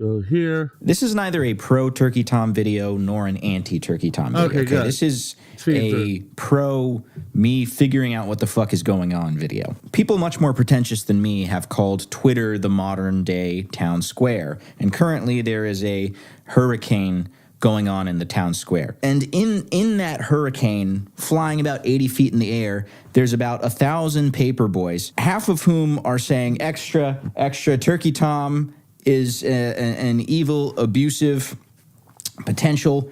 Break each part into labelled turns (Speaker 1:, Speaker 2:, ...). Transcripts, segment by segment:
Speaker 1: Go here.
Speaker 2: This is neither a pro Turkey Tom video nor an anti Turkey Tom video.
Speaker 1: Okay, good.
Speaker 2: This is a pro me figuring out what the fuck is going on video. People much more pretentious than me have called Twitter the modern day town square, and currently there is a hurricane going on in the town square. And in that hurricane, flying about 80 feet in the air, there's about 1,000 paper boys, half of whom are saying extra, extra, Turkey Tom is an evil, abusive, potential.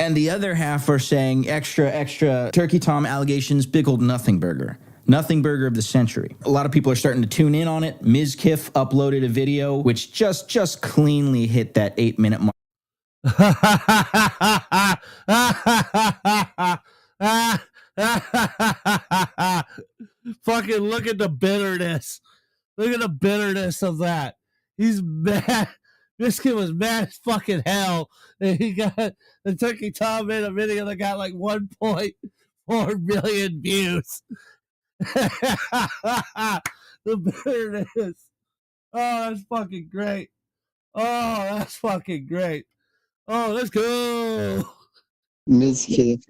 Speaker 2: And the other half are saying extra, extra, Turkey Tom allegations, big old nothing burger. Nothing burger of the century. A lot of people are starting to tune in on it. Ms. Kiff uploaded a video which just cleanly hit that 8-minute mark.
Speaker 1: Fucking look at the bitterness. Look at the bitterness of that. He's mad. This kid was mad as fucking hell. And he got the Turkey Tom made a video that got like 1.4 million views. The bitterness. Oh, that's fucking great. Oh, that's fucking great. Oh, let's go.
Speaker 3: Ms. Kiff.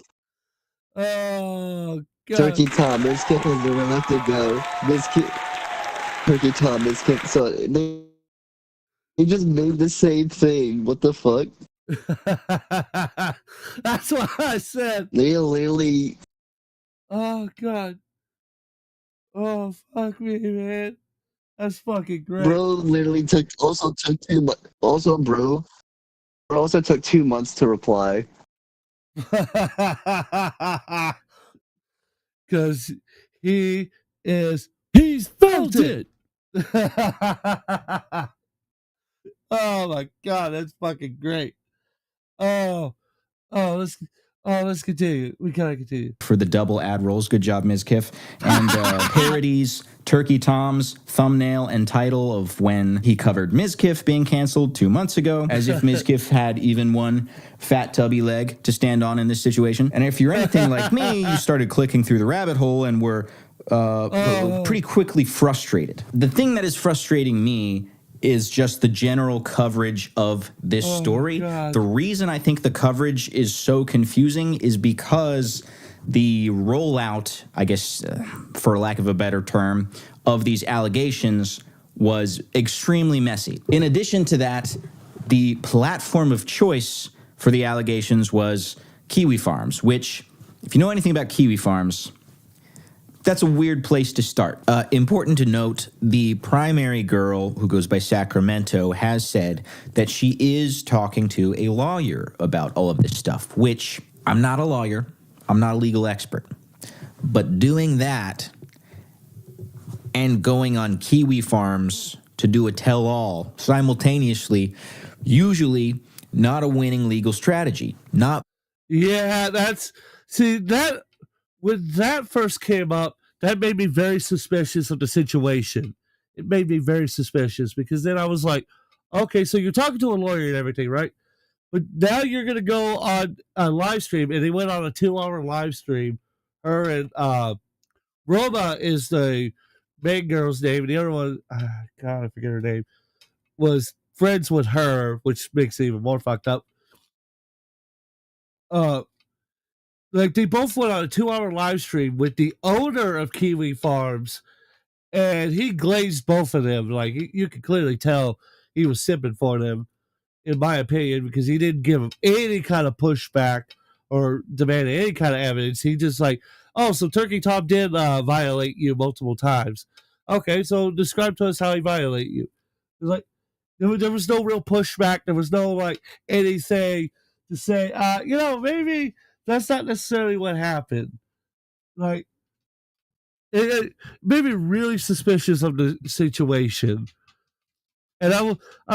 Speaker 1: Oh, God.
Speaker 3: Turkey Tom, Ms. Kiff has never left it go. Ms. Kiff. Turkey Tom, Ms. Kiff. So they just made the same thing. What the fuck?
Speaker 1: That's what I said.
Speaker 3: They literally.
Speaker 1: Oh, God. Oh, fuck me, man. That's fucking great.
Speaker 3: Bro literally took 2 months. Also, bro also took 2 months to reply.
Speaker 1: Because he's felt it. Oh my God, that's fucking great. Let's continue. We gotta continue.
Speaker 2: For the double ad rolls, good job, Ms. Kiff. And parodies Turkey Tom's thumbnail and title of when he covered Ms. Kiff being canceled 2 months ago, as if Ms. Kiff had even one fat tubby leg to stand on in this situation. And if you're anything like me, you started clicking through the rabbit hole and were pretty quickly frustrated. The thing that is frustrating me is just the general coverage of this story.
Speaker 1: God.
Speaker 2: The reason I think the coverage is so confusing is because the rollout, I guess, for lack of a better term, of these allegations was extremely messy. In addition to that, the platform of choice for the allegations was Kiwi Farms, which, if you know anything about Kiwi Farms, that's a weird place to start. Important to note, the primary girl, who goes by Sacramento, has said that she is talking to a lawyer about all of this stuff, which I'm not a lawyer. I'm not a legal expert. But doing that and going on Kiwi Farms to do a tell-all simultaneously, usually not a winning legal strategy.
Speaker 1: Yeah, that when that first came up, that made me very suspicious of the situation. It made me very suspicious because then I was like, okay, so you're talking to a lawyer and everything, right? But now you're going to go on a live stream, and they went on a 2-hour live stream. Her and Roma is the main girl's name, and the other one, God, I forget her name, was friends with her, which makes it even more fucked up. Like they both went on a 2-hour live stream with the owner of Kiwi Farms, and he glazed both of them. Like you could clearly tell he was sipping for them, in my opinion, because he didn't give them any kind of pushback or demand any kind of evidence. He just like, oh, so Turkey Tom did violate you multiple times. Okay, so describe to us how he violated you. It was like there was no real pushback. There was no like anything to say. Maybe that's not necessarily what happened. Like, it made me really suspicious of the situation. And I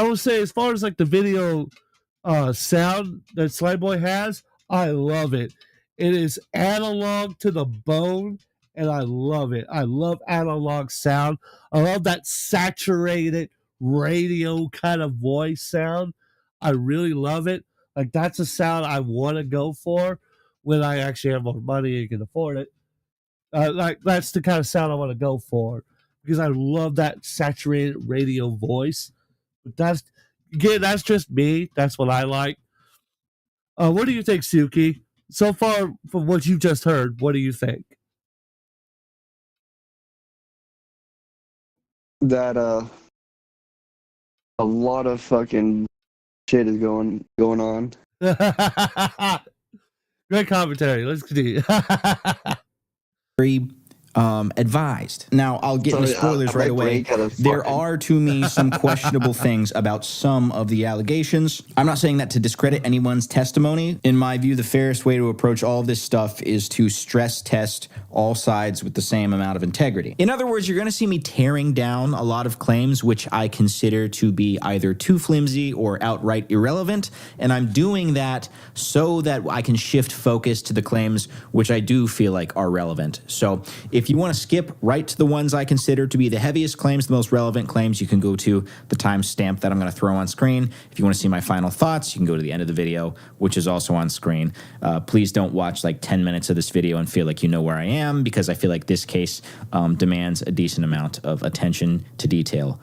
Speaker 1: will say, as far as like the video sound that Slimeboy has, I love it. It is analog to the bone, and I love it. I love analog sound. I love that saturated radio kind of voice sound. I really love it. Like that's a sound I want to go for when I actually have more money and can afford it. Like that's the kind of sound I want to go for because I love that saturated radio voice. But Again, that's just me. That's what I like. What do you think, Suki? So far from what you just heard, what do you think?
Speaker 3: That a lot of fucking shit is going on.
Speaker 1: Great commentary. Let's continue.
Speaker 2: Very advised. Now, I'll get into
Speaker 3: Sorry,
Speaker 2: spoilers right
Speaker 3: my
Speaker 2: away.
Speaker 3: brain kinda
Speaker 2: There
Speaker 3: farted.
Speaker 2: are, to me, some questionable things about some of the allegations. I'm not saying that to discredit anyone's testimony. In my view, the fairest way to approach all of this stuff is to stress test all sides with the same amount of integrity. In other words, you're going to see me tearing down a lot of claims which I consider to be either too flimsy or outright irrelevant, and I'm doing that so that I can shift focus to the claims which I do feel like are relevant. So if you want to skip right to the ones I consider to be the heaviest claims, the most relevant claims, you can go to the timestamp that I'm going to throw on screen. If you want to see my final thoughts, you can go to the end of the video, which is also on screen. Please don't watch like 10 minutes of this video and feel like you know where I am, because I feel like this case demands a decent amount of attention to detail.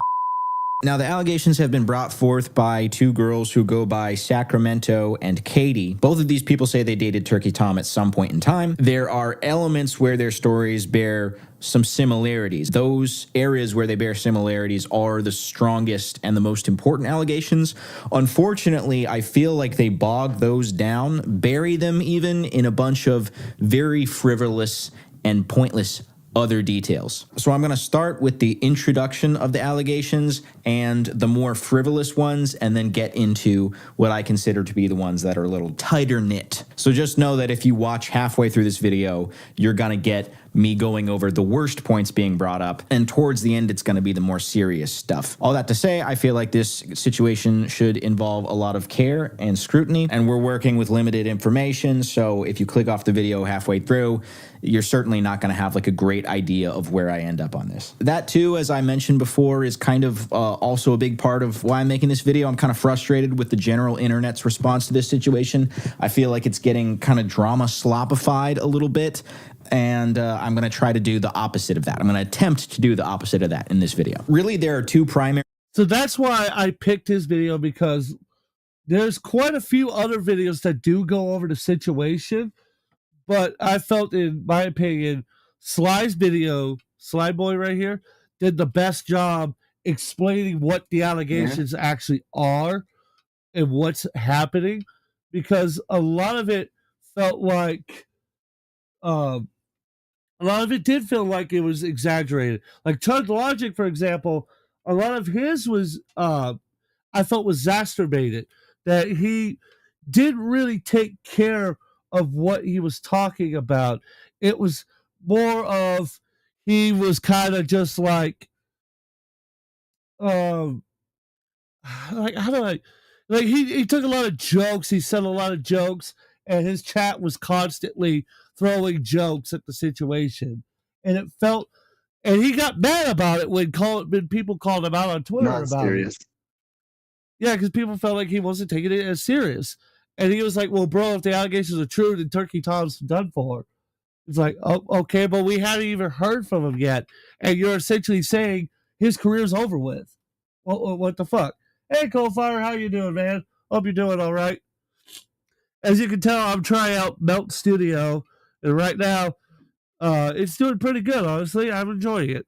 Speaker 2: Now, the allegations have been brought forth by two girls who go by Sacramento and Katie. Both of these people say they dated Turkey Tom at some point in time. There are elements where their stories bear some similarities. Those areas where they bear similarities are the strongest and the most important allegations. Unfortunately, I feel like they bog those down, bury them even in a bunch of very frivolous and pointless other details. So I'm going to start with the introduction of the allegations and the more frivolous ones, and then get into what I consider to be the ones that are a little tighter knit. So just know that if you watch halfway through this video, you're going to get me going over the worst points being brought up, and towards the end, it's going to be the more serious stuff. All that to say, I feel like this situation should involve a lot of care and scrutiny, and we're working with limited information, so if you click off the video halfway through, you're certainly not going to have like a great idea of where I end up on this. That too, as I mentioned before, is kind of also a big part of why I'm making this video. I'm kind of frustrated with the general internet's response to this situation. I feel like it's getting kind of drama slopified a little bit, and I'm going to try to do the opposite of that. I'm going to attempt to do the opposite of that in this video. Really, there are two primary...
Speaker 1: So that's why I picked his video, because there's quite a few other videos that do go over the situation, but I felt, in my opinion, Sly's video, Sly Boy right here, did the best job explaining what the allegations actually are and what's happening, because a lot of it felt like a lot of it did feel like it was exaggerated. Like Chud Logic, for example, a lot of his was I felt was exacerbated. That he didn't really take care of what he was talking about. It was more of, he was kind of just um like, how do I, like, he took a lot of jokes, he said a lot of jokes, and his chat was constantly throwing jokes at the situation. And it felt, and he got mad about it when people called him out on Twitter
Speaker 3: Not
Speaker 1: about
Speaker 3: serious.
Speaker 1: it. Yeah, because people felt like he wasn't taking it as serious. And he was like, well, bro, if the allegations are true, then Turkey Tom's done for. It's like, oh, okay, but we hadn't even heard from him yet. And you're essentially saying his career's over with. What the fuck? Hey, Coldfire, how you doing, man? Hope you're doing all right. As you can tell, I'm trying out Melt Studio. And right now, it's doing pretty good, honestly. I'm enjoying it.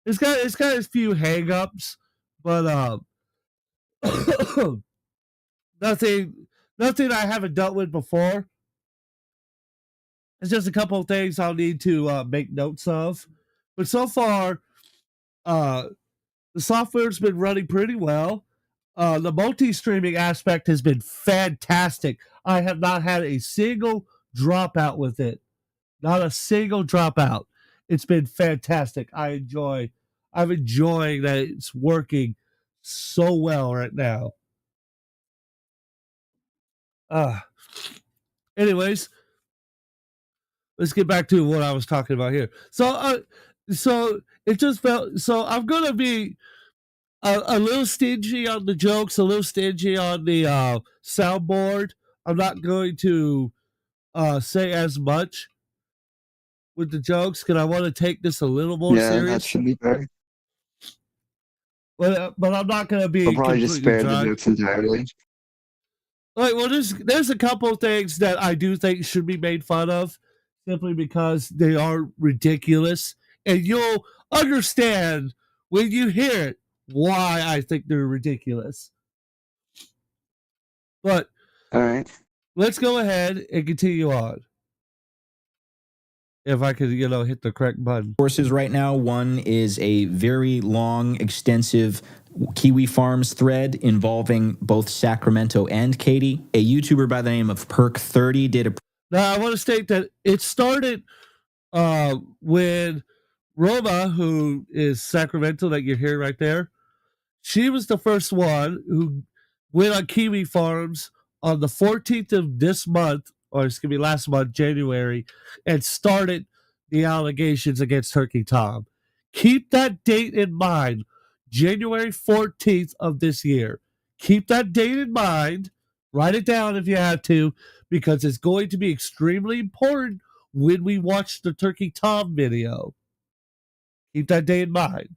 Speaker 1: It's got a few hang-ups, but nothing I haven't dealt with before. It's just a couple of things I'll need to make notes of. But so far, the software's been running pretty well. The multi-streaming aspect has been fantastic. I have not had a single dropout with it. Not a single dropout. It's been fantastic. I'm enjoying that it's working so well right now. Anyways, let's get back to what I was talking about here. So it just felt, so I'm gonna be a little stingy on the jokes, a little stingy on the soundboard. I'm not going to say as much with the jokes because I want to take this a little more
Speaker 3: Yeah, that
Speaker 1: serious.
Speaker 3: should be fair.
Speaker 1: but I'm not gonna
Speaker 3: They'll
Speaker 1: be
Speaker 3: probably just
Speaker 1: completely
Speaker 3: spare the
Speaker 1: dry.
Speaker 3: jokes entirely.
Speaker 1: Like, well, there's a couple of things that I do think should be made fun of, simply because they are ridiculous, and you'll understand when you hear it why I think they're ridiculous. But
Speaker 3: All right.
Speaker 1: let's go ahead and continue on. If I could, hit the correct button.
Speaker 2: Sources right now. One is a very long, extensive Kiwi Farms thread involving both Sacramento and Katie. A YouTuber by the name of Perk30 did a.
Speaker 1: Now, I want to state that it started when Roma, who is Sacramento, that you're hearing right there, she was the first one who went on Kiwi Farms on the 14th of this month, or it's going to be last month, January, and started the allegations against Turkey Tom. Keep that date in mind, January 14th of this year. Keep that date in mind. Write it down if you have to, because it's going to be extremely important when we watch the Turkey Tom video. Keep that date in mind.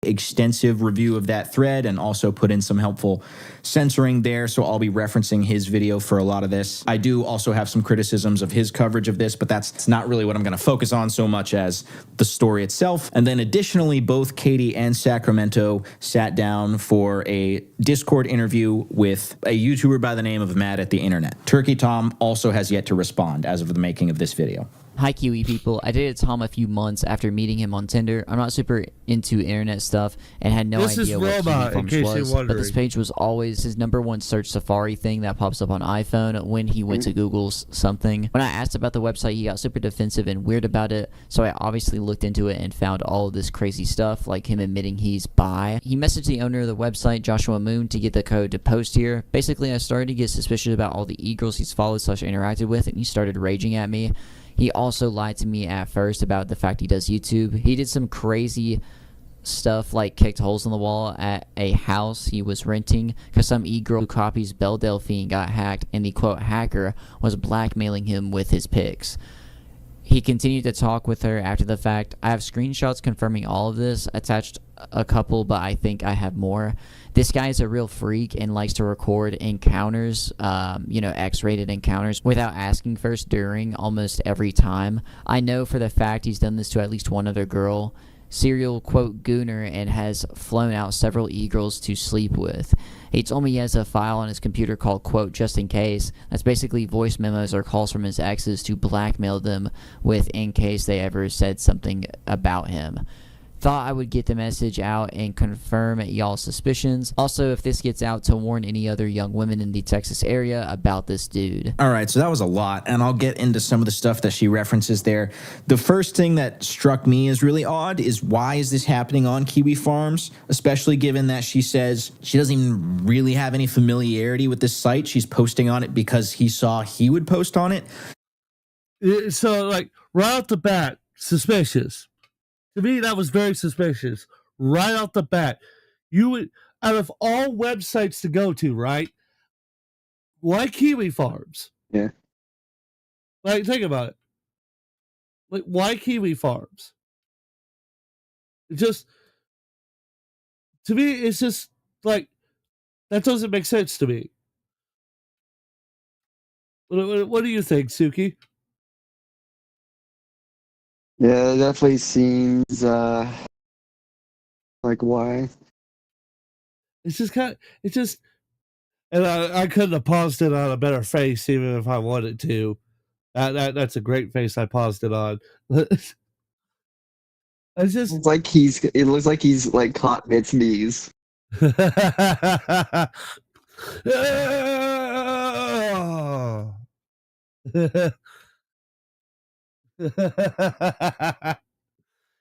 Speaker 2: Extensive review of that thread and also put in some helpful censoring there, so I'll be referencing his video for a lot of this. I do also have some criticisms of his coverage of this, but that's not really what I'm going to focus on so much as the story itself. And then additionally, both Katie and Sacramento sat down for a Discord interview with a YouTuber by the name of Mad at the Internet. Turkey Tom also has yet to respond as of the making of this video.
Speaker 4: Hi Kiwi people, I dated Tom a few months after meeting him on Tinder. I'm not super into internet stuff and had no idea what Kiwi Farms was, but this page was always his #1 search Safari thing that pops up on iPhone when he went to Google something. When I asked about the website, he got super defensive and weird about it, so I obviously looked into it and found all of this crazy stuff, like him admitting he's bi. He messaged the owner of the website, Joshua Moon, to get the code to post here. Basically, I started to get suspicious about all the e-girls he's followed / interacted with, and he started raging at me. He also lied to me at first about the fact he does YouTube. He did some crazy stuff like kicked holes in the wall at a house he was renting because some e-girl who copies Belle Delphine got hacked, and the quote hacker was blackmailing him with his pics. He continued to talk with her after the fact. I have screenshots confirming all of this, attached a couple, but I think I have more. This guy is a real freak and likes to record encounters, X-rated encounters, without asking first during almost every time. I know for the fact he's done this to at least one other girl. Serial, quote, gooner, and has flown out several e-girls to sleep with. He told me he has a file on his computer called, quote, just in case. That's basically voice memos or calls from his exes to blackmail them with in case they ever said something about him. Thought I would get the message out and confirm y'all's suspicions. Also, if this gets out, to warn any other young women in the Texas area about this dude.
Speaker 2: All right, so that was a lot, and I'll get into some of the stuff that she references there. The first thing that struck me as really odd is, why is this happening on Kiwi Farms? Especially given that she says she doesn't even really have any familiarity with this site. She's posting on it because he saw he would post on it.
Speaker 1: So, like, right off the bat, suspicious. To me, that was very suspicious. Right off the bat. You would, out of all websites to go to, right? Why Kiwi Farms?
Speaker 3: Yeah.
Speaker 1: Like, think about it. Like, why Kiwi Farms? It just, to me, it's just, like, that doesn't make sense to me. What do you think, Suki?
Speaker 3: Yeah, it definitely seems like why.
Speaker 1: It's just and I couldn't have paused it on a better face even if I wanted to. That's a great face I paused it on. It's just
Speaker 3: It looks like he's like caught in its knees.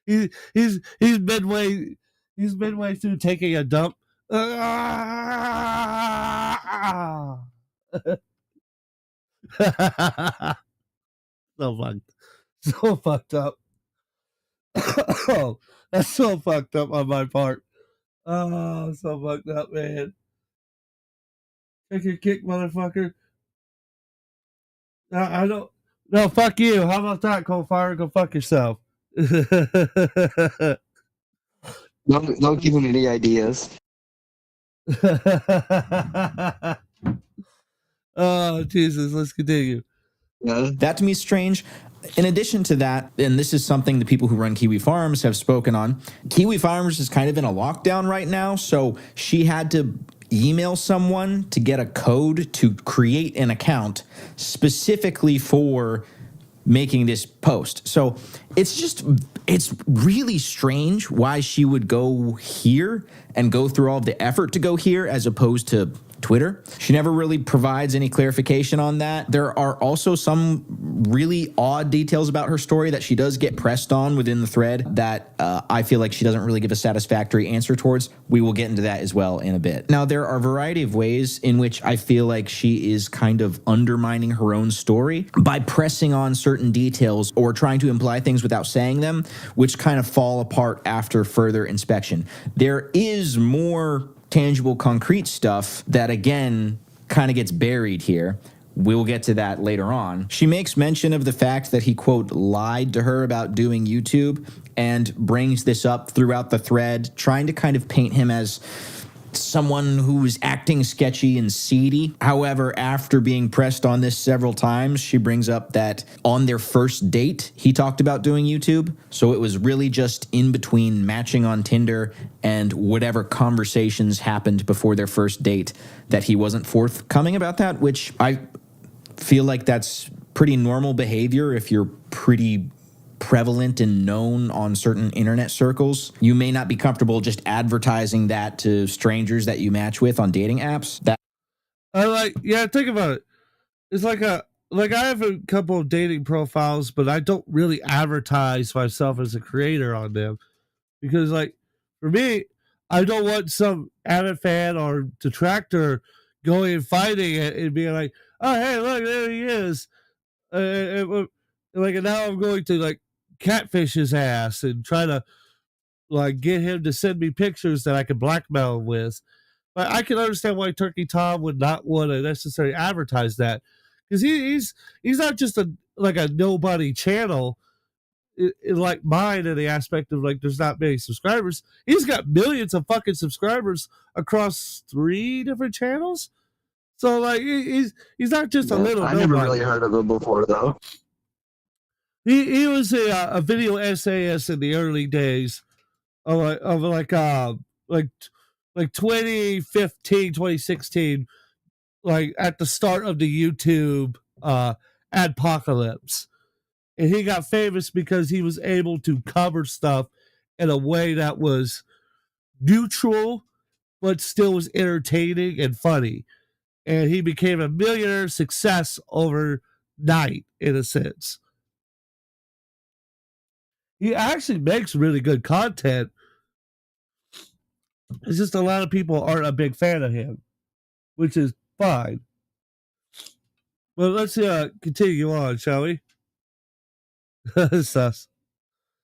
Speaker 3: He's midway through taking a dump. So fucked. So fucked up. Oh, that's so fucked up on my part. Oh, so fucked up, man. Take your kick, motherfucker. I don't. No, fuck you. How about that, Cold Fire? Go fuck yourself. Don't give him any ideas.
Speaker 1: Oh, Jesus, let's continue.
Speaker 3: Yeah.
Speaker 2: That to me is strange. In addition to that, and this is something the people who run Kiwi Farms have spoken on, Kiwi Farms is kind of in a lockdown right now, so she had to email someone to get a code to create an account specifically for making this post. So it's really strange why she would go here and go through all of the effort to go here as opposed to Twitter. She never really provides any clarification on that. There are also some really odd details about her story that she does get pressed on within the thread that I feel like she doesn't really give a satisfactory answer towards. We will get into that as well in a bit. Now, there are a variety of ways in which I feel like she is kind of undermining her own story by pressing on certain details or trying to imply things without saying them, which kind of fall apart after further inspection. There is more tangible, concrete stuff that, again, kind of gets buried here. We'll get to that later on. She makes mention of the fact that he, quote, lied to her about doing YouTube and brings this up throughout the thread, trying to kind of paint him as someone who's acting sketchy and seedy. However, after being pressed on this several times, she brings up that on their first date, he talked about doing YouTube. So it was really just in between matching on Tinder and whatever conversations happened before their first date that he wasn't forthcoming about that, which I feel like that's pretty normal behavior if you're pretty prevalent and known on certain internet circles. You may not be comfortable just advertising that to strangers that you match with on dating apps.
Speaker 1: Think about it. It's like I have a couple of dating profiles, but I don't really advertise myself as a creator on them because, like, for me, I don't want some avid fan or detractor going and finding it and being like, "Oh, hey, look, there he is." And now I'm going to like catfish his ass and try to like get him to send me pictures that I can blackmail him with. But I can understand why Turkey Tom would not want to necessarily advertise that because he's not just a nobody channel like mine in the aspect of like there's not many subscribers. He's got millions of fucking subscribers across 3 different channels. So like he's not just a little.
Speaker 3: I never really heard of him before though.
Speaker 1: He was a video essayist in the early days of 2015, 2016, like at the start of the YouTube adpocalypse. And he got famous because he was able to cover stuff in a way that was neutral, but still was entertaining and funny. And he became a millionaire success overnight, in a sense. He actually makes really good content. It's just a lot of people aren't a big fan of him, which is fine. Well, let's continue on, shall we? Sus.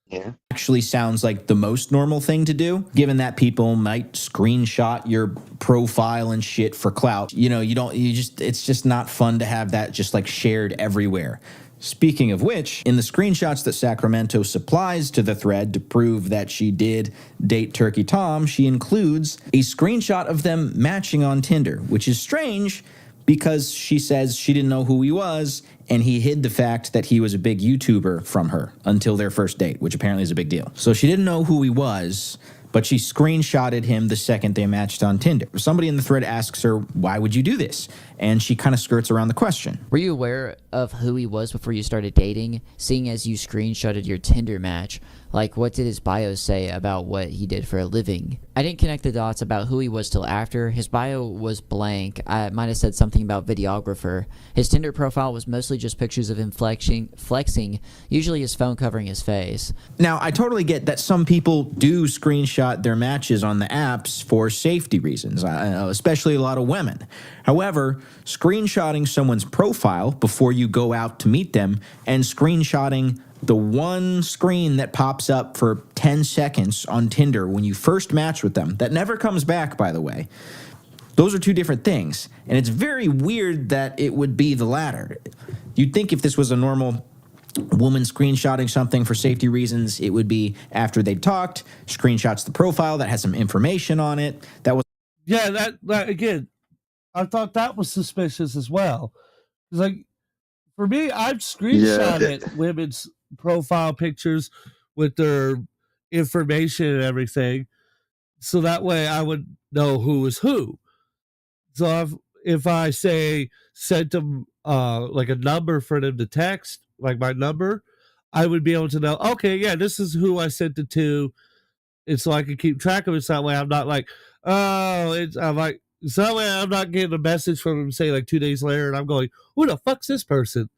Speaker 3: Yeah.
Speaker 2: Actually sounds like the most normal thing to do, given that people might screenshot your profile and shit for clout. It's just not fun to have that just like shared everywhere. Speaking of which, in the screenshots that Sacramento supplies to the thread to prove that she did date Turkey Tom, she includes a screenshot of them matching on Tinder, which is strange because she says she didn't know who he was and he hid the fact that he was a big YouTuber from her until their first date, which apparently is a big deal. So she didn't know who he was, but she screenshotted him the second they matched on Tinder. Somebody in the thread asks her, why would you do this? And she kind of skirts around the question.
Speaker 4: Were you aware of who he was before you started dating, seeing as you screenshotted your Tinder match? Like, what did his bio say about what he did for a living? I didn't connect the dots about who he was till after. His bio was blank. I might have said something about videographer. His Tinder profile was mostly just pictures of him flexing, usually his phone covering his face.
Speaker 2: Now, I totally get that some people do screenshot their matches on the apps for safety reasons, especially a lot of women. However, screenshotting someone's profile before you go out to meet them and screenshotting the one screen that pops up for 10 seconds on Tinder when you first match with them, that never comes back, by the way. Those are two different things. And it's very weird that it would be the latter. You'd think if this was a normal woman screenshotting something for safety reasons, it would be after they'd talked, screenshots the profile that has some information on it. That was
Speaker 1: that again, I thought that was suspicious as well. Like for me, I've screenshotted women's profile pictures with their information and everything, so that way I would know who was who. So if I say sent them like a number for them to text, like my number, I would be able to know, okay, yeah, this is who I sent it to. And so I can keep track of it. So that way I'm not like, I'm like, so that way I'm not getting a message from them, say like 2 days later, and I'm going, who the fuck's this person?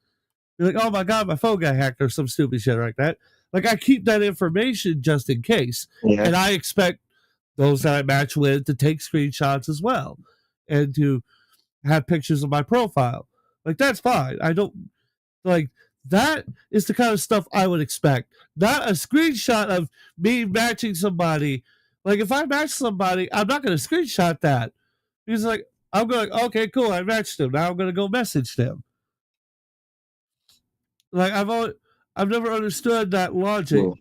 Speaker 1: You're like, oh my God, my phone got hacked or some stupid shit like that. Like I keep that information just in case. Yeah. And I expect those that I match with to take screenshots as well and to have pictures of my profile. Like that's fine. I don't like that is the kind of stuff I would expect. Not a screenshot of me matching somebody. Like if I match somebody, I'm not going to screenshot that. Because like I'm going, okay, cool, I matched them. Now I'm going to go message them. Like I've never understood that logic. Cool.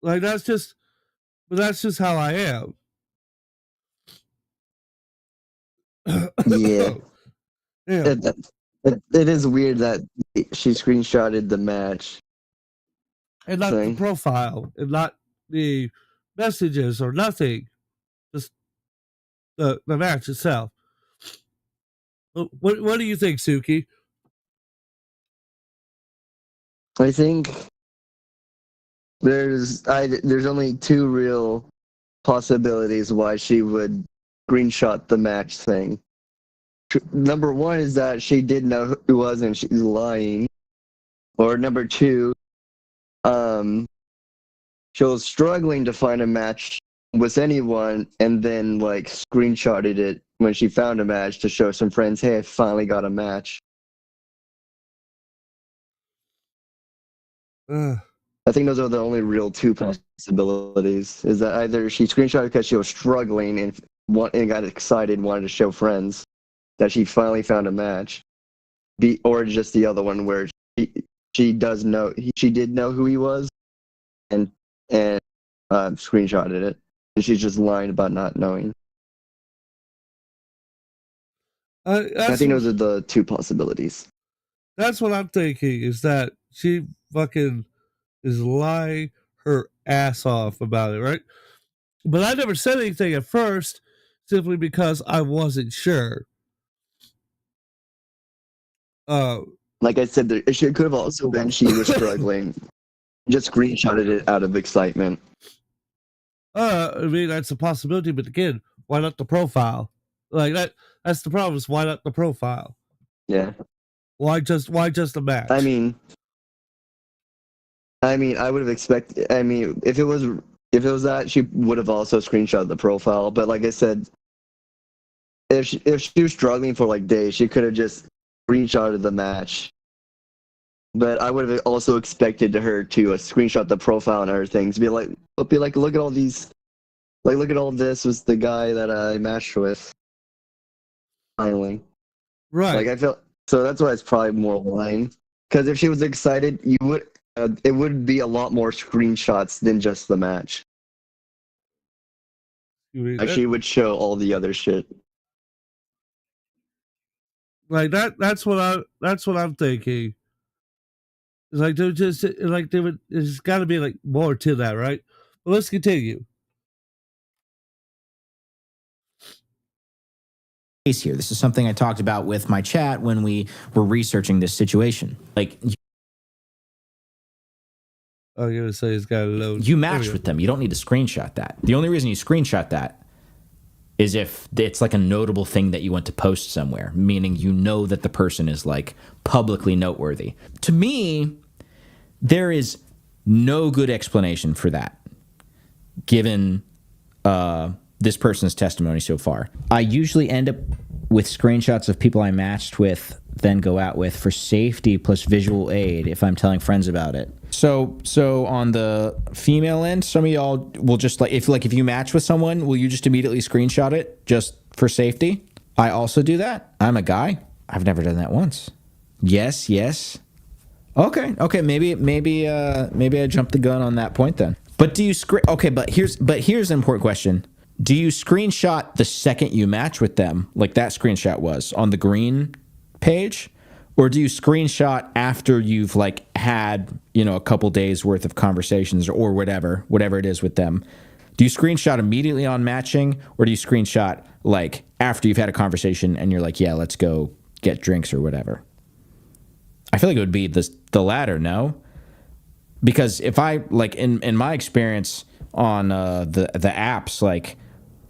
Speaker 1: Like that's just how I am.
Speaker 3: Yeah. Yeah. It is weird that she screenshotted the match.
Speaker 1: And not the profile, and not the messages or nothing. Just the match itself. What do you think, Suki?
Speaker 3: I think there's only two real possibilities why she would screenshot the match thing. Number one is that she did know who it was and she's lying. Or number two, she was struggling to find a match with anyone and then like screenshotted it when she found a match to show some friends, hey, I finally got a match. I think those are the only real two possibilities. Is that either she screenshotted because she was struggling and got excited and wanted to show friends that she finally found a match, or just the other one where she did know who he was and screenshotted it, and she's just lying about not knowing. I think those are the two possibilities.
Speaker 1: That's what I'm thinking, is that she fucking is lying her ass off about it, right? But I never said anything at first, simply because I wasn't sure.
Speaker 3: Like I said, it could have also been she was struggling. Just screenshotted it out of excitement.
Speaker 1: I mean, that's a possibility, but again, why not the profile? Like that's the problem, is why not the profile?
Speaker 3: Yeah.
Speaker 1: Why just a match?
Speaker 3: I mean, I would have expected, if it was that, she would have also screenshotted the profile, but like I said, if she was struggling for like days, she could have just screenshotted the match. But I would have also expected her to screenshot the profile and everything, to be like, look at all these, like, look at all this was the guy that I matched with. Finally,
Speaker 1: right?
Speaker 3: Like I felt so. That's why it's probably more lying. Because if she was excited, it would be a lot more screenshots than just the match. Like she would show all the other shit.
Speaker 1: Like that's what I'm thinking. It's like they're just like they would. There's got to be like more to that, right? But let's continue.
Speaker 2: Here, this is something I talked about with my chat when we were researching this situation. Like,
Speaker 1: I'm gonna say it's got a load.
Speaker 2: You matched with them. You don't need to screenshot that. The only reason you screenshot that is if it's like a notable thing that you want to post somewhere, meaning you know that the person is like publicly noteworthy. To me, there is no good explanation for that, given this person's testimony so far. I usually end up with screenshots of people I matched with, then go out with for safety plus visual aid if I'm telling friends about it. So on the female end, some of y'all will just if you match with someone, will you just immediately screenshot it just for safety? I also do that. I'm a guy. I've never done that once. Yes. Okay. Maybe I jumped the gun on that point then. But do you but here's an important question. Do you screenshot the second you match with them, like that screenshot was on the green page, or do you screenshot after you've like had, a couple days worth of conversations or whatever it is with them? Do you screenshot immediately on matching, or do you screenshot like after you've had a conversation and you're like, yeah, let's go get drinks or whatever? I feel like it would be the latter, no? Because if I like in my experience on the apps, like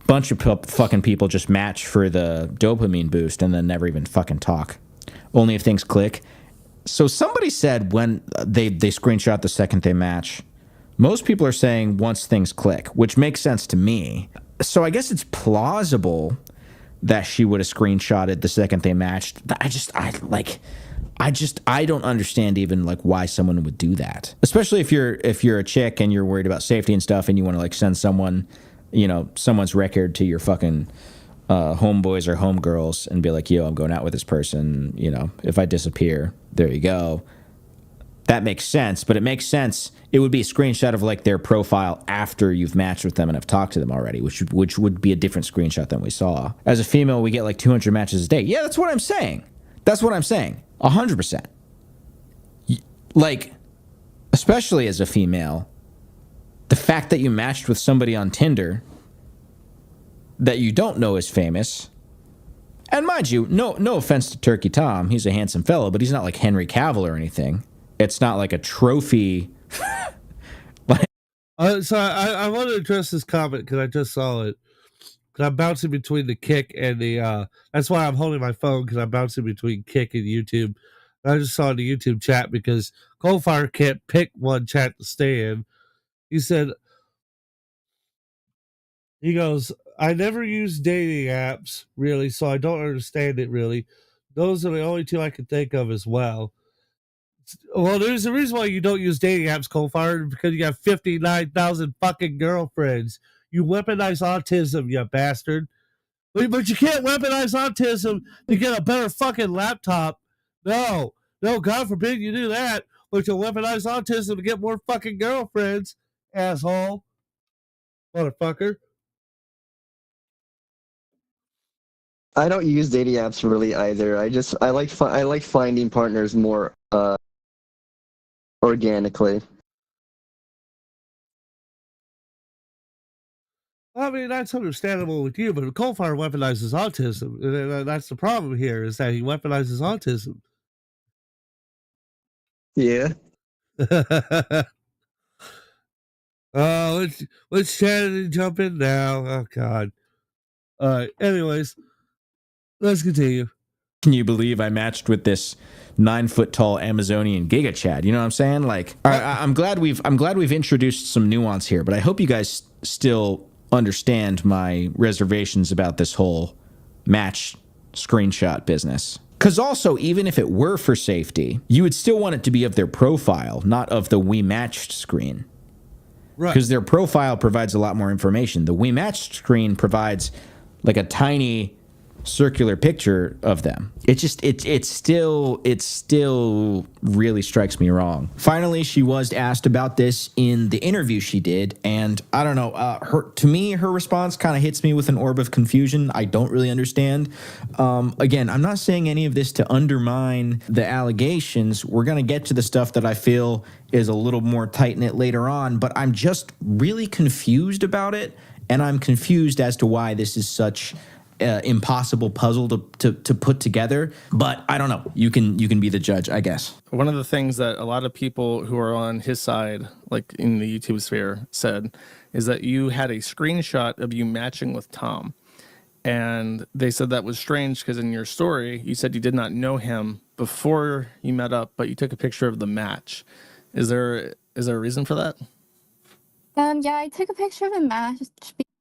Speaker 2: bunch of fucking people just match for the dopamine boost and then never even fucking talk. Only if things click. So somebody said when they screenshot the second they match. Most people are saying once things click, which makes sense to me. So I guess it's plausible that she would have screenshotted the second they matched. I don't understand even like why someone would do that. Especially if you're a chick and you're worried about safety and stuff and you want to like send someone, someone's record to your fucking homeboys or homegirls and be like, yo, I'm going out with this person. If I disappear, there you go. That makes sense, but it makes sense. It would be a screenshot of like their profile after you've matched with them and have talked to them already, which would be a different screenshot than we saw. As a female, we get like 200 matches a day. Yeah, that's what I'm saying. 100%. Like, especially as a female, the fact that you matched with somebody on Tinder that you don't know is famous. And mind you, no offense to Turkey Tom, he's a handsome fellow, but he's not like Henry Cavill or anything. It's not like a trophy.
Speaker 1: So I want to address this comment because I just saw it. Because I'm bouncing between the Kick and the. That's why I'm holding my phone, because I'm bouncing between Kick and YouTube. I just saw the YouTube chat because Coalfire can't pick one chat to stay in. He goes, I never use dating apps, really, so I don't understand it, really. Those are the only two I can think of as well. Well, there's a reason why you don't use dating apps, Coalfire, because you have 59,000 fucking girlfriends. You weaponize autism, you bastard. But you can't weaponize autism to get a better fucking laptop. No, God forbid you do that. But you'll weaponize autism to get more fucking girlfriends, asshole. Motherfucker.
Speaker 3: I don't use dating apps really either. I like finding partners more organically.
Speaker 1: I mean, that's understandable with you, but Coalfire weaponizes autism. That's the problem here, is that he weaponizes autism.
Speaker 3: Yeah.
Speaker 1: Oh, let's chat and jump in now. Oh, God. All right. Anyways, let's continue.
Speaker 2: Can you believe I matched with this 9-foot tall Amazonian Giga Chad? You know what I'm saying? Like, I'm glad we've introduced some nuance here, but I hope you guys still understand my reservations about this whole match screenshot business. Because also, even if it were for safety, you would still want it to be of their profile, not of the We Matched screen. Right. Because their profile provides a lot more information. The We Matched screen provides like a tiny circular picture of them. It still really strikes me wrong. Finally, she was asked about this in the interview she did, and I don't know, her response kind of hits me with an orb of confusion. I don't really understand. Again, I'm not saying any of this to undermine the allegations. We're gonna get to the stuff that I feel is a little more tight-knit later on, but I'm just really confused about it, and I'm confused as to why this is such impossible puzzle to put together. But I don't know. You can be the judge, I guess.
Speaker 5: One of the things that a lot of people who are on his side, like in the YouTube sphere, said is that you had a screenshot of you matching with Tom. And they said that was strange because in your story, you said you did not know him before you met up, but you took a picture of the match. Is there a reason for that?
Speaker 6: Yeah, I took a picture of the match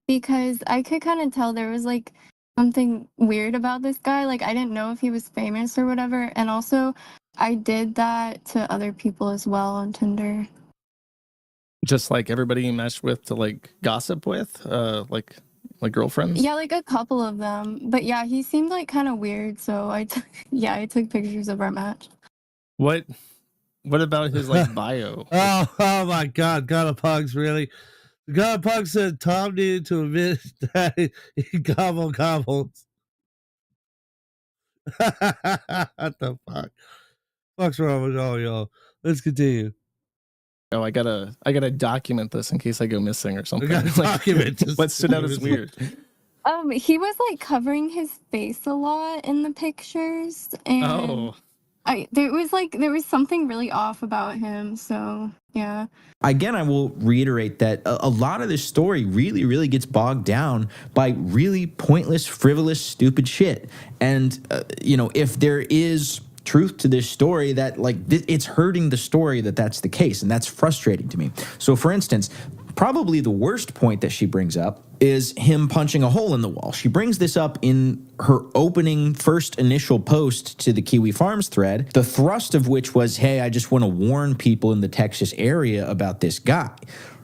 Speaker 6: because I could kind of tell there was like something weird about this guy. Like, I didn't know if he was famous or whatever. And also, I did that to other people as well on Tinder.
Speaker 5: Just like everybody you matched with to like gossip with, like girlfriends?
Speaker 6: Yeah, like a couple of them. But yeah, he seemed like kind of weird. So I took pictures of our match.
Speaker 5: What What about his bio?
Speaker 1: Oh my God, Pugs, really? Pugs said Tom needed to admit that he gobbles. What the fuck? What's wrong with all y'all? Let's continue.
Speaker 5: Oh, I gotta document this in case I go missing or something.
Speaker 1: I gotta document this.
Speaker 5: What stood out as weird?
Speaker 6: He was covering his face a lot in the pictures, and there was something really off about him. So yeah.
Speaker 2: Again, I will reiterate that a lot of this story really, really gets bogged down by really pointless, frivolous, stupid shit. And if there is truth to this story, that it's hurting the story that's the case, and that's frustrating to me. So, for instance, probably the worst point that she brings up is him punching a hole in the wall. She brings this up in her opening first initial post to the Kiwi Farms thread, the thrust of which was, hey, I just want to warn people in the Texas area about this guy,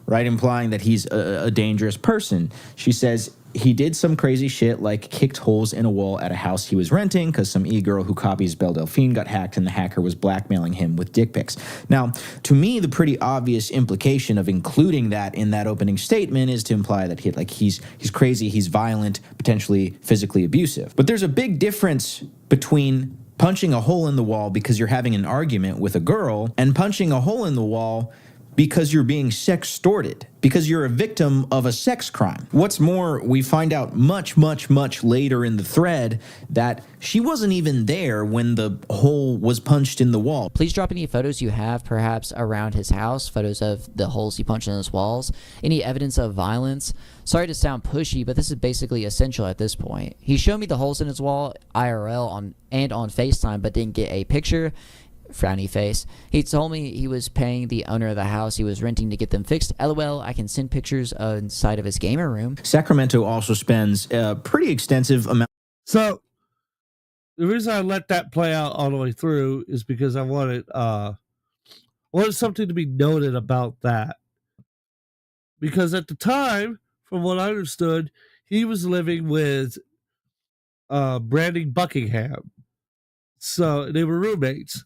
Speaker 2: right? Implying that he's a dangerous person. She says, he did some crazy shit like kicked holes in a wall at a house he was renting because some e-girl who copies Belle Delphine got hacked and the hacker was blackmailing him with dick pics. Now, to me, the pretty obvious implication of including that in that opening statement is to imply that he's crazy, he's violent, potentially physically abusive. But there's a big difference between punching a hole in the wall because you're having an argument with a girl and punching a hole in the wall because you're being sextorted, because you're a victim of a sex crime. What's more, we find out much, much, much later in the thread that she wasn't even there when the hole was punched in the wall.
Speaker 4: Please drop any photos you have, perhaps around his house, photos of the holes he punched in his walls, any evidence of violence. Sorry to sound pushy, but this is basically essential at this point. He showed me the holes in his wall IRL on FaceTime, but didn't get a picture. Frowny face. He told me he was paying the owner of the house he was renting to get them fixed. LOL, I can send pictures inside of his gamer room.
Speaker 2: Sacramento also spends a pretty extensive amount.
Speaker 1: So the reason I let that play out all the way through is because I wanted something to be noted about that. Because at the time, from what I understood, he was living with Brandy Buckingham. So they were roommates.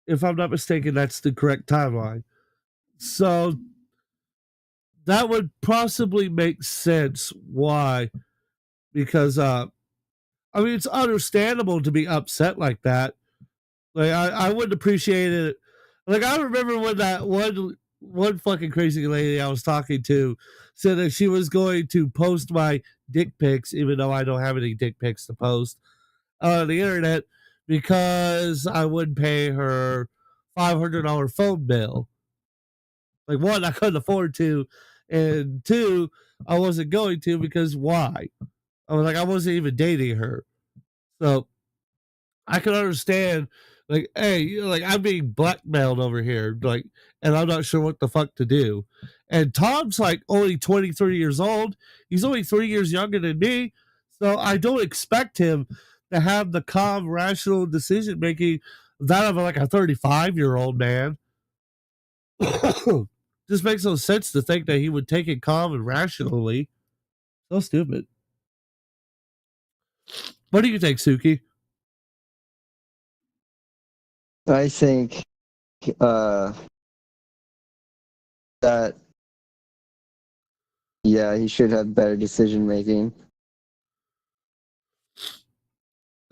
Speaker 1: If I'm not mistaken, that's the correct timeline. So that would possibly make sense why. Because, it's understandable to be upset like that. Like, I wouldn't appreciate it. Like, I remember when that one fucking crazy lady I was talking to said that she was going to post my dick pics, even though I don't have any dick pics to post on the internet, because I wouldn't pay her $500 phone bill. Like, one, I couldn't afford to, and two, I wasn't going to because why? I wasn't even dating her. So I can understand, hey, I'm being blackmailed over here, and I'm not sure what the fuck to do. And Tom's only 23 years old. He's only 3 years younger than me. So I don't expect him to have the calm, rational decision making that of a 35-year-old man. Just makes no sense to think that he would take it calm and rationally. So stupid. What do you think, Suki?
Speaker 3: I think that he should have better decision making.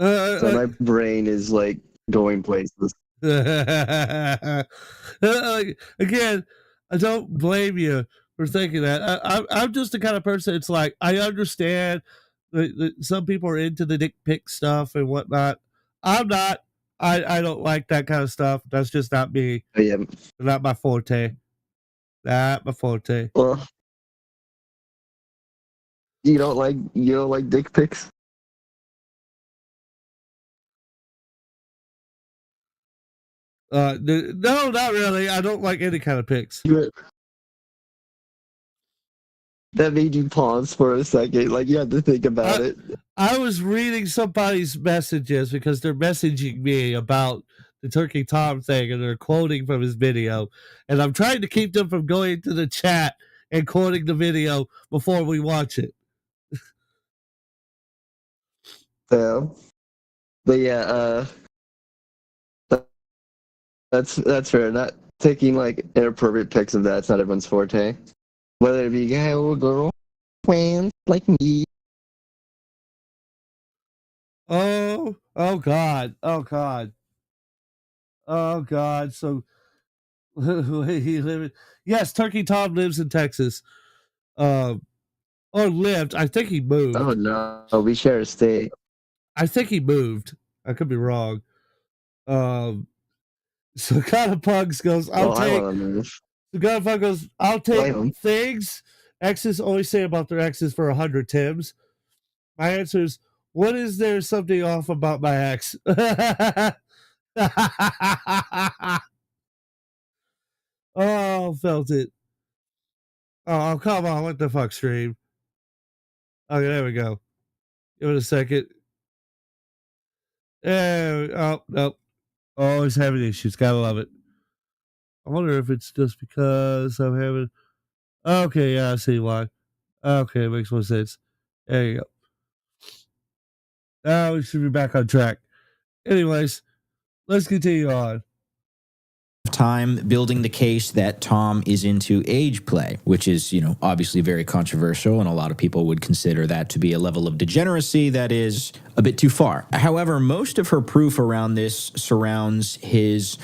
Speaker 3: So my brain is going places.
Speaker 1: Again, I don't blame you for thinking that. I'm just the kind of person. It's I understand that some people are into the dick pic stuff and whatnot. I'm not. I don't like that kind of stuff. That's just not me.
Speaker 3: Oh, yeah.
Speaker 1: Not my forte. Not my forte.
Speaker 3: Well, you don't like dick pics?
Speaker 1: No, not really. I don't like any kind of pics.
Speaker 3: That made you pause for a second. You had to think about it.
Speaker 1: I was reading somebody's messages because they're messaging me about the Turkey Tom thing and they're quoting from his video. And I'm trying to keep them from going into the chat and quoting the video before we watch it.
Speaker 3: So, but yeah, That's fair. Not taking like inappropriate pics of that's not everyone's forte. Whether it be guy or girl, twins like me.
Speaker 1: Oh God, oh God, oh God. So he live. Yes, Turkey Tom lives in Texas. Or lived. I think he moved.
Speaker 3: Oh no, we share a state.
Speaker 1: I think he moved. I could be wrong. So kind of Pugs goes, I'll take.
Speaker 3: I want to move.
Speaker 1: The God of Pug goes, I'll take things exes always say about their exes for 100 Timbs. My answer is, what is there something off about my ex? Oh, felt it. Oh, come on. What the fuck, stream? Okay, there we go. Give it a second. Oh, no. Always having issues. Gotta love it. I wonder if it's just because I'm having. Okay, yeah, I see why. Okay, it makes more sense. There you go. Now we should be back on track. Anyways, let's continue on.
Speaker 2: Time building the case that Tom is into age play, which is, obviously very controversial, and a lot of people would consider that to be a level of degeneracy that is a bit too far. However, most of her proof around this surrounds his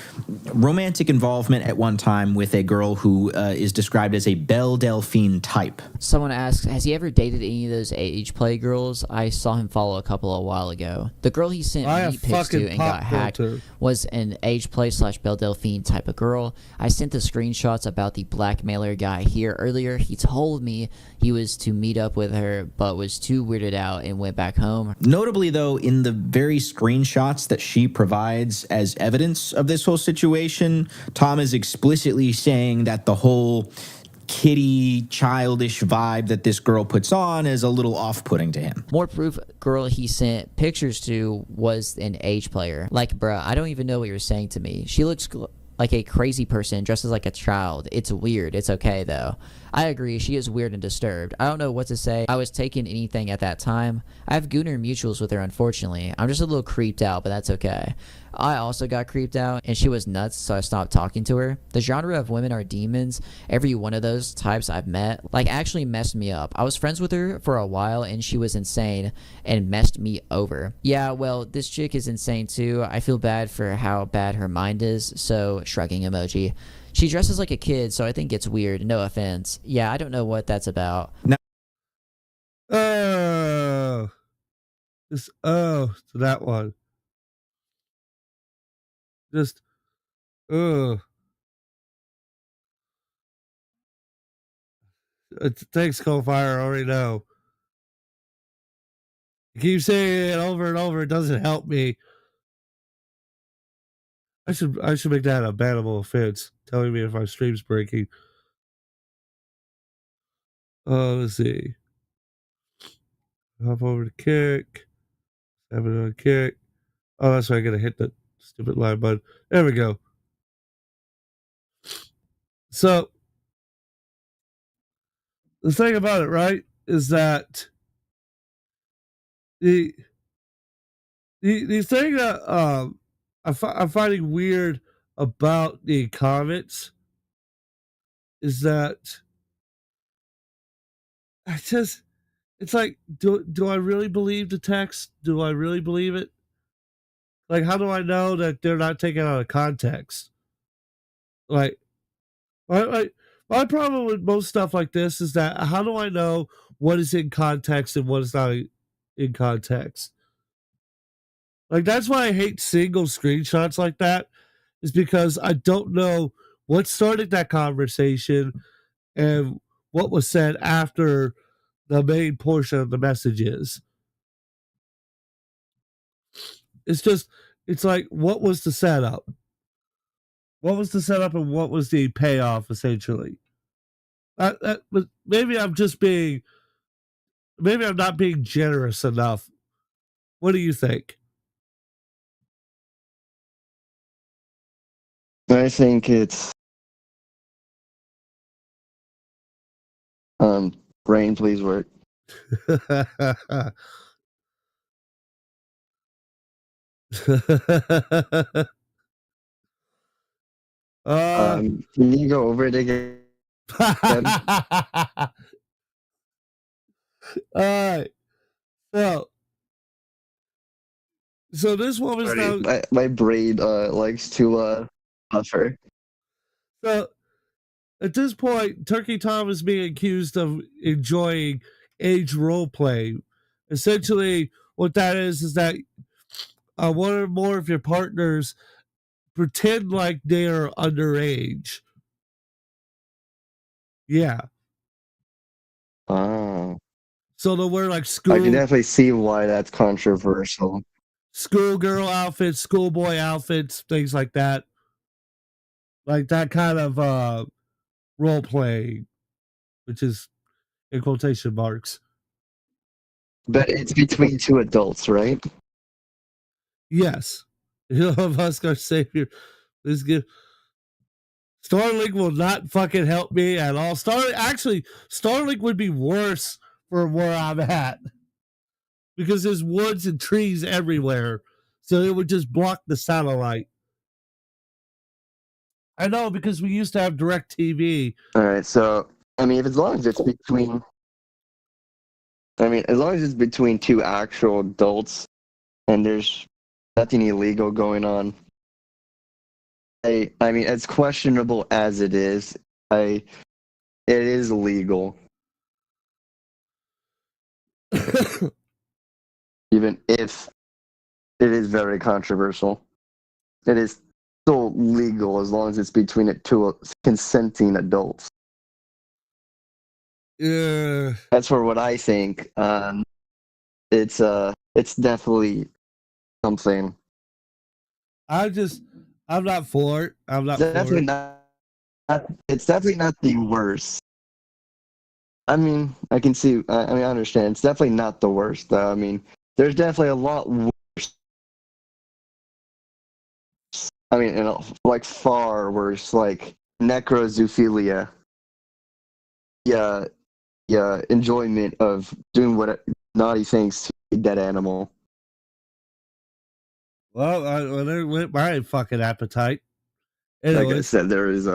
Speaker 2: romantic involvement at one time with a girl who is described as a Belle Delphine type.
Speaker 4: Someone asks, has he ever dated any of those age play girls? I saw him follow a couple a while ago. The girl he sent me pics to and got hacked was an age play / Belle Delphine type of girl. I sent the screenshots about the blackmailer guy here earlier. He told me he was to meet up with her, but was too weirded out and went back home.
Speaker 2: Notably, though, in the very screenshots that she provides as evidence of this whole situation, Tom is explicitly saying that the whole kitty, childish vibe that this girl puts on is a little off-putting to him.
Speaker 4: More proof, girl he sent pictures to was an age player. Like, bruh, I don't even know what you're saying to me. She looks like a crazy person, dresses like a child. It's weird. It's okay, though. I agree, she is weird and disturbed. I don't know what to say. I was taking anything at that time. I have Gooner mutuals with her, unfortunately. I'm just a little creeped out, but that's okay. I also got creeped out, and she was nuts, so I stopped talking to her. The genre of women are demons. Every one of those types I've met, actually messed me up. I was friends with her for a while, and she was insane and messed me over. Yeah, well, this chick is insane too. I feel bad for how bad her mind is, so shrugging emoji. She dresses like a kid, so I think it's weird. No offense. Yeah, I don't know what that's about.
Speaker 2: No.
Speaker 1: So that one. Just, thanks, Coalfire. I already know. You keep saying it over and over. It doesn't help me. I should make that a bannable offense. Telling me if my stream's breaking. Let's see. Hop over to kick. Have it on kick. Oh, that's why I gotta hit the stupid live button. There we go. So the thing about it, right, is that the thing that I'm finding weird about the comments is that it's like, do I really believe the text? Do I really believe it? Like, how do I know that they're not taken out of context? Like, my problem with most stuff like this is that how do I know what is in context and what is not in context? Like, that's why I hate single screenshots like that, is because I don't know what started that conversation and what was said after the main portion of the message is. It's like, what was the setup? What was the setup and what was the payoff, essentially? Maybe I'm not being generous enough. What do you think?
Speaker 3: I think it's brain, please work. Can you go over it again?
Speaker 1: All right. So this woman's now.
Speaker 3: My brain likes to buffer.
Speaker 1: So at this point, Turkey Tom is being accused of enjoying age role play. Essentially, what that is that one or more of your partners pretend like they are underage. Yeah.
Speaker 3: Oh.
Speaker 1: So they'll wear like school.
Speaker 3: I can definitely see why that's controversial.
Speaker 1: Schoolgirl outfits, schoolboy outfits, things like that. Like that kind of role playing, which is in quotation marks.
Speaker 3: But it's between two adults, right?
Speaker 1: Yes. Of us, our savior. This give Starlink will not fucking help me at all. Starlink would be worse for where I'm at. Because there's woods and trees everywhere. So it would just block the satellite. I know, because we used to have DirecTV.
Speaker 3: All right, so I mean, as long as it's between two actual adults, and there's nothing illegal going on. I mean, as questionable as it is, it is legal. Even if it is very controversial, it is still legal as long as it's between two consenting adults.
Speaker 1: Yeah.
Speaker 3: That's for what I think. It's definitely something.
Speaker 1: I'm not for it. I'm not
Speaker 3: definitely
Speaker 1: for
Speaker 3: it. It's definitely not the worst. I mean, I can see. I mean, I understand. It's definitely not the worst, though. I mean, there's definitely a lot worse. I mean, like far worse, like necrozoophilia. Yeah, yeah, enjoyment of doing naughty things to a dead animal.
Speaker 1: Well, there went my fucking appetite.
Speaker 3: Anyways, like I said, there is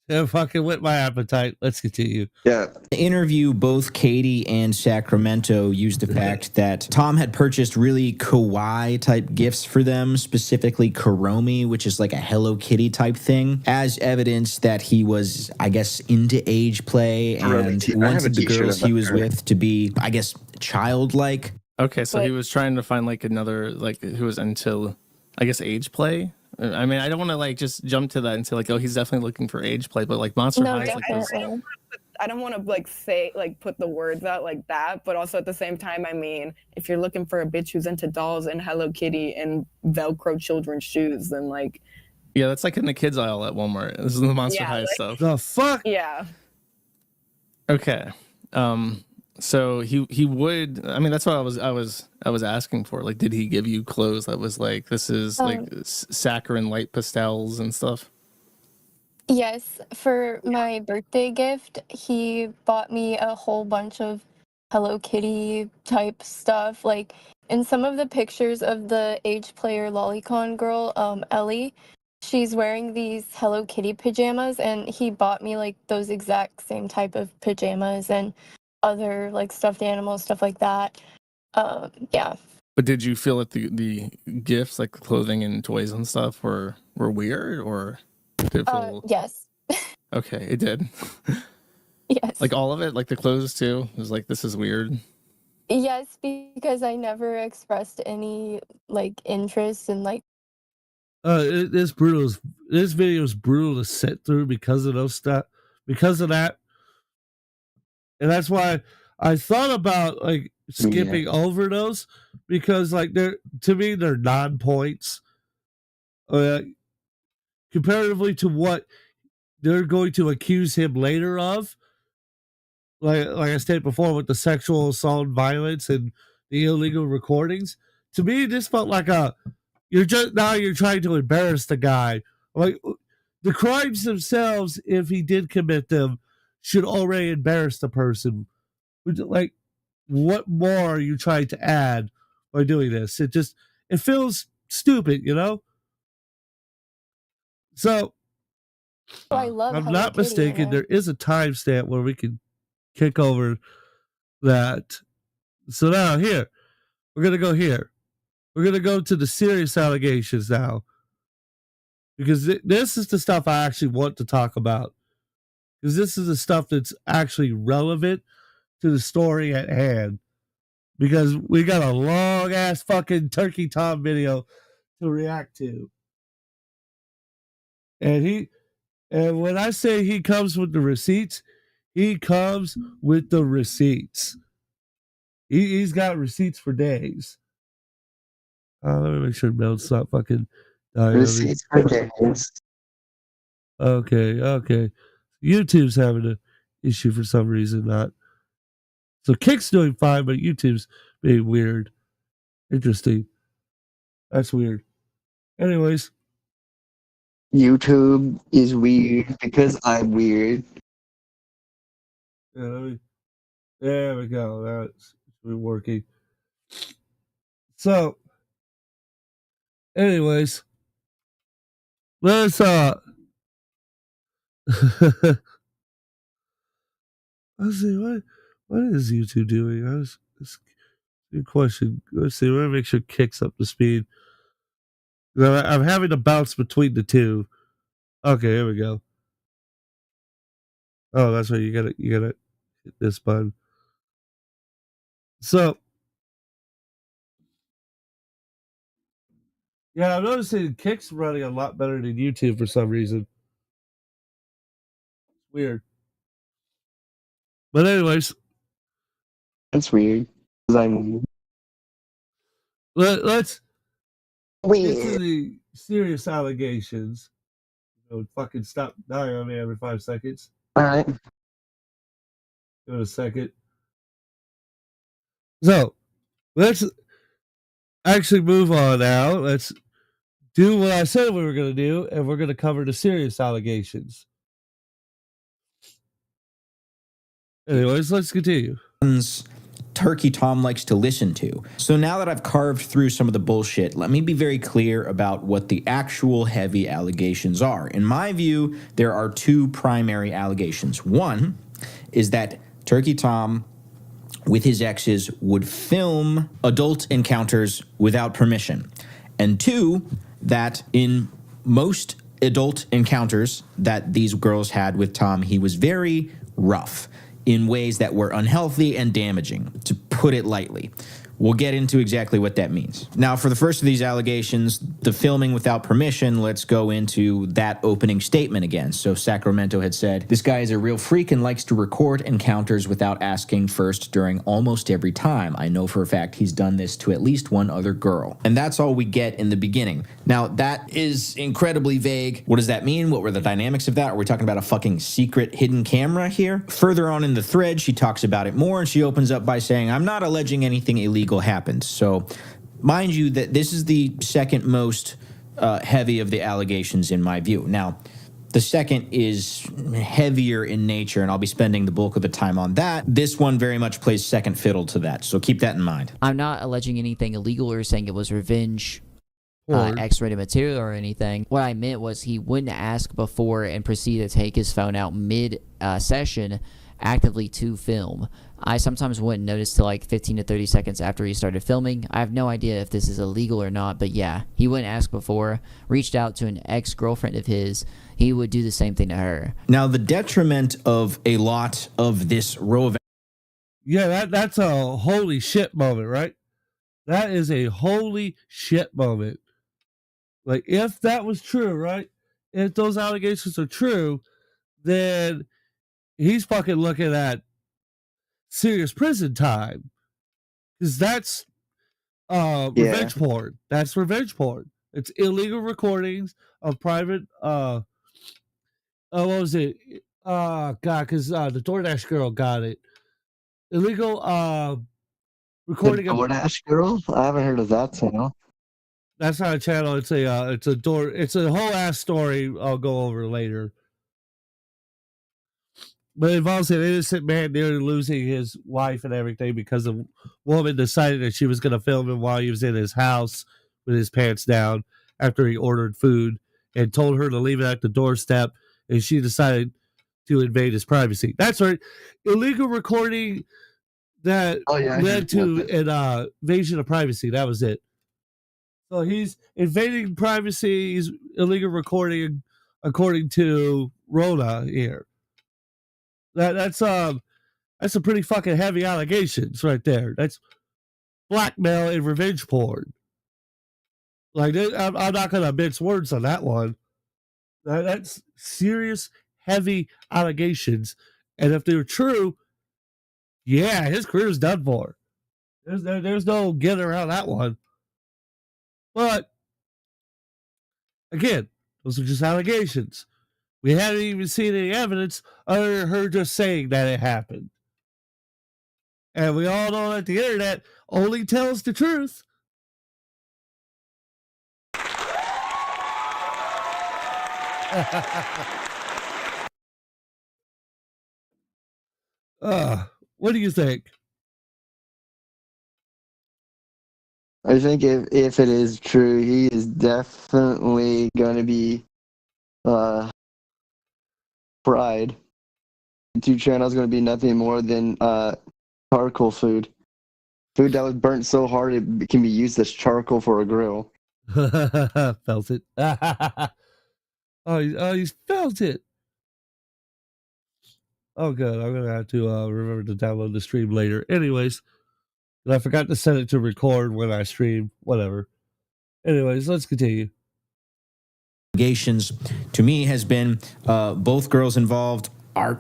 Speaker 1: it fucking whet my appetite. Let's continue.
Speaker 3: Yeah.
Speaker 2: The interview, both Katie and Sacramento used the fact that Tom had purchased really kawaii type gifts for them, specifically Kuromi, which is like a Hello Kitty type thing, as evidence that he was, I guess, into age play and wanted the girls he was with to be, I guess, childlike.
Speaker 5: Okay, so he was trying to find like another, like, who was into, I guess, age play. I mean, I don't want to like just jump to that and say like, oh, he's definitely looking for age play, but like Monster High is like those.
Speaker 7: I don't want to like say like put the words out like that, but also at the same time, I mean, if you're looking for a bitch who's into dolls and Hello Kitty and Velcro children's shoes, then like,
Speaker 5: yeah, that's like in the kids aisle at Walmart. This is the Monster High stuff.
Speaker 1: The fuck?
Speaker 7: Yeah.
Speaker 5: Okay. So he would. I mean, that's what I was asking for. Like, did he give you clothes that was like, this is like saccharine light pastels and stuff?
Speaker 6: Yes, for my birthday gift, he bought me a whole bunch of Hello Kitty type stuff. Like in some of the pictures of the age player lolicon girl, Ellie, she's wearing these Hello Kitty pajamas, and he bought me like those exact same type of pajamas and other like stuffed animals, stuff like that. Yeah.
Speaker 5: But did you feel that the gifts, like clothing and toys and stuff, were weird, or did it feel?
Speaker 6: Yes.
Speaker 5: Okay, it did.
Speaker 6: Yes.
Speaker 5: Like all of it, like the clothes too. It was like, this is weird.
Speaker 6: Yes, because I never expressed any like interest in like.
Speaker 1: This video is brutal to sit through because of those stuff. Because of that. And that's why I thought about like skipping over those, because like to me they're non-points comparatively to what they're going to accuse him later of. Like I stated before, with the sexual assault, violence, and the illegal recordings. To me, this felt like you're trying to embarrass the guy. Like the crimes themselves, if he did commit them, should already embarrass the person. Like, what more are you trying to add by doing this? It feels stupid, you know? So,
Speaker 6: I love
Speaker 1: I'm
Speaker 6: Hello
Speaker 1: not
Speaker 6: Kitty,
Speaker 1: mistaken. There is a timestamp where we can kick over that. So now here, we're going to go here. We're going to go to the serious allegations now. Because this is the stuff I actually want to talk about. Because this is the stuff that's actually relevant to the story at hand. Because we got a long ass fucking Turkey Tom video to react to. And when I say he comes with the receipts, he comes with the receipts. He's got receipts for days. Let me make sure Mel's not fucking dying.
Speaker 3: Receipts for days.
Speaker 1: Okay. YouTube's having an issue for some reason, not. So Kick's doing fine, but YouTube's being weird. Interesting. That's weird. Anyways.
Speaker 3: YouTube is weird because I'm weird.
Speaker 1: Yeah, there we go. That's working. So, anyways, let's let's see what is YouTube doing? Good question. Let's see. We're gonna make sure Kick's up to speed. I'm having to bounce between the two. Okay, here we go. Oh, that's right. You gotta hit this button. So, yeah, I'm noticing Kick's running a lot better than YouTube for some reason. Weird. But anyways,
Speaker 3: that's weird. Because I'm weird.
Speaker 1: Let's
Speaker 3: weird.
Speaker 1: get to the serious allegations. Fucking stop dying on me every 5 seconds.
Speaker 3: All right.
Speaker 1: Give it a second. So, let's actually move on now. Let's do what I said we were going to do, and we're going to cover the serious allegations. Anyways, let's continue.
Speaker 2: Turkey Tom likes to listen to. So now that I've carved through some of the bullshit, let me be very clear about what the actual heavy allegations are. In my view, there are two primary allegations. One is that Turkey Tom, with his exes, would film adult encounters without permission. And two, that in most adult encounters that these girls had with Tom, he was very rough in ways that were unhealthy and damaging, to put it lightly. We'll get into exactly what that means. Now, for the first of these allegations, the filming without permission, let's go into that opening statement again. So Sacramento had said, "This guy is a real freak and likes to record encounters without asking first during almost every time. I know for a fact he's done this to at least one other girl." And that's all we get in the beginning. Now, that is incredibly vague. What does that mean? What were the dynamics of that? Are we talking about a fucking secret hidden camera here? Further on in the thread, she talks about it more, and she opens up by saying, "I'm not alleging anything illegal happened." So mind you that this is the second most heavy of the allegations in my view. Now, the second is heavier in nature, and I'll be spending the bulk of the time on that. This one very much plays second fiddle to that, so keep that in mind.
Speaker 4: I'm not alleging anything illegal or saying it was revenge X-rated material or anything. What I meant was he wouldn't ask before and proceed to take his phone out mid-session actively to film. I sometimes wouldn't notice till like 15 to 30 seconds after he started filming. I have no idea if this is illegal or not, but yeah, he wouldn't ask before. Reached out to an ex-girlfriend of his. He would do the same thing to her.
Speaker 2: Now, the detriment of a lot of this row of...
Speaker 1: Yeah, that's a holy shit moment, right? That is a holy shit moment. Like, if that was true, right? If those allegations are true, then he's fucking looking at serious prison time. Because that's revenge porn. That's revenge porn. It's illegal recordings of private what was it? God, because the DoorDash girl got it. Illegal recording
Speaker 3: the DoorDash girl? I haven't heard of that channel.
Speaker 1: That's not a channel. It's a whole ass story I'll go over later. But it involves an innocent man nearly losing his wife and everything because a woman decided that she was going to film him while he was in his house with his pants down after he ordered food and told her to leave it at the doorstep, and she decided to invade his privacy. That's right. Illegal recording that led to an invasion of privacy. That was it. So he's invading privacy. He's illegal recording, according to Rhoda here. That's some pretty fucking heavy allegations right there. That's blackmail and revenge porn. Like, I'm not gonna mince words on that one. That's serious, heavy allegations, and if they're true, yeah, his career's done for. There's no getting around that one. But again, those are just allegations. We haven't even seen any evidence other than her just saying that it happened. And we all know that the internet only tells the truth. What do you think?
Speaker 3: I think if it is true, he is definitely going to be fried. YouTube channel is going to be nothing more than charcoal food. Food that was burnt so hard it can be used as charcoal for a grill.
Speaker 1: Felt it. He's felt it. Oh, good. I'm going to have to remember to download the stream later. Anyways, I forgot to set it to record when I stream. Whatever. Anyways, let's continue.
Speaker 2: Allegations to me has been both girls involved are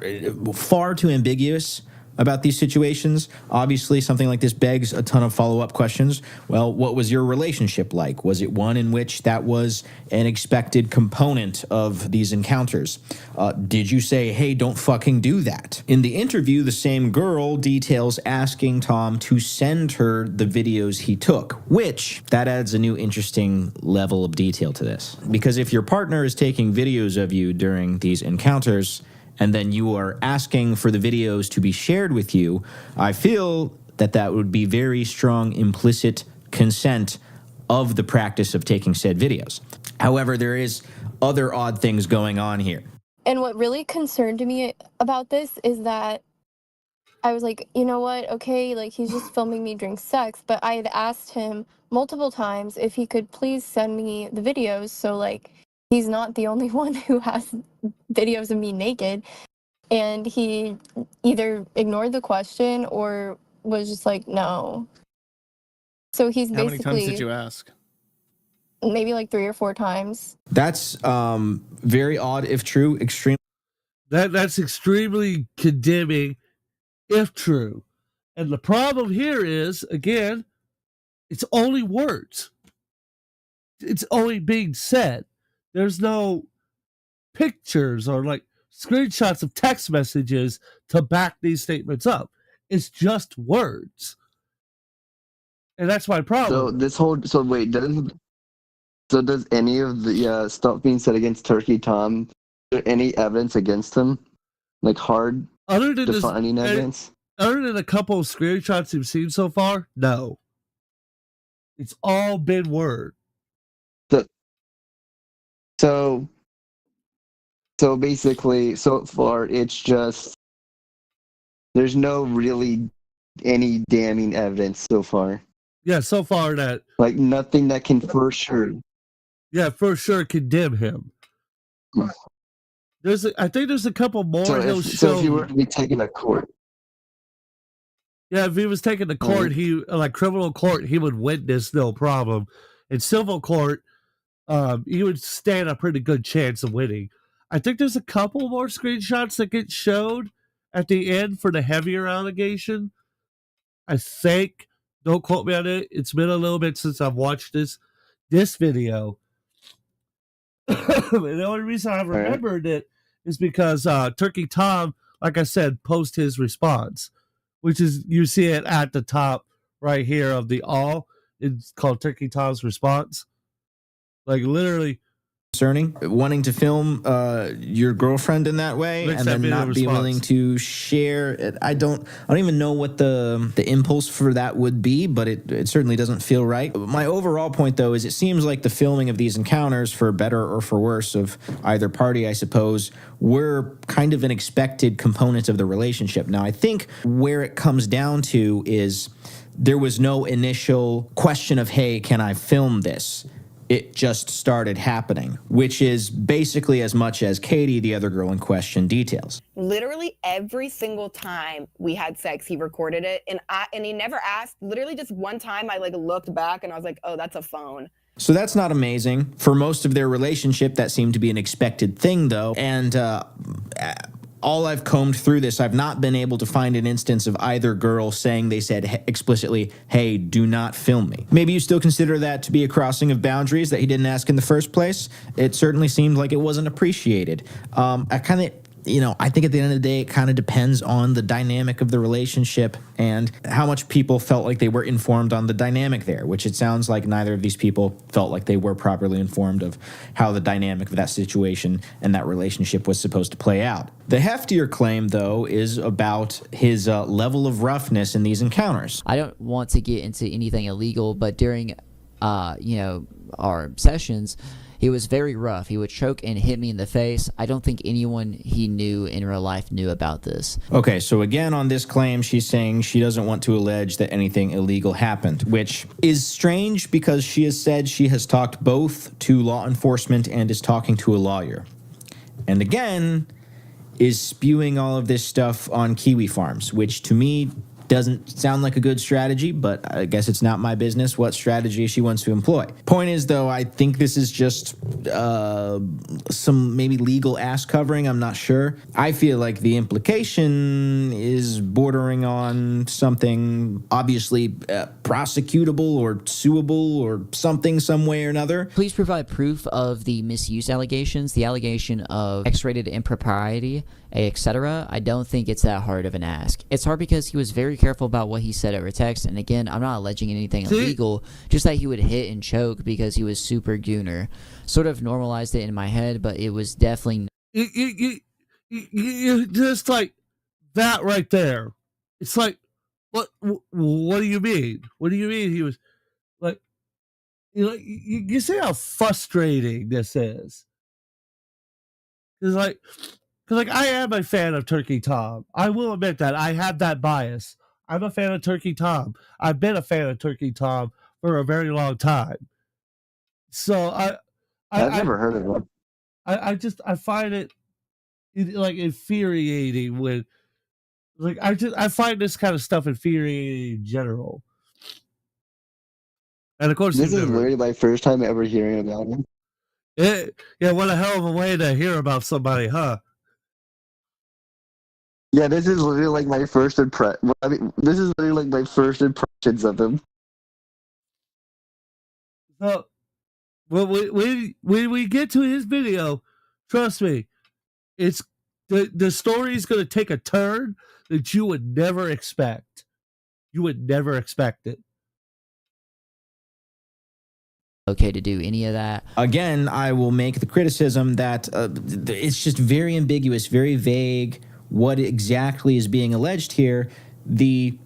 Speaker 2: far too ambiguous about these situations. Obviously, something like this begs a ton of follow-up questions. Well, what was your relationship like? Was it one in which that was an expected component of these encounters? Did you say, hey, don't fucking do that? In the interview, the same girl details asking Tom to send her the videos he took, which that adds a new interesting level of detail to this. Because if your partner is taking videos of you during these encounters, and then you are asking for the videos to be shared with you, I feel that that would be very strong implicit consent of the practice of taking said videos. However, there is other odd things going on here.
Speaker 6: And what really concerned me about this is that I was like, you know what? Okay, like he's just filming me during sex, but I had asked him multiple times if he could please send me the videos so like he's not the only one who has videos of me naked, and he either ignored the question or was just like no. So he's
Speaker 5: How many times did
Speaker 6: basically
Speaker 5: you ask?
Speaker 6: maybe like 3 or 4 times.
Speaker 2: That's very odd if true, extreme.
Speaker 1: That's extremely condemning if true. And the problem here is, again, it's only words. It's only being said. There's no pictures or like screenshots of text messages to back these statements up. It's just words. And that's my problem.
Speaker 3: Does any of the stuff being said against Turkey Tom, is there any evidence against him? Like hard defining evidence?
Speaker 1: Other than a couple of screenshots you've seen so far, no. It's all been word.
Speaker 3: So basically, so far, it's just there's no really any damning evidence so far.
Speaker 1: Yeah, so far that
Speaker 3: like nothing that can for sure.
Speaker 1: Yeah, for sure condemn him. I think there's a couple more he'll show.
Speaker 3: So if he were to be taken to court.
Speaker 1: Yeah, if he was taken to court, he like criminal court, he would witness no problem. In civil court, he would stand a pretty good chance of winning. I think there's a couple more screenshots that get showed at the end for the heavier allegation. I think. Don't quote me on it. It's been a little bit since I've watched this video. The only reason I remembered it is because Turkey Tom, like I said, posted his response, which is, you see it at the top right here of the all. It's called Turkey Tom's response. Like literally
Speaker 2: concerning, wanting to film your girlfriend in that way and then not be willing to share it. I don't even know what the impulse for that would be, but it certainly doesn't feel right. My overall point, though, is it seems like the filming of these encounters, for better or for worse, of either party, I suppose, were kind of an expected component of the relationship. Now, I think where it comes down to is there was no initial question of, hey, can I film this? It just started happening, which is basically as much as Katie, the other girl in question, details.
Speaker 7: Literally every single time we had sex, he recorded it, and he never asked. Literally just one time I looked back and I was like, oh, that's a phone.
Speaker 2: So that's not amazing. For most of their relationship, that seemed to be an expected thing, though. And all I've combed through this, I've not been able to find an instance of either girl saying they said explicitly, hey, do not film me. Maybe you still consider that to be a crossing of boundaries that he didn't ask in the first place. It certainly seemed like it wasn't appreciated. I think at the end of the day, it kind of depends on the dynamic of the relationship and how much people felt like they were informed on the dynamic there, which it sounds like neither of these people felt like they were properly informed of how the dynamic of that situation and that relationship was supposed to play out. The heftier claim, though, is about his level of roughness in these encounters.
Speaker 4: I don't want to get into anything illegal, but during, our sessions, he was very rough. He would choke and hit me in the face. I don't think anyone he knew in real life knew about this.
Speaker 2: Okay, so again, on this claim, she's saying she doesn't want to allege that anything illegal happened, which is strange because she has said she has talked both to law enforcement and is talking to a lawyer. And again, is spewing all of this stuff on Kiwi Farms, which to me doesn't sound like a good strategy, but I guess it's not my business what strategy she wants to employ. Point is, though, I think this is just some maybe legal ass covering. I'm not sure. I feel like the implication is bordering on something obviously prosecutable or suable or something some way or another.
Speaker 4: Please provide proof of the misuse allegations, the allegation of X-rated impropriety, etc. I don't think it's that hard of an ask. It's hard because he was very careful about what he said over text, and again, I'm not alleging anything illegal, just that he would hit and choke because he was super gooner. Sort of normalized it in my head, but it was definitely...
Speaker 1: You just like that right there. It's like, what do you mean? What do you mean he was like, you see how frustrating this is? Because I am a fan of Turkey Tom. I will admit that. I have that bias. I'm a fan of Turkey Tom. I've been a fan of Turkey Tom for a very long time. So I've
Speaker 3: never heard of him.
Speaker 1: I find it infuriating when I find this kind of stuff infuriating in general. And of course,
Speaker 3: this is literally my first time ever hearing about him.
Speaker 1: Yeah, what a hell of a way to hear about somebody, huh?
Speaker 3: Yeah, this is literally like my first this is literally like my first impressions of him.
Speaker 1: So, when we get to his video, trust me, it's the story is going to take a turn that you would never expect. You would never expect it.
Speaker 4: Okay to do any of that.
Speaker 2: Again, I will make the criticism that it's just very ambiguous, very vague. What exactly is being alleged here? The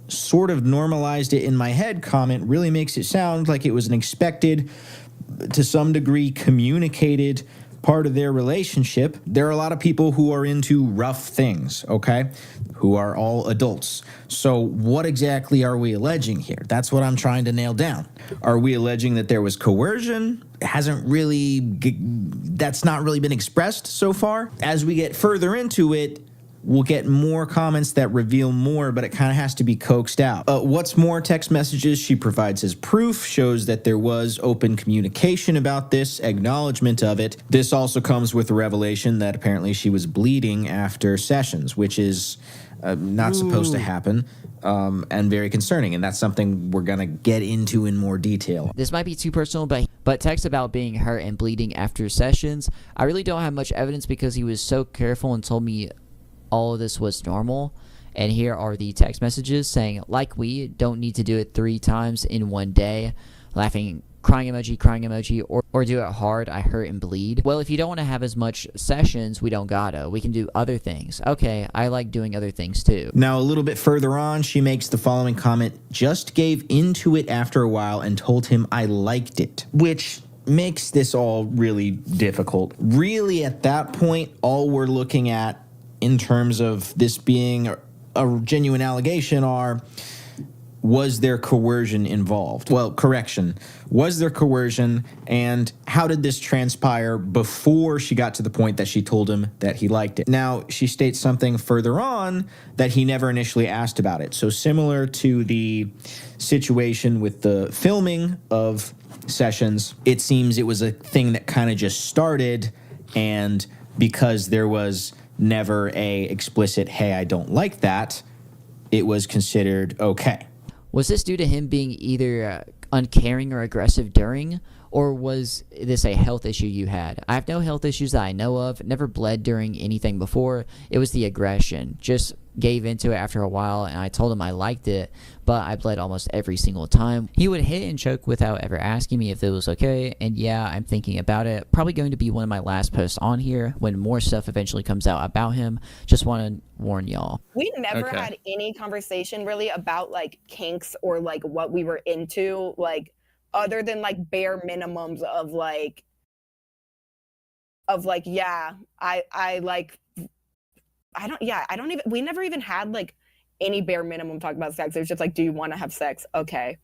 Speaker 2: sort of normalized it in my head comment really makes it sound like it was an expected, to some degree, communicated part of their relationship. There are a lot of people who are into rough things, okay, who are all adults. So what exactly are we alleging here? That's what I'm trying to nail down. Are we alleging that there was coercion? That's not really been expressed so far. As we get further into it, we'll get more comments that reveal more, but it kind of has to be coaxed out. What's more, text messages she provides as proof shows that there was open communication about this, acknowledgement of it. This also comes with the revelation that apparently she was bleeding after sessions, which is not supposed to happen, and very concerning, and that's something we're going to get into in more detail.
Speaker 4: This might be too personal, but text about being hurt and bleeding after sessions, I really don't have much evidence because he was so careful and told me all of this was normal. And here are the text messages saying, like, we don't need to do it 3 times in one day, laughing crying emoji, or do it hard, I hurt and bleed. Well, if you don't want to have as much sessions, we don't gotta. We can do other things. Okay, I like doing other things too.
Speaker 2: Now, a little bit further on, she makes the following comment: just gave into it after a while and told him I liked it, which makes this all really difficult. Really, at that point, all we're looking at in terms of this being a genuine allegation are, was there coercion involved? Well, correction. Was there coercion, and how did this transpire before she got to the point that she told him that he liked it? Now, she states something further on that he never initially asked about it. So similar to the situation with the filming of sessions, it seems it was a thing that kind of just started, and because there was never a explicit, hey, I don't like that, it was considered okay.
Speaker 4: Was this due to him being either uncaring or aggressive during, or was this a health issue you had? I have no health issues that I know of, never bled during anything before. It was the aggression. Just gave into it after a while, and I told him I liked it, but I bled almost every single time. He would hit and choke without ever asking me if it was okay, and yeah, I'm thinking about it. Probably going to be one of my last posts on here when more stuff eventually comes out about him. Just want to warn y'all.
Speaker 7: We never had any conversation really about like kinks or like what we were into, like other than like bare minimums of like yeah, I like I don't even, we never even had like any bare minimum talk about sex. It was just like, do you want to have sex? Okay.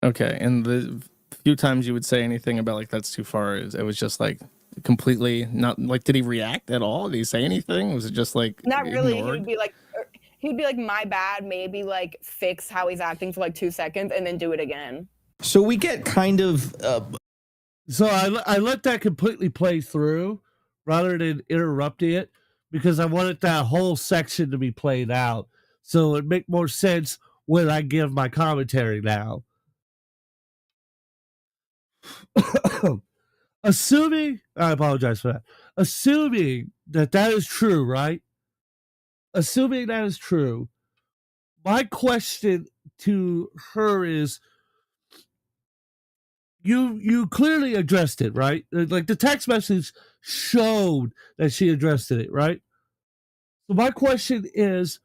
Speaker 5: Okay. And the few times you would say anything about like, that's too far, it was just like completely not like, did he react at all? Did he say anything? Was it just like,
Speaker 7: not really?
Speaker 5: ignored?
Speaker 7: He would be like, my bad, maybe like fix how he's acting for like 2 seconds and then do it again.
Speaker 2: So we get kind of
Speaker 1: so I let that completely play through rather than interrupting it, because I wanted that whole section to be played out, so it'd make more sense when I give my commentary now. Assuming, I apologize for that. Assuming that is true, right? Assuming that is true, my question to her is, you clearly addressed it, right? Like the text message showed that she addressed it, right? So my question is,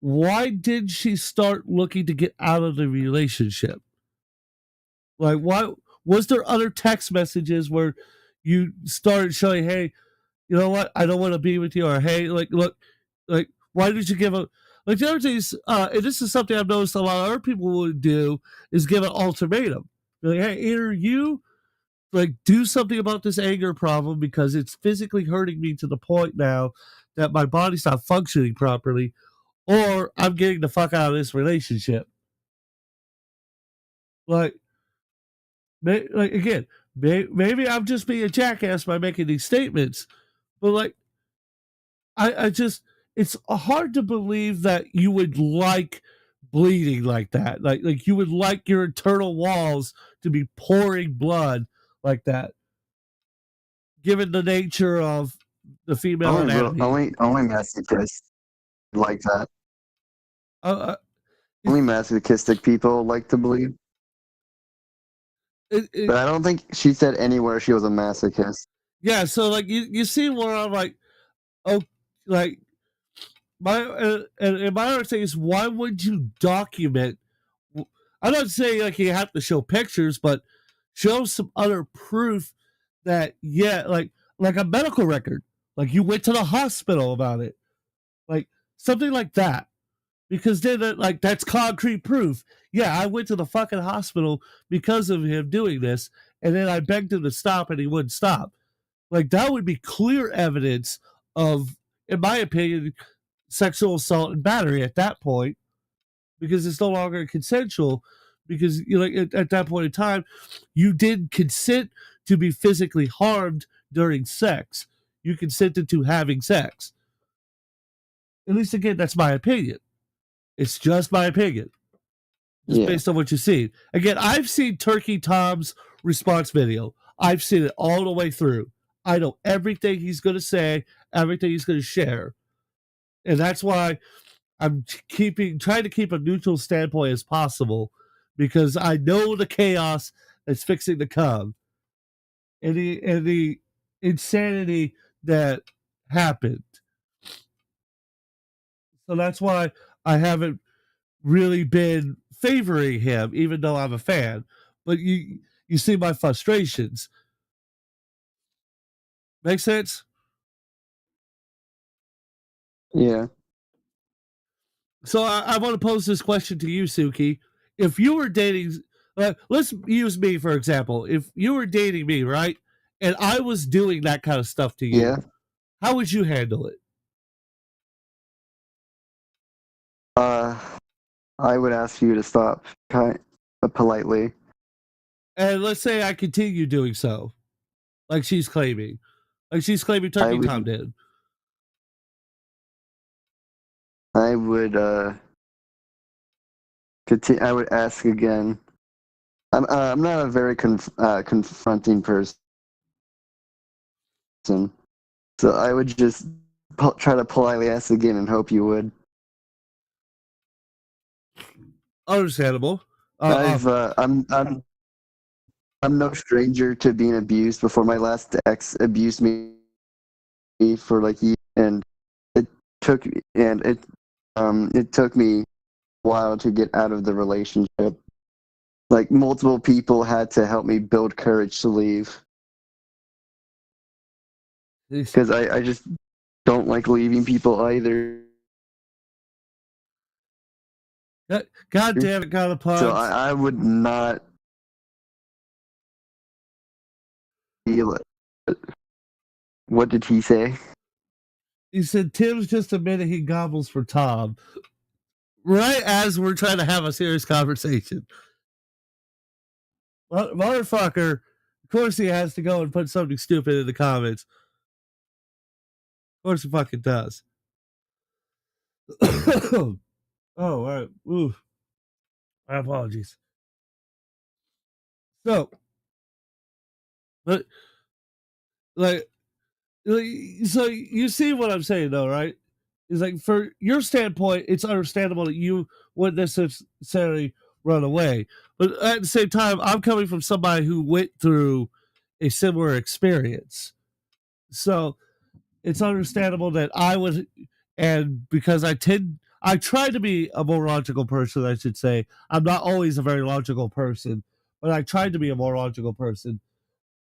Speaker 1: why did she start looking to get out of the relationship? Like, why was there other text messages where you started showing, hey, you know what, I don't want to be with you, or hey, like, look, like, why did you give a, like, the other things, and this is something I've noticed a lot of other people would do, is give an ultimatum. Like, hey, either you like do something about this anger problem because it's physically hurting me to the point now that my body's not functioning properly, or I'm getting the fuck out of this relationship. Like again, maybe I'm just being a jackass by making these statements, but like, I just, it's hard to believe that you would like bleeding like that. Like you would like your internal walls to be pouring blood like that, given the nature of the female anatomy.
Speaker 3: Only masochists like that. Only masochistic people like to bleed. But I don't think she said anywhere she was a masochist.
Speaker 1: Yeah, so like you see where I'm like, oh, like my and my other thing is, why would you document? I'm not saying like you have to show pictures, but show some other proof that, yeah, like a medical record, like you went to the hospital about it, like something like that, because then like that's concrete proof. Yeah, I went to the fucking hospital because of him doing this, and then I begged him to stop and he wouldn't stop. Like that would be clear evidence of, in my opinion, sexual assault and battery at that point, because it's no longer consensual, because you know, like at that point in time you did consent to be physically harmed during sex. You consented to having sex. At least, again, that's my opinion. It's just my opinion, just based on what you see. Again, I've seen Turkey Tom's response video. I've seen it all the way through. I know everything he's going to say, everything he's going to share, and that's why I'm trying to keep a neutral standpoint as possible, because I know the chaos that's fixing to come and the insanity that happened. So that's why I haven't really been favoring him, even though I'm a fan. But you see my frustrations. Make sense?
Speaker 3: Yeah.
Speaker 1: So I want to pose this question to you, Suki. If you were dating, let's use me for example. If you were dating me, right, and I was doing that kind of stuff to you,
Speaker 3: Yeah.
Speaker 1: how would you handle it?
Speaker 3: I would ask you to stop politely.
Speaker 1: And let's say I continue doing so, like she's claiming. Like she's claiming Turkey Tom did.
Speaker 3: I would continue. I would ask again. I'm not a very confronting person, so I would just try to politely ask again and hope you would.
Speaker 1: Understandable.
Speaker 3: I'm no stranger to being abused. Before my last ex abused me for like years, and it took me a while to get out of the relationship. Like multiple people had to help me build courage to leave because I just don't like leaving people either.
Speaker 1: God damn it, got a punch.
Speaker 3: So I would not feel it. What did he say?
Speaker 1: He said Tim's just admitted he gobbles for Tom. Right as we're trying to have a serious conversation. Motherfucker, of course he has to go and put something stupid in the comments. Of course he fucking does. Oh, all right. Ooh. My apologies. So, but like, so you see what I'm saying, though, right? It's like for your standpoint, it's understandable that you wouldn't necessarily run away, but at the same time, I'm coming from somebody who went through a similar experience, so it's understandable that I would, and because I try to be a more logical person, I should say. I'm not always a very logical person, but I tried to be a more logical person.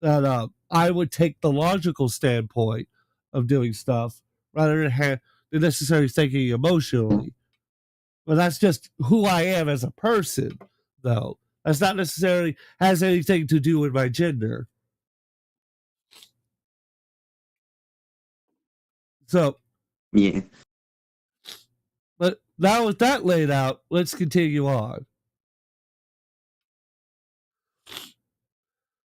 Speaker 1: That I would take the logical standpoint of doing stuff rather than necessarily thinking emotionally. But that's just who I am as a person, though. That's not necessarily has anything to do with my gender. So,
Speaker 3: yeah.
Speaker 1: But now with that laid out, let's continue on.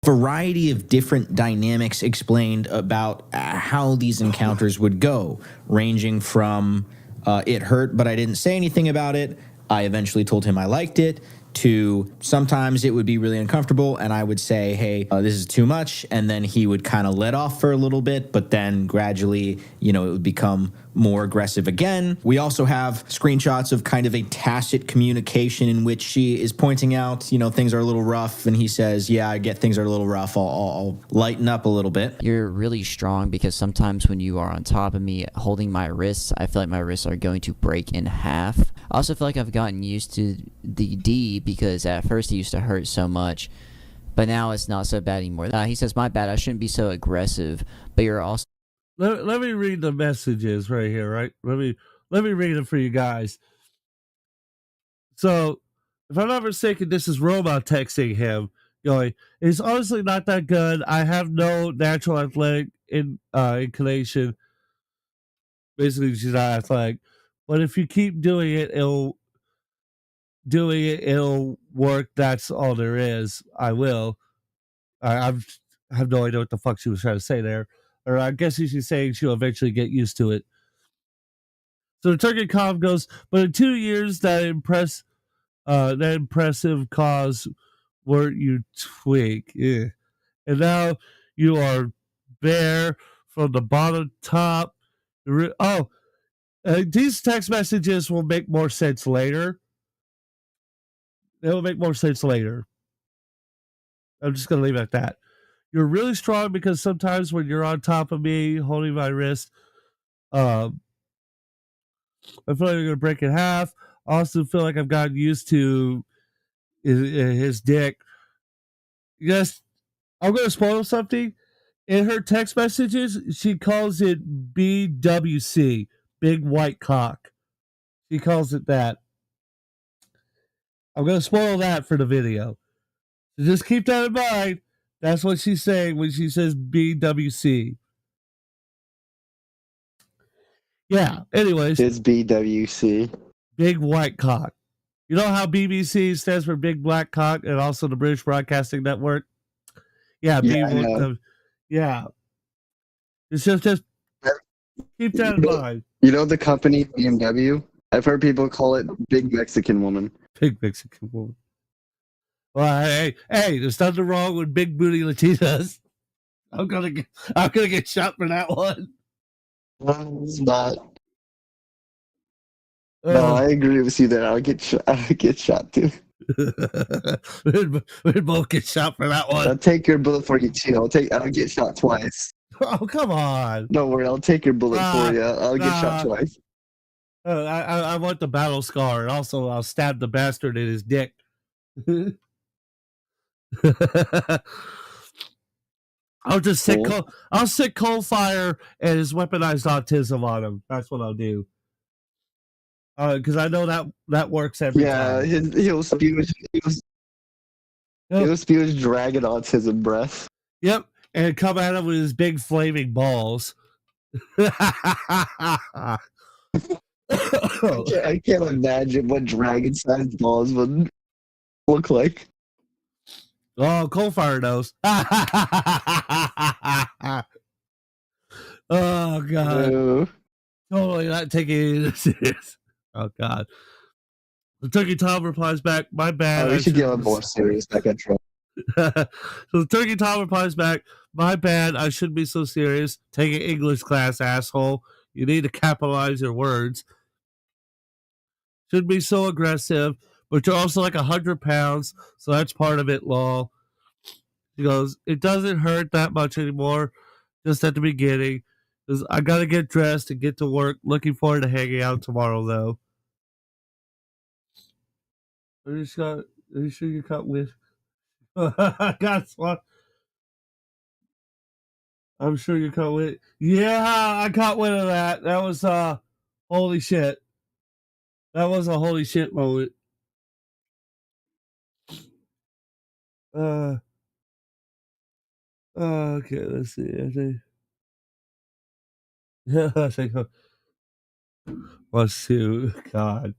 Speaker 2: Variety of different dynamics explained about how these encounters would go, ranging from it hurt, but I didn't say anything about it. I eventually told him I liked it, to sometimes it would be really uncomfortable and I would say, hey, this is too much. And then he would kind of let off for a little bit, but then gradually, it would become more aggressive again. We also have screenshots of kind of a tacit communication in which she is pointing out, things are a little rough. And he says, yeah, I get things are a little rough. I'll lighten up a little bit.
Speaker 4: You're really strong because sometimes when you are on top of me holding my wrists, I feel like my wrists are going to break in half. I also feel like I've gotten used to the D because at first it used to hurt so much, but now it's not so bad anymore. He says, my bad, I shouldn't be so aggressive, but you're also...
Speaker 1: Let me read the messages right here, right? Let me read them for you guys. So, if I'm not mistaken, this is Roma texting him, going, it's honestly not that good. I have no natural athletic inclination. Basically, she's not athletic. But if you keep doing it, it'll work. That's all there is. I will. I have no idea what the fuck she was trying to say there. Or I guess she's saying she'll eventually get used to it. So the Turkey Cobb goes, but in 2 years, that impressive cause weren't you twig. Yeah. And now you are bare from the bottom top. These text messages will make more sense later. It'll make more sense later. I'm just going to leave it at that. You're really strong because sometimes when you're on top of me, holding my wrist, I feel like I'm going to break in half. I also feel like I've gotten used to his dick. Yes, I'm going to spoil something. In her text messages, she calls it BWC, big white cock. She calls it that. I'm going to spoil that for the video. So just keep that in mind. That's what she's saying when she says BWC. Yeah, anyways.
Speaker 3: It's BWC.
Speaker 1: Big white cock. You know how BBC stands for Big Black Cock and also the British Broadcasting Network? Yeah, yeah. It's just keep that in mind.
Speaker 3: You know the company BMW? I've heard people call it Big Mexican Woman.
Speaker 1: Big Mexican Woman. Well, hey, there's nothing wrong with big booty Latinas. I'm gonna get shot for that one.
Speaker 3: It's not. No, I agree with you there. I'll get shot too.
Speaker 1: We'd both get shot for that one.
Speaker 3: I'll take your bullet for you too. I'll get shot twice.
Speaker 1: Oh, come on.
Speaker 3: Don't worry, I'll take your bullet for you. I'll get shot twice.
Speaker 1: I want the battle scar, and also I'll stab the bastard in his dick. I'll sick cold fire and his weaponized autism on him. That's what I'll do. Because I know that works every time.
Speaker 3: Yeah, he'll spew his dragon autism breath.
Speaker 1: Yep, and come at him with his big flaming balls.
Speaker 3: I can't imagine what dragon-sized balls would look like.
Speaker 1: Oh, Coalfire knows. Oh, God. Totally not taking it serious. Oh, God. The Turkey Tom replies back, my bad.
Speaker 3: We should get more serious back at Trump.
Speaker 1: So the Turkey Tom replies back, my bad, I shouldn't be so serious. Take an English class, asshole. You need to capitalize your words. Shouldn't be so aggressive, but you're also like 100 pounds, so that's part of it, lol. He goes, it doesn't hurt that much anymore, just at the beginning. Because I got to get dressed and get to work. Looking forward to hanging out tomorrow, though. Are you sure you cut with? I got one. I'm sure you caught wind. Yeah, I caught wind of that. That was holy shit. That was a holy shit moment. Okay, let's see. I think. Yeah, I think. Let's see. God.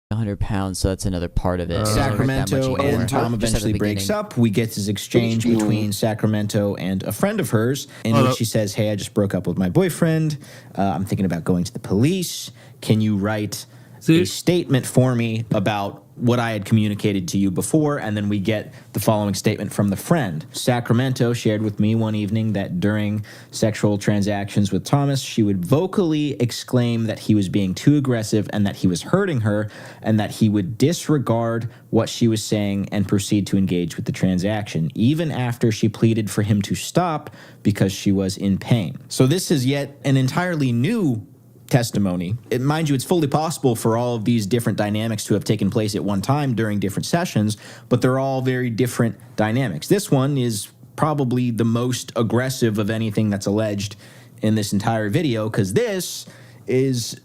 Speaker 4: 100 pounds, so that's another part of it.
Speaker 2: Sacramento and Tom eventually breaks up. We get this exchange between Sacramento and a friend of hers in which she says, hey, I just broke up with my boyfriend. I'm thinking about going to the police. Can you write a statement for me about what I had communicated to you before? And then we get the following statement from the friend. Sacramento shared with me one evening that during sexual transactions with Thomas, she would vocally exclaim that he was being too aggressive and that he was hurting her, and that he would disregard what she was saying and proceed to engage with the transaction, even after she pleaded for him to stop because she was in pain. So this is yet an entirely new testimony. Mind you, it's fully possible for all of these different dynamics to have taken place at one time during different sessions, but they're all very different dynamics. This one is probably the most aggressive of anything that's alleged in this entire video, because this is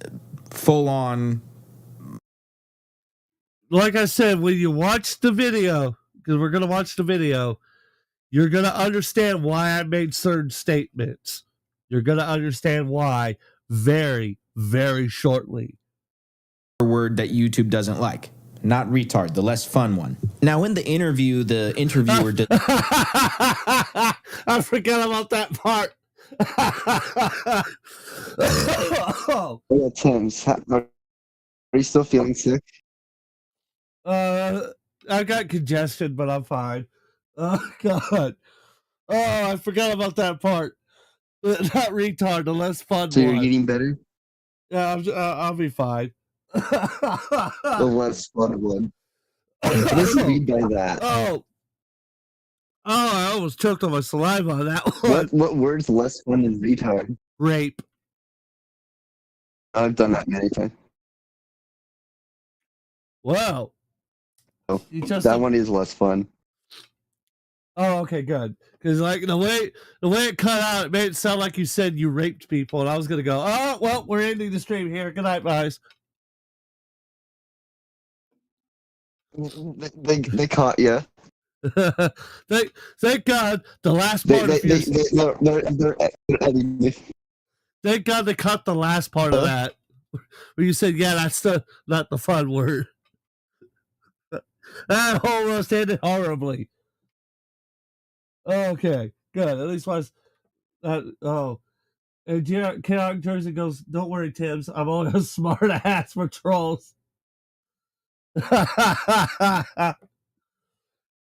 Speaker 2: full on.
Speaker 1: Like I said, when you watch the video, because we're going to watch the video, you're going to understand why I made certain statements. You're going to understand why very, very shortly.
Speaker 2: Word that YouTube doesn't like. Not retard, the less fun one. Now, in the interview, the interviewer did.
Speaker 1: I forgot about that part.
Speaker 3: Yeah, Timbs, are you still feeling sick?
Speaker 1: I got congestion, but I'm fine. Oh, God. Oh, I forgot about that part. Not retard, the less fun
Speaker 3: So
Speaker 1: one.
Speaker 3: you're getting better?
Speaker 1: Yeah, I'll be fine.
Speaker 3: The less fun one. What do you mean by that?
Speaker 1: Oh, I almost choked on my saliva on that one.
Speaker 3: What word's less fun than retard?
Speaker 1: Rape.
Speaker 3: I've done that many times.
Speaker 1: Wow.
Speaker 3: Oh, that one is less fun.
Speaker 1: Oh, okay, good. Because like the way it cut out, it made it sound like you said you raped people, and I was gonna go, oh well, we're ending the stream here. Good night, guys.
Speaker 3: They caught you.
Speaker 1: Thank God the last part of thank God they cut the last part of that where you said, yeah, that's not the fun word. That almost ended horribly. Okay, good. At least was oh. And Chaotic Jersey goes, don't worry, Timbs. I'm only a smart ass for trolls.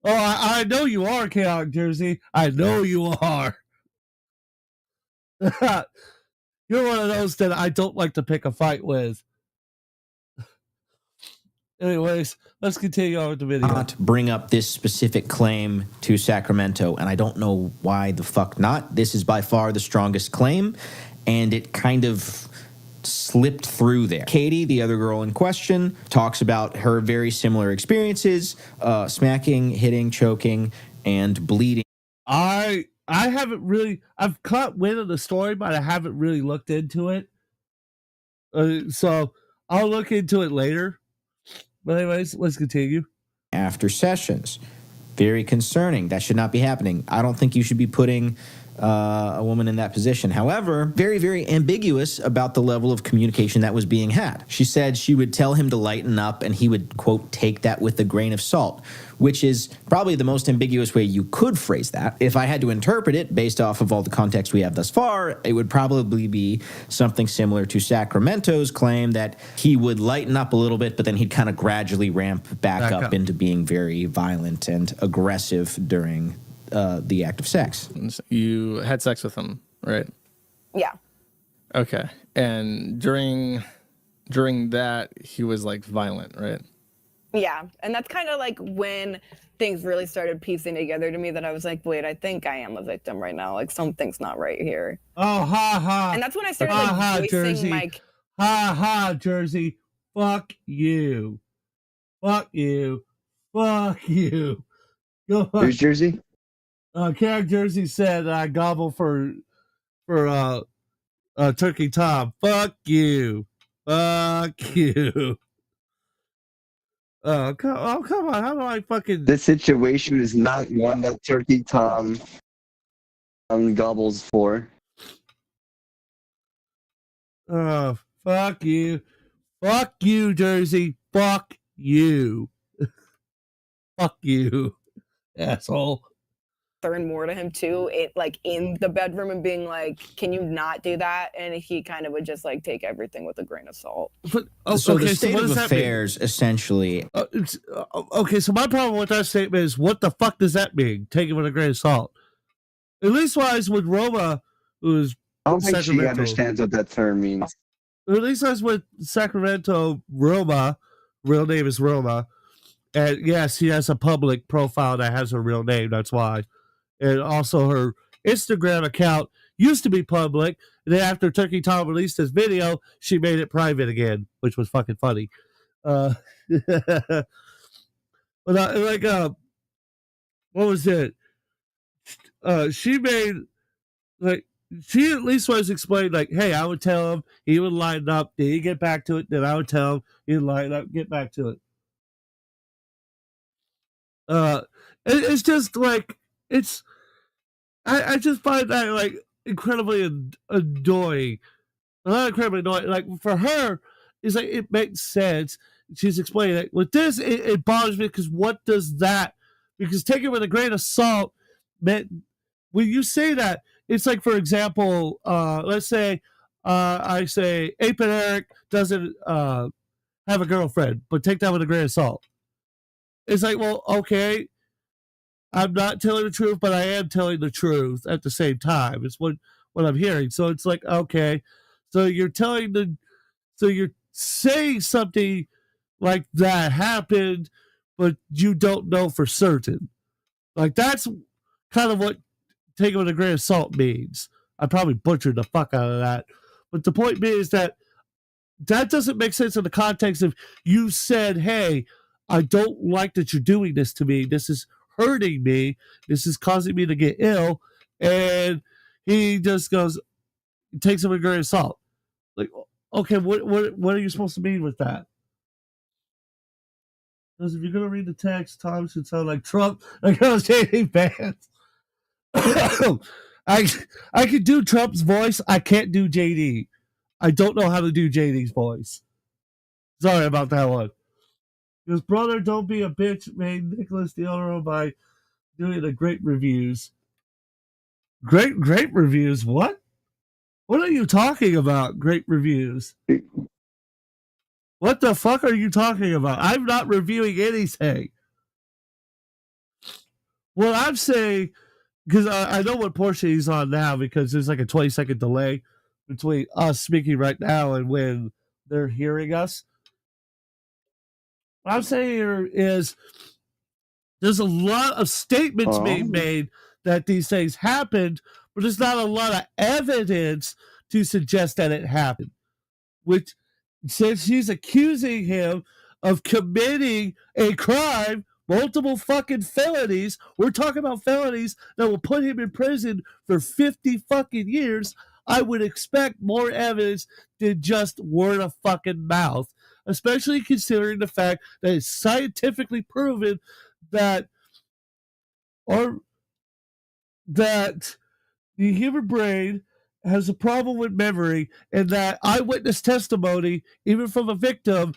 Speaker 1: Oh, I know you are, Chaotic Jersey. I know you are. You're one of those that I don't like to pick a fight with. Anyways, let's continue on with the video.
Speaker 2: Not bring up this specific claim to Sacramento, and I don't know why the fuck not. This is by far the strongest claim, and it kind of slipped through there. Katie, the other girl in question, talks about her very similar experiences, smacking, hitting, choking, and bleeding.
Speaker 1: I haven't really, I've caught wind of the story, but I haven't really looked into it. So I'll look into it later. But anyways, let's continue.
Speaker 2: After sessions. Very concerning. That should not be happening. I don't think you should be putting a woman in that position. However, very, very ambiguous about the level of communication that was being had. She said she would tell him to lighten up and he would, quote, take that with a grain of salt, which is probably the most ambiguous way you could phrase that. If I had to interpret it based off of all the context we have thus far, it would probably be something similar to Sacramento's claim that he would lighten up a little bit, but then he'd kind of gradually ramp back up into being very violent and aggressive during the act of sex.
Speaker 5: You had sex with him, right?
Speaker 7: Yeah.
Speaker 5: Okay. And during that, he was like violent, right?
Speaker 7: Yeah. And that's kind of like when things really started piecing together to me that I was like, wait, I think I am a victim right now. Like something's not right here.
Speaker 1: Oh, ha, ha.
Speaker 7: And that's when I started like voicing
Speaker 1: Jersey.
Speaker 7: my...
Speaker 1: Ha, ha, Jersey. Fuck you. Fuck you. Fuck you. Go fuck.
Speaker 3: Who's Jersey?
Speaker 1: Chaotic Jersey said I gobble for Turkey Tom. Fuck you. Fuck you. Oh, come on. How do I fucking...
Speaker 3: This situation is not one that Turkey Tom gobbles for.
Speaker 1: Oh, fuck you. Fuck you, Jersey. Fuck you. Fuck you, asshole.
Speaker 7: Turned more to him too, it like in the bedroom and being like, can you not do that? And he kind of would just like take everything with a grain of salt.
Speaker 1: But,
Speaker 2: so the state of affairs essentially
Speaker 1: okay, so my problem with that statement is, what the fuck does that mean, take it with a grain of salt? At least wise with Roma, who's
Speaker 3: I don't think she understands what that term means.
Speaker 1: At least I was with Sacramento. Roma, real name is Roma, and yes, she has a public profile that has her real name, that's why. And also her Instagram account used to be public. And then after Turkey Tom released this video, she made it private again, which was fucking funny. But what was it? She made, like, she at least was explained, like, hey, I would tell him, he would line up, then he'd get back to it, then I would tell him, he'd line up, get back to it. It's just like, I just find that like incredibly annoying. Not incredibly annoying. Like for her, it's like it makes sense. She's explaining it. With this, it bothers me because what does that? Because take it with a grain of salt. When you say that, it's like, for example, let's say I say Ape and Eric doesn't have a girlfriend, but take that with a grain of salt. It's like, well, okay, I'm not telling the truth, but I am telling the truth at the same time. It's what I'm hearing. So it's like, okay, so you're telling saying something like that happened, but you don't know for certain. Like, that's kind of what take it with a grain of salt means. I probably butchered the fuck out of that. But the point being is that doesn't make sense in the context of you said, hey, I don't like that you're doing this to me. This is hurting me. This is causing me to get ill. And he just goes, takes him with a grain of salt. Like, okay, what are you supposed to mean with that? Because if you're going to read the text, Tom should sound like Trump. Like I was JD fans. I can do Trump's voice. I can't do JD. I don't know how to do JD's voice. Sorry about that one. Because brother, don't be a bitch, made Nicholas Dioro by doing the great reviews. Great reviews? What? What are you talking about? Great reviews. What the fuck are you talking about? I'm not reviewing anything. What I'm saying, because I know what portion he's on now, because there's like a 20-second delay between us speaking right now and when they're hearing us. What I'm saying here is there's a lot of statements being made that these things happened, but there's not a lot of evidence to suggest that it happened. Which, since she's accusing him of committing a crime, multiple fucking felonies, we're talking about felonies that will put him in prison for 50 fucking years, I would expect more evidence than just word of fucking mouth, especially considering the fact that it's scientifically proven that that the human brain has a problem with memory, and that eyewitness testimony, even from a victim,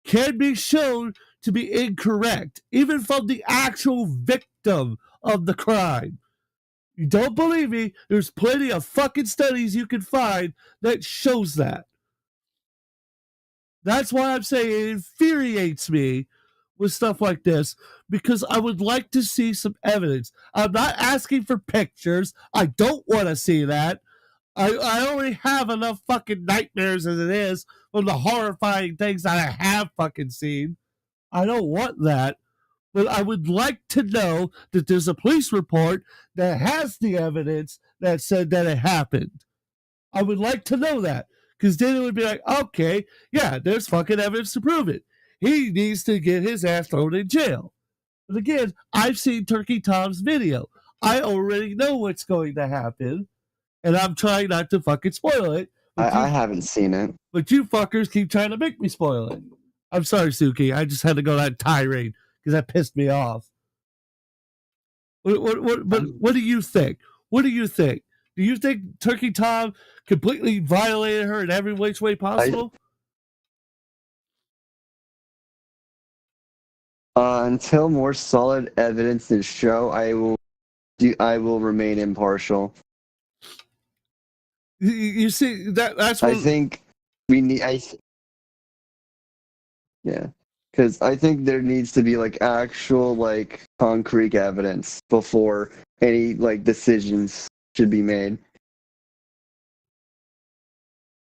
Speaker 1: can be shown to be incorrect, even from the actual victim of the crime. You don't believe me? There's plenty of fucking studies you can find that shows that. That's why I'm saying it infuriates me with stuff like this, because I would like to see some evidence. I'm not asking for pictures. I don't want to see that. I already have enough fucking nightmares as it is from the horrifying things that I have fucking seen. I don't want that. But I would like to know that there's a police report that has the evidence that said that it happened. I would like to know that. Because then it would be like, okay, yeah, there's fucking evidence to prove it. He needs to get his ass thrown in jail. But again, I've seen Turkey Tom's video. I already know what's going to happen. And I'm trying not to fucking spoil it.
Speaker 3: I haven't seen it.
Speaker 1: But you fuckers keep trying to make me spoil it. I'm sorry, Suki. I just had to go that tirade because that pissed me off. What do you think? What do you think? Do you think Turkey Tom completely violated her in every which way possible?
Speaker 3: Until more solid evidence is shown, I will remain impartial.
Speaker 1: You see, that's what
Speaker 3: I think we need. Yeah, because I think there needs to be like actual like concrete evidence before any like decisions should be made.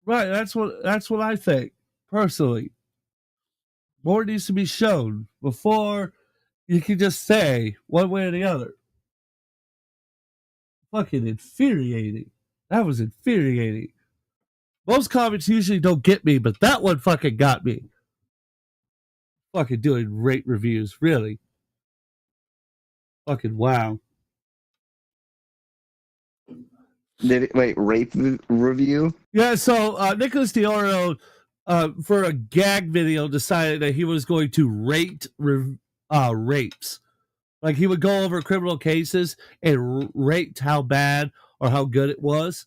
Speaker 1: Right, that's what I think personally. More needs to be shown before you can just say one way or the other. Fucking infuriating. That was infuriating. Most comments usually don't get me, but that one fucking got me. Fucking doing rate reviews, really. Fucking wow.
Speaker 3: Rape review?
Speaker 1: Yeah, so Nicholas Dioro, for a gag video, decided that he was going to rate rapes. Like, he would go over criminal cases and rate how bad or how good it was.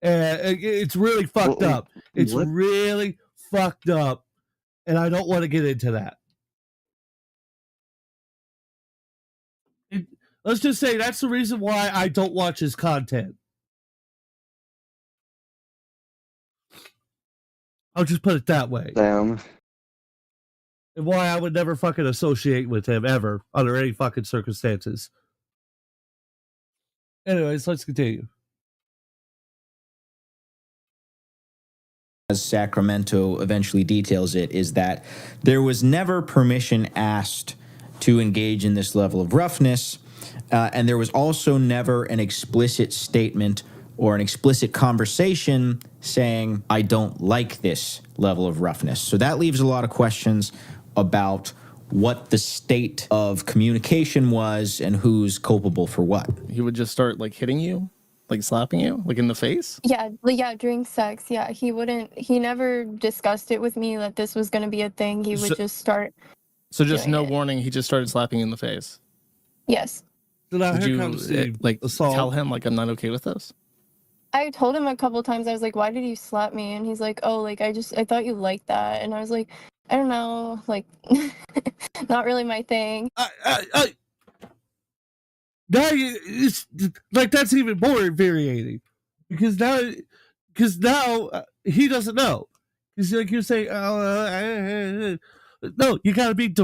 Speaker 1: And it's really fucked up. It's really fucked up. And I don't want to get into that. Let's just say that's the reason why I don't watch his content. I'll just put it that way.
Speaker 3: Damn.
Speaker 1: And why I would never fucking associate with him ever under any fucking circumstances. Anyways, let's continue.
Speaker 2: as Sacramento eventually details it, is that there was never permission asked to engage in this level of roughness, and there was also never an explicit statement or an explicit conversation saying, I don't like this level of roughness. So that leaves a lot of questions about what the state of communication was and who's culpable for what.
Speaker 5: He would just start like hitting you, like slapping you, like in the face?
Speaker 6: Yeah, during sex. Yeah, he never discussed it with me that this was going to be a thing. He would just start.
Speaker 5: So just no warning, he just started slapping you in the face.
Speaker 6: Yes.
Speaker 1: So now
Speaker 5: Did
Speaker 1: here
Speaker 5: you
Speaker 1: comes the assault.
Speaker 5: tell him like I'm not okay with this?
Speaker 6: I told him a couple times. I was like, "Why did you slap me?" And he's like, "Oh, like I thought you liked that." And I was like, "I don't know, like, not really my thing."
Speaker 1: Now it's like that's even more infuriating because now he doesn't know. Because like you're saying, no, you gotta be.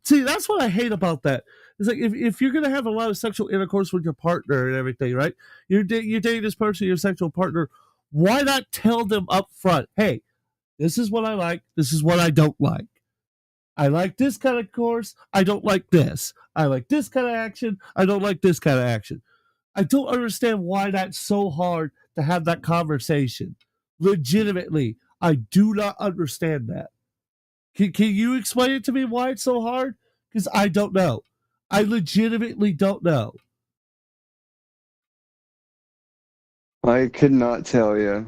Speaker 1: See, that's what I hate about that. It's like if you're gonna have a lot of sexual intercourse with your partner and everything, right? You're dating this person, your sexual partner. Why not tell them up front? Hey, this is what I like. This is what I don't like. I like this kind of course. I don't like this. I like this kind of action. I don't like this kind of action. I don't understand why that's so hard to have that conversation. Legitimately, I do not understand that. Can you explain it to me why it's so hard? Because I don't know. I legitimately don't know.
Speaker 3: I could not tell you.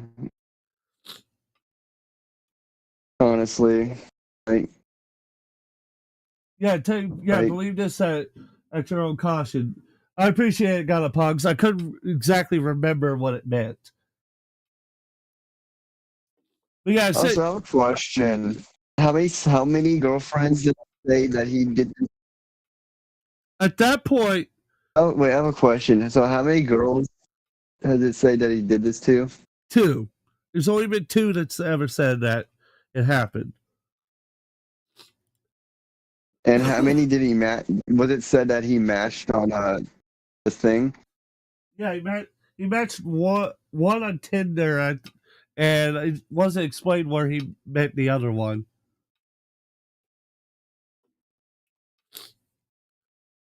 Speaker 3: Honestly. Like,
Speaker 1: believe this at your own caution. I appreciate it, Galapogs. I couldn't exactly remember what it meant. But yeah,
Speaker 3: also, I have a question. How many girlfriends did he say that he did this?
Speaker 1: At that point...
Speaker 3: Oh, wait, I have a question. So how many girls does it say that he did this to?
Speaker 1: 2. There's only been 2 that's ever said that it happened.
Speaker 3: And how many did he match? Was it said that he matched on the thing?
Speaker 1: Yeah, he matched one on Tinder, and it wasn't explained where he met the other one.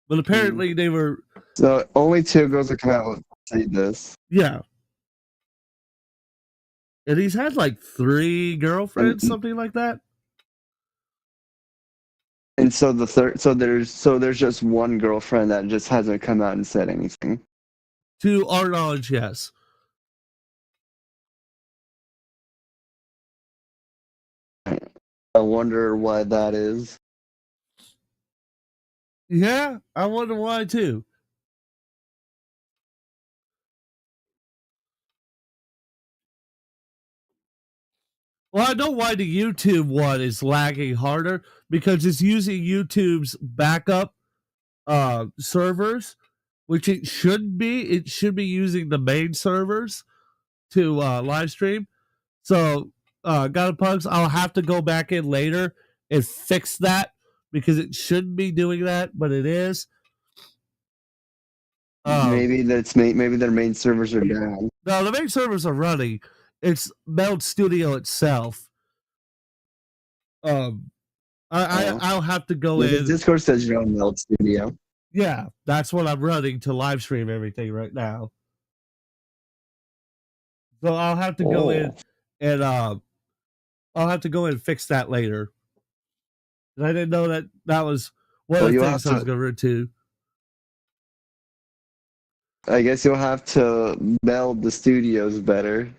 Speaker 1: But apparently they were...
Speaker 3: So only 2 girls that come out and say this.
Speaker 1: Yeah. And he's had like 3 girlfriends, something like that.
Speaker 3: And so there's just one girlfriend that just hasn't come out and said anything.
Speaker 1: To our knowledge, yes.
Speaker 3: I wonder why that is.
Speaker 1: Yeah, I wonder why too. Well, I know why the YouTube one is lagging harder because it's using YouTube's backup servers, which it should be. It should be using the main servers to live stream. So, Pugs, I'll have to go back in later and fix that because it shouldn't be doing that, but it is.
Speaker 3: Maybe their main servers are down.
Speaker 1: No, the main servers are running. It's Meld Studio itself. I'll have to go in.
Speaker 3: Discord says you're on Meld Studio.
Speaker 1: Yeah, that's what I'm running to live stream everything right now. So I'll have to go in and I'll have to go in and fix that later. I didn't know that was one of the things I was going to run to.
Speaker 3: I guess you'll have to meld the studios better.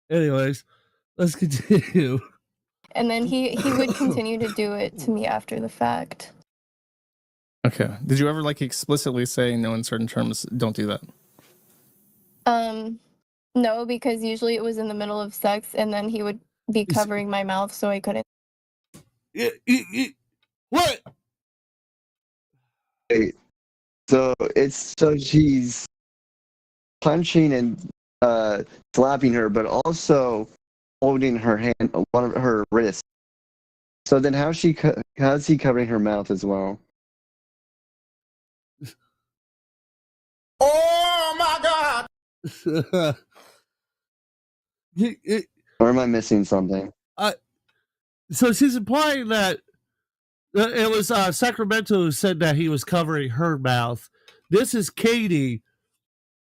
Speaker 1: Anyways, let's continue.
Speaker 6: And then he would continue to do it to me after the fact.
Speaker 5: Okay. Did you ever like explicitly say no in certain terms, don't do that?
Speaker 6: No, because usually it was in the middle of sex and then he would be covering my mouth so I couldn't.
Speaker 1: What?
Speaker 3: Wait, so she's punching and slapping her, but also holding her hand, one of her wrists. So then how's he covering her mouth as well?
Speaker 8: Oh my God!
Speaker 3: Or am I missing something?
Speaker 1: So she's implying that it was Sacramento who said that he was covering her mouth. This is Katie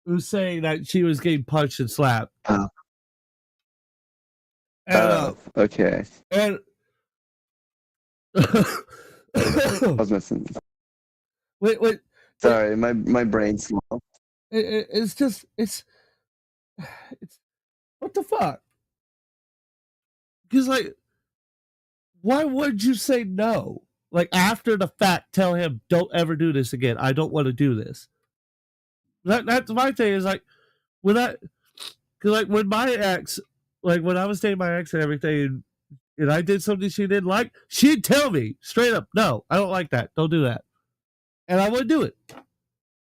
Speaker 1: who's saying that she was getting punched and slapped.
Speaker 3: Oh.
Speaker 1: And,
Speaker 3: okay.
Speaker 1: And
Speaker 3: I was missing.
Speaker 1: Wait.
Speaker 3: Sorry, my brain's small.
Speaker 1: It's what the fuck? Because like, why would you say no? Like after the fact, tell him don't ever do this again. I don't want to do this. That's my thing. Is like when when my ex, like when I was dating my ex and everything, and I did something she didn't like, she'd tell me straight up, no, I don't like that. Don't do that, and I would do it.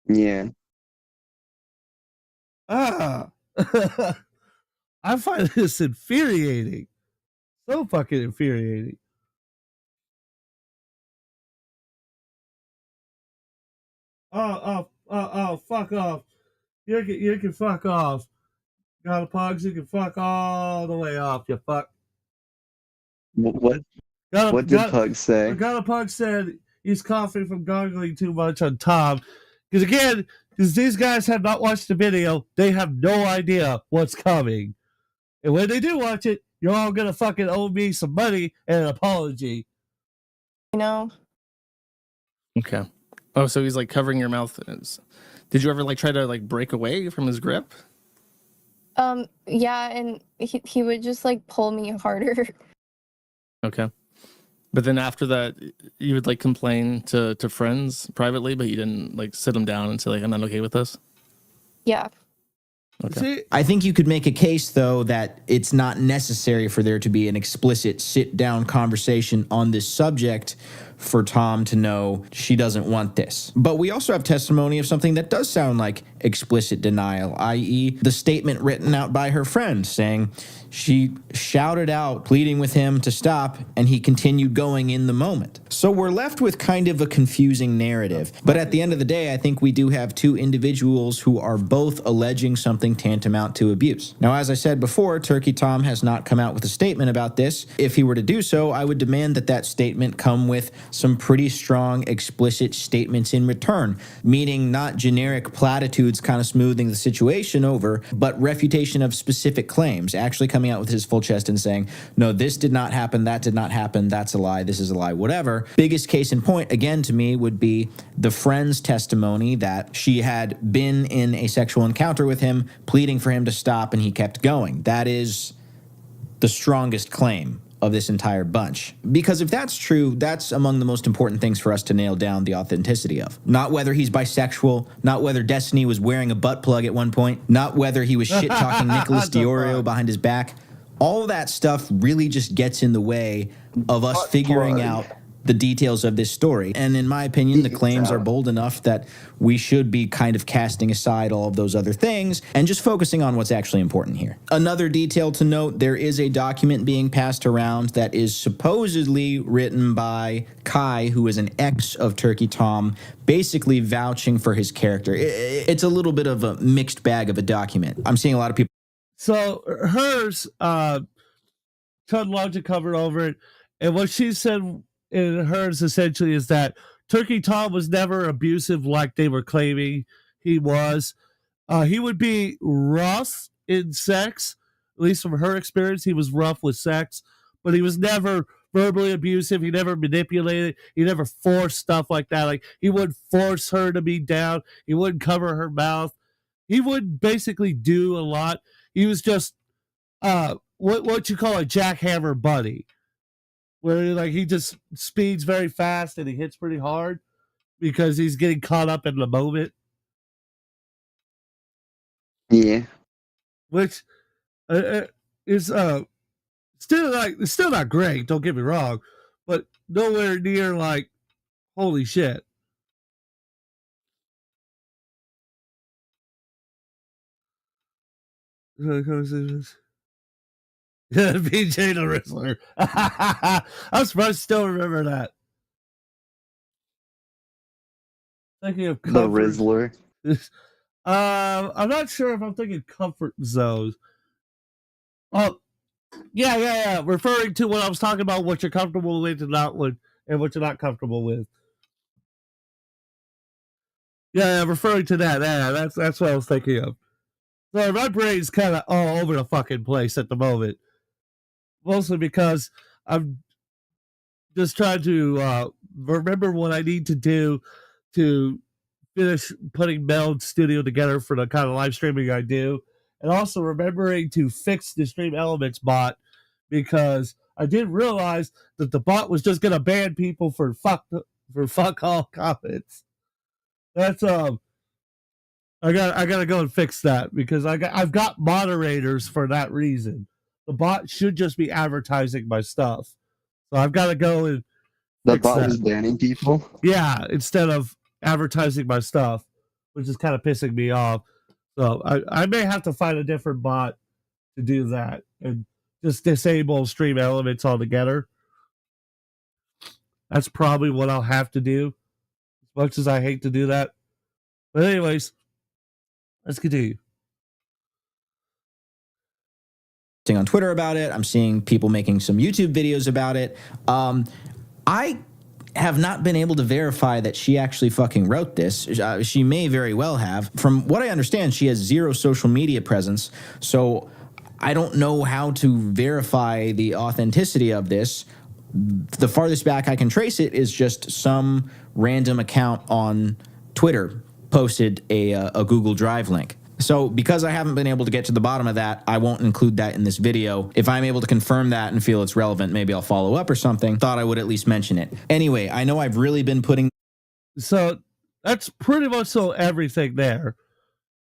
Speaker 3: Yeah.
Speaker 1: I find this infuriating. So fucking infuriating. Oh, fuck off. You can fuck off. Got a pugs, you can fuck all the way off, you fuck.
Speaker 3: What did Pug say?
Speaker 1: Got a pug said he's coughing from gargling too much on Tom. Because again, these guys have not watched the video, they have no idea what's coming. And when they do watch it, you're all gonna fucking owe me some money and an apology.
Speaker 5: Okay. Oh, so he's like covering your mouth. Did you ever like try to like break away from his grip?
Speaker 6: Yeah, and he would just like pull me harder.
Speaker 5: Okay. But then after that, you would like complain to friends privately, but you didn't like sit them down and say like, I'm not okay with this?
Speaker 6: Yeah.
Speaker 5: Okay.
Speaker 1: See,
Speaker 2: I think you could make a case, though, that it's not necessary for there to be an explicit sit-down conversation on this subject for Tom to know she doesn't want this. But we also have testimony of something that does sound like explicit denial, i.e. the statement written out by her friend saying she shouted out, pleading with him to stop, and he continued going in the moment. So we're left with kind of a confusing narrative. But at the end of the day, I think we do have two individuals who are both alleging something tantamount to abuse. Now, as I said before, Turkey Tom has not come out with a statement about this. If he were to do so, I would demand that that statement come with some pretty strong, explicit statements in return, meaning not generic platitudes kind of smoothing the situation over, but refutation of specific claims, actually coming out with his full chest and saying, no, this did not happen, that did not happen, that's a lie, this is a lie, whatever. Biggest case in point, again, to me, would be the friend's testimony that she had been in a sexual encounter with him, pleading for him to stop, and he kept going. That is the strongest claim of this entire bunch. Because if that's true, that's among the most important things for us to nail down the authenticity of. Not whether he's bisexual, not whether Destiny was wearing a butt plug at one point, not whether he was shit-talking Nicholas Diorio behind his back. All that stuff really just gets in the way of us figuring out the details of this story. And in my opinion, the claims are bold enough that we should be kind of casting aside all of those other things and just focusing on what's actually important here. Another detail to note, there is a document being passed around that is supposedly written by Kai, who is an ex of Turkey Tom, basically vouching for his character. It's a little bit of a mixed bag of a document. I'm seeing a lot of people.
Speaker 1: So hers, Chud Logic covered over it, and what she said in hers essentially is that Turkey Tom was never abusive like they were claiming he was. He would be rough in sex, at least from her experience. He was rough with sex, but he was never verbally abusive. He never manipulated. He never forced stuff like that. Like he wouldn't force her to be down. He wouldn't cover her mouth. He would basically do a lot. He was just what you call a jackhammer buddy, where like he just speeds very fast and he hits pretty hard because he's getting caught up in the moment.
Speaker 3: Yeah.
Speaker 1: Which is still not great, don't get me wrong, but nowhere near like holy shit. BJ the Rizzler. I'm surprised I still remember that. Thinking of
Speaker 3: the Rizzler.
Speaker 1: I'm not sure if I'm thinking comfort zones. Oh, yeah. Referring to what I was talking about, what you're comfortable with and what you're not comfortable with. Yeah, referring to that. Yeah, that's what I was thinking of. So my brain's kind of all over the fucking place at the moment. Mostly because I'm just trying to remember what I need to do to finish putting Meld Studio together for the kind of live streaming I do. And also remembering to fix the Stream Elements bot, because I didn't realize that the bot was just going to ban people for fuck all comments. That's I gotta go and fix that, because I've got moderators for that reason. The bot should just be advertising my stuff, so I've got to go and
Speaker 3: the
Speaker 1: fix
Speaker 3: bot
Speaker 1: that.
Speaker 3: was banning people.
Speaker 1: Yeah, instead of advertising my stuff, which is kind of pissing me off. So I may have to find a different bot to do that and just disable Stream Elements altogether. That's probably what I'll have to do, as much as I hate to do that. But anyways, let's continue.
Speaker 2: On Twitter about it. I'm seeing people making some YouTube videos about it. I have not been able to verify that she actually fucking wrote this. She may very well have. From what I understand, she has zero social media presence, so I don't know how to verify the authenticity of this. The farthest back I can trace it is just some random account on Twitter posted a Google Drive link. So because I haven't been able to get to the bottom of that, I won't include that in this video. If I'm able to confirm that and feel it's relevant, maybe I'll follow up or something. Thought I would at least mention it. Anyway, I know I've really been putting...
Speaker 1: So that's pretty much so everything there.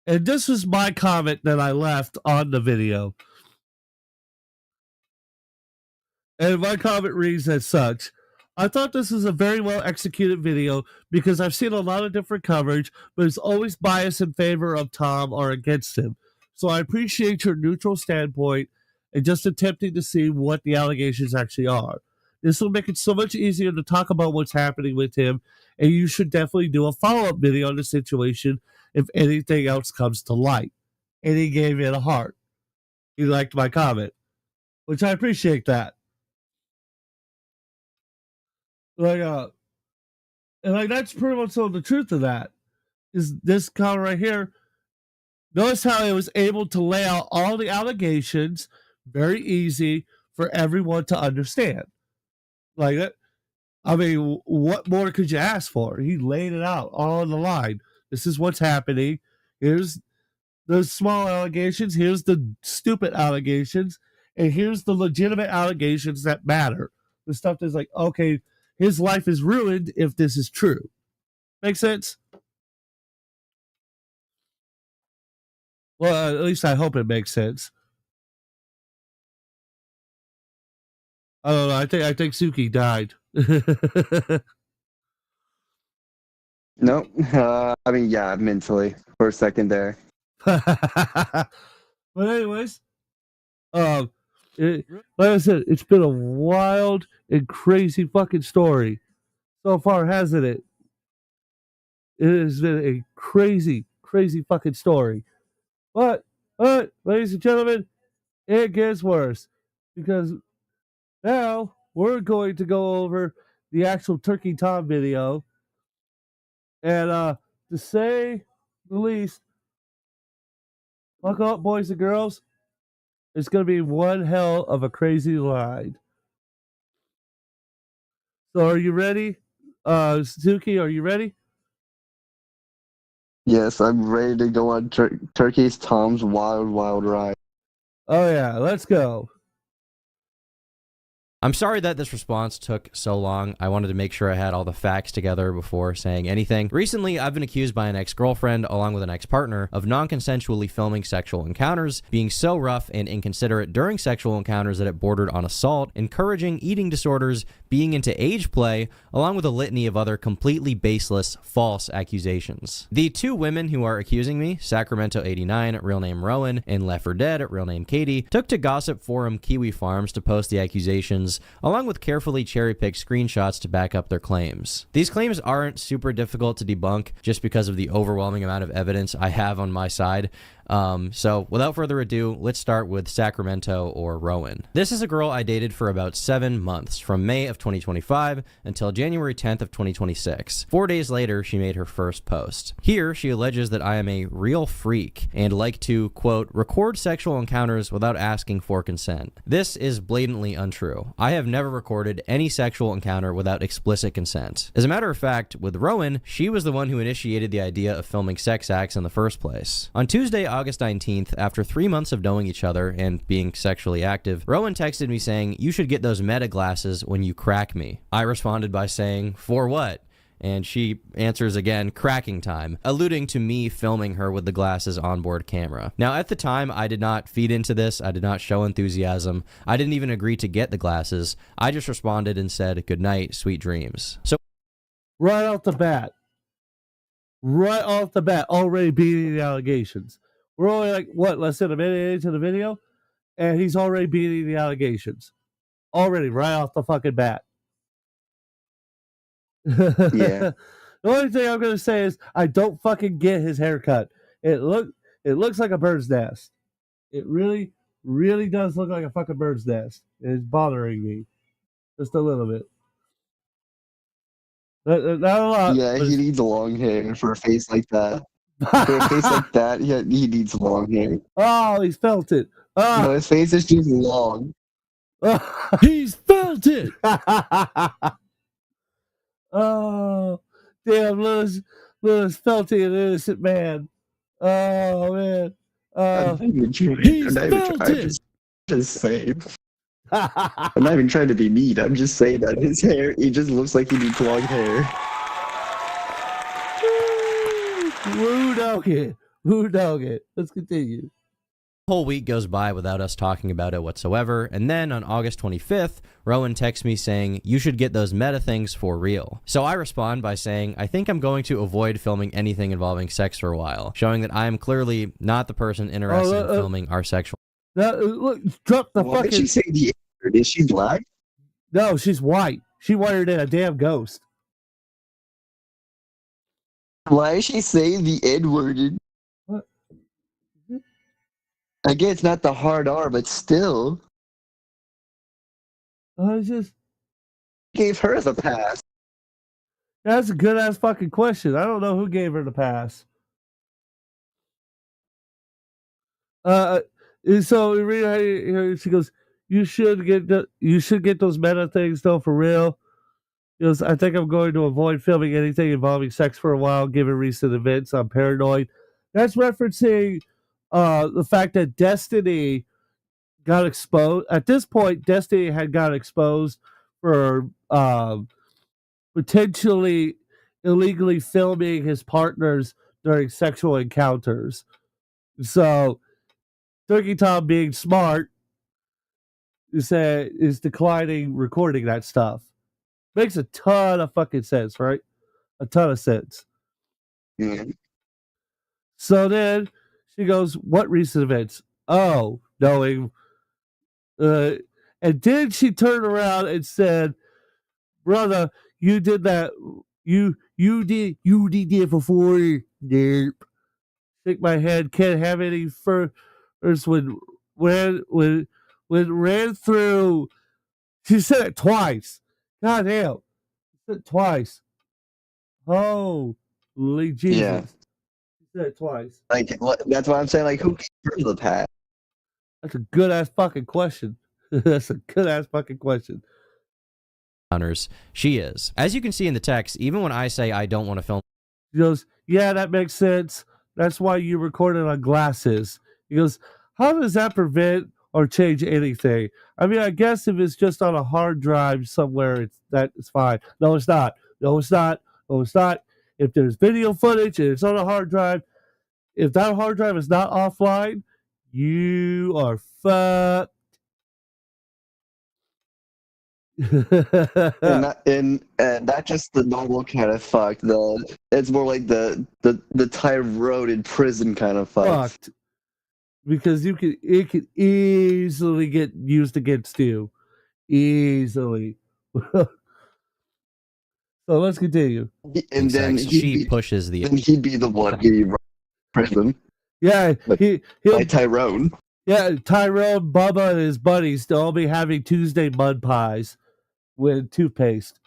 Speaker 1: And this is my comment that I left on the video. And my comment reads as such: I thought this was a very well executed video because I've seen a lot of different coverage, but it's always biased in favor of Tom or against him. So I appreciate your neutral standpoint and just attempting to see what the allegations actually are. This will make it so much easier to talk about what's happening with him, and you should definitely do a follow-up video on the situation if anything else comes to light. And he gave it a heart. He liked my comment, which I appreciate that. And that's pretty much so the truth of that is this comment right here. Notice how it was able to lay out all the allegations very easy for everyone to understand. Like that. I mean, what more could you ask for? He laid it out all on the line. This is what's happening. Here's the small allegations. Here's the stupid allegations. And here's the legitimate allegations that matter. The stuff that's like, okay, his life is ruined if this is true. Make sense? Well, at least I hope it makes sense. I don't know. I think Suki died.
Speaker 3: No, I mean, yeah, mentally for a second there.
Speaker 1: But anyways, like I said, it's been a wild and crazy fucking story so far, hasn't it? It has been a crazy, crazy fucking story. But, ladies and gentlemen, it gets worse, because now we're going to go over the actual Turkey Tom video. And to say the least, buckle up, boys and girls. It's going to be one hell of a crazy ride. So are you ready? Suki, are you ready?
Speaker 3: Yes, I'm ready to go on Turkey's Tom's Wild Wild Ride.
Speaker 1: Oh yeah, let's go.
Speaker 8: I'm sorry that this response took so long. I wanted to make sure I had all the facts together before saying anything. Recently, I've been accused by an ex-girlfriend, along with an ex-partner, of non-consensually filming sexual encounters, being so rough and inconsiderate during sexual encounters that it bordered on assault, encouraging eating disorders, being into age play, along with a litany of other completely baseless, false accusations. The two women who are accusing me, Sacramento89, real name Rowan, and Left4 Dead, real name Katie, took to gossip forum Kiwi Farms to post the accusations, along with carefully cherry-picked screenshots to back up their claims. These claims aren't super difficult to debunk just because of the overwhelming amount of evidence I have on my side. So without further ado, let's start with Sacramento or Rowan. This is a girl I dated for about 7 months, from May of 2025 until January 10th of 2026. 4 days later, she made her first post. Here, she alleges that I am a real freak and like to, quote, record sexual encounters without asking for consent. This is blatantly untrue. I have never recorded any sexual encounter without explicit consent. As a matter of fact, with Rowan, she was the one who initiated the idea of filming sex acts in the first place. On Tuesday, August 19th, after 3 months of knowing each other and being sexually active, Rowan texted me saying, "You should get those Meta glasses when you crack me." I responded by saying, "For what?" And she answers again, "Cracking time," alluding to me filming her with the glasses onboard camera. Now, at the time, I did not feed into this. I did not show enthusiasm. I didn't even agree to get the glasses. I just responded and said, "Good night, sweet dreams." So,
Speaker 1: right off the bat, already beating the allegations. We're only like, what, less than a minute into the video? And he's already beating the allegations. Already, right off the fucking bat.
Speaker 3: Yeah.
Speaker 1: The only thing I'm going to say is I don't fucking get his haircut. It looks like a bird's nest. It really, really does look like a fucking bird's nest. It's bothering me. Just a little bit. Not a lot.
Speaker 3: Yeah, he needs long hair for a face like that. For a face like that, he needs long hair.
Speaker 1: Oh, he's felt it. Oh.
Speaker 3: No, his face is just long.
Speaker 1: He's felt it. Oh, damn, Lewis felt it, an innocent man. Oh, man. He's felt it.
Speaker 3: Just saying. I'm not even trying to be mean. I'm just saying that his hair, he just looks like he needs long hair.
Speaker 1: Woo dog it. Let's continue.
Speaker 8: Whole week goes by without us talking about it whatsoever, and then on August 25th, Rowan texts me saying, "You should get those Meta things for real." So I respond by saying, "I think I'm going to avoid filming anything involving sex for a while," showing that I am clearly not the person interested in filming our sexual.
Speaker 1: Look, drop the
Speaker 3: Why
Speaker 1: fucking...
Speaker 3: did she say the N-word? Is she black?
Speaker 1: No, she's white. She wired in a damn ghost.
Speaker 3: Why is she saying the N-word?
Speaker 1: What?
Speaker 3: Again, it's not the hard R, but still.
Speaker 1: I just
Speaker 3: Gave her the pass.
Speaker 1: That's a good ass fucking question. I don't know who gave her the pass. So we read here, she goes, you should get those Meta things though, for real. He goes, I think I'm going to avoid filming anything involving sex for a while, given recent events. I'm paranoid. That's referencing the fact that Destiny got exposed. At this point, Destiny had got exposed for potentially illegally filming his partners during sexual encounters. So, Turkey Tom, being smart, is declining recording that stuff. Makes a ton of fucking sense, right? A ton of sense.
Speaker 3: Mm-hmm.
Speaker 1: So then she goes, "What recent events?" Oh, knowing. And then she turned around and said, "Brother, you did that. You did it before." Derp. Shake my head. Can't have any first when ran through. She said it twice. God damn. She said it twice. Holy Jesus.
Speaker 3: Yeah.
Speaker 1: She said it twice.
Speaker 3: Like, that's why I'm saying, like, who gave her the pass?
Speaker 1: That's a good ass fucking question. That's a good ass fucking question.
Speaker 8: She is. As you can see in the text, even when I say I don't want to film.
Speaker 1: He goes, yeah, that makes sense. That's why you recorded on glasses. He goes, how does that prevent or change anything? I mean, I guess if it's just on a hard drive somewhere, it's fine. No, it's not. No, it's not. No, it's not. If there's video footage and it's on a hard drive, if that hard drive is not offline, you are fucked.
Speaker 3: and not just the normal kind of fucked. It's more like the Thai road in prison kind of fucked.
Speaker 1: Because it could easily get used against you, easily. So let's continue.
Speaker 3: And then
Speaker 8: she pushes the.
Speaker 3: Then he'd be the one getting prison.
Speaker 1: Yeah,
Speaker 3: by Tyrone.
Speaker 1: Yeah, Tyrone, Bubba, and his buddies, they'll all be having Tuesday mud pies with toothpaste.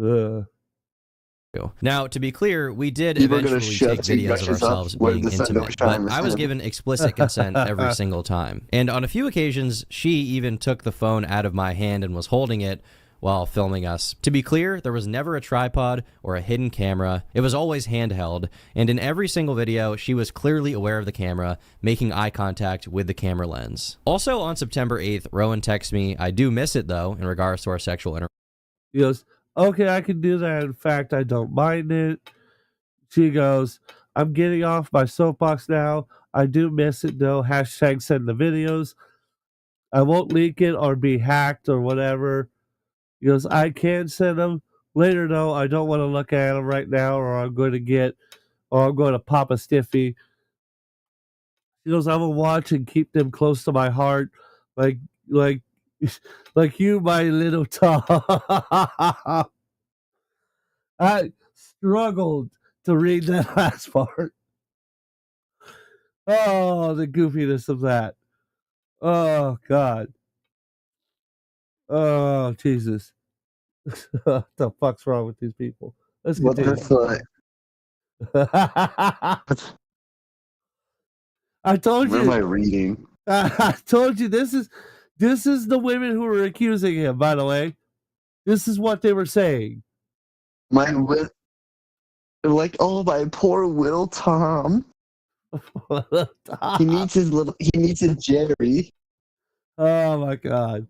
Speaker 1: Ugh.
Speaker 8: Now, to be clear, we did eventually take videos of ourselves being intimate, but I was given explicit consent every single time. And on a few occasions, she even took the phone out of my hand and was holding it while filming us. To be clear, there was never a tripod or a hidden camera. It was always handheld, and in every single video, she was clearly aware of the camera, making eye contact with the camera lens. Also, on September 8th, Rowan texts me, I do miss it though, in regards to our sexual interaction.
Speaker 1: He goes, okay, I can do that. In fact, I don't mind it. She goes, I'm getting off my soapbox now. I do miss it though. Hashtag send the videos. I won't leak it or be hacked or whatever. He goes, I can send them later though. I don't want to look at them right now or I'm going to pop a stiffy. He goes, I will watch and keep them close to my heart. Like you, my little Tom. I struggled to read that last part. Oh, the goofiness of that. Oh, God. Oh, Jesus. What the fuck's wrong with these people? Let's continue. I told you.
Speaker 3: What am I reading?
Speaker 1: I told you this is the women who were accusing him, by the way. This is what they were saying.
Speaker 3: My poor little Tom. He needs his Jerry.
Speaker 1: Oh my God.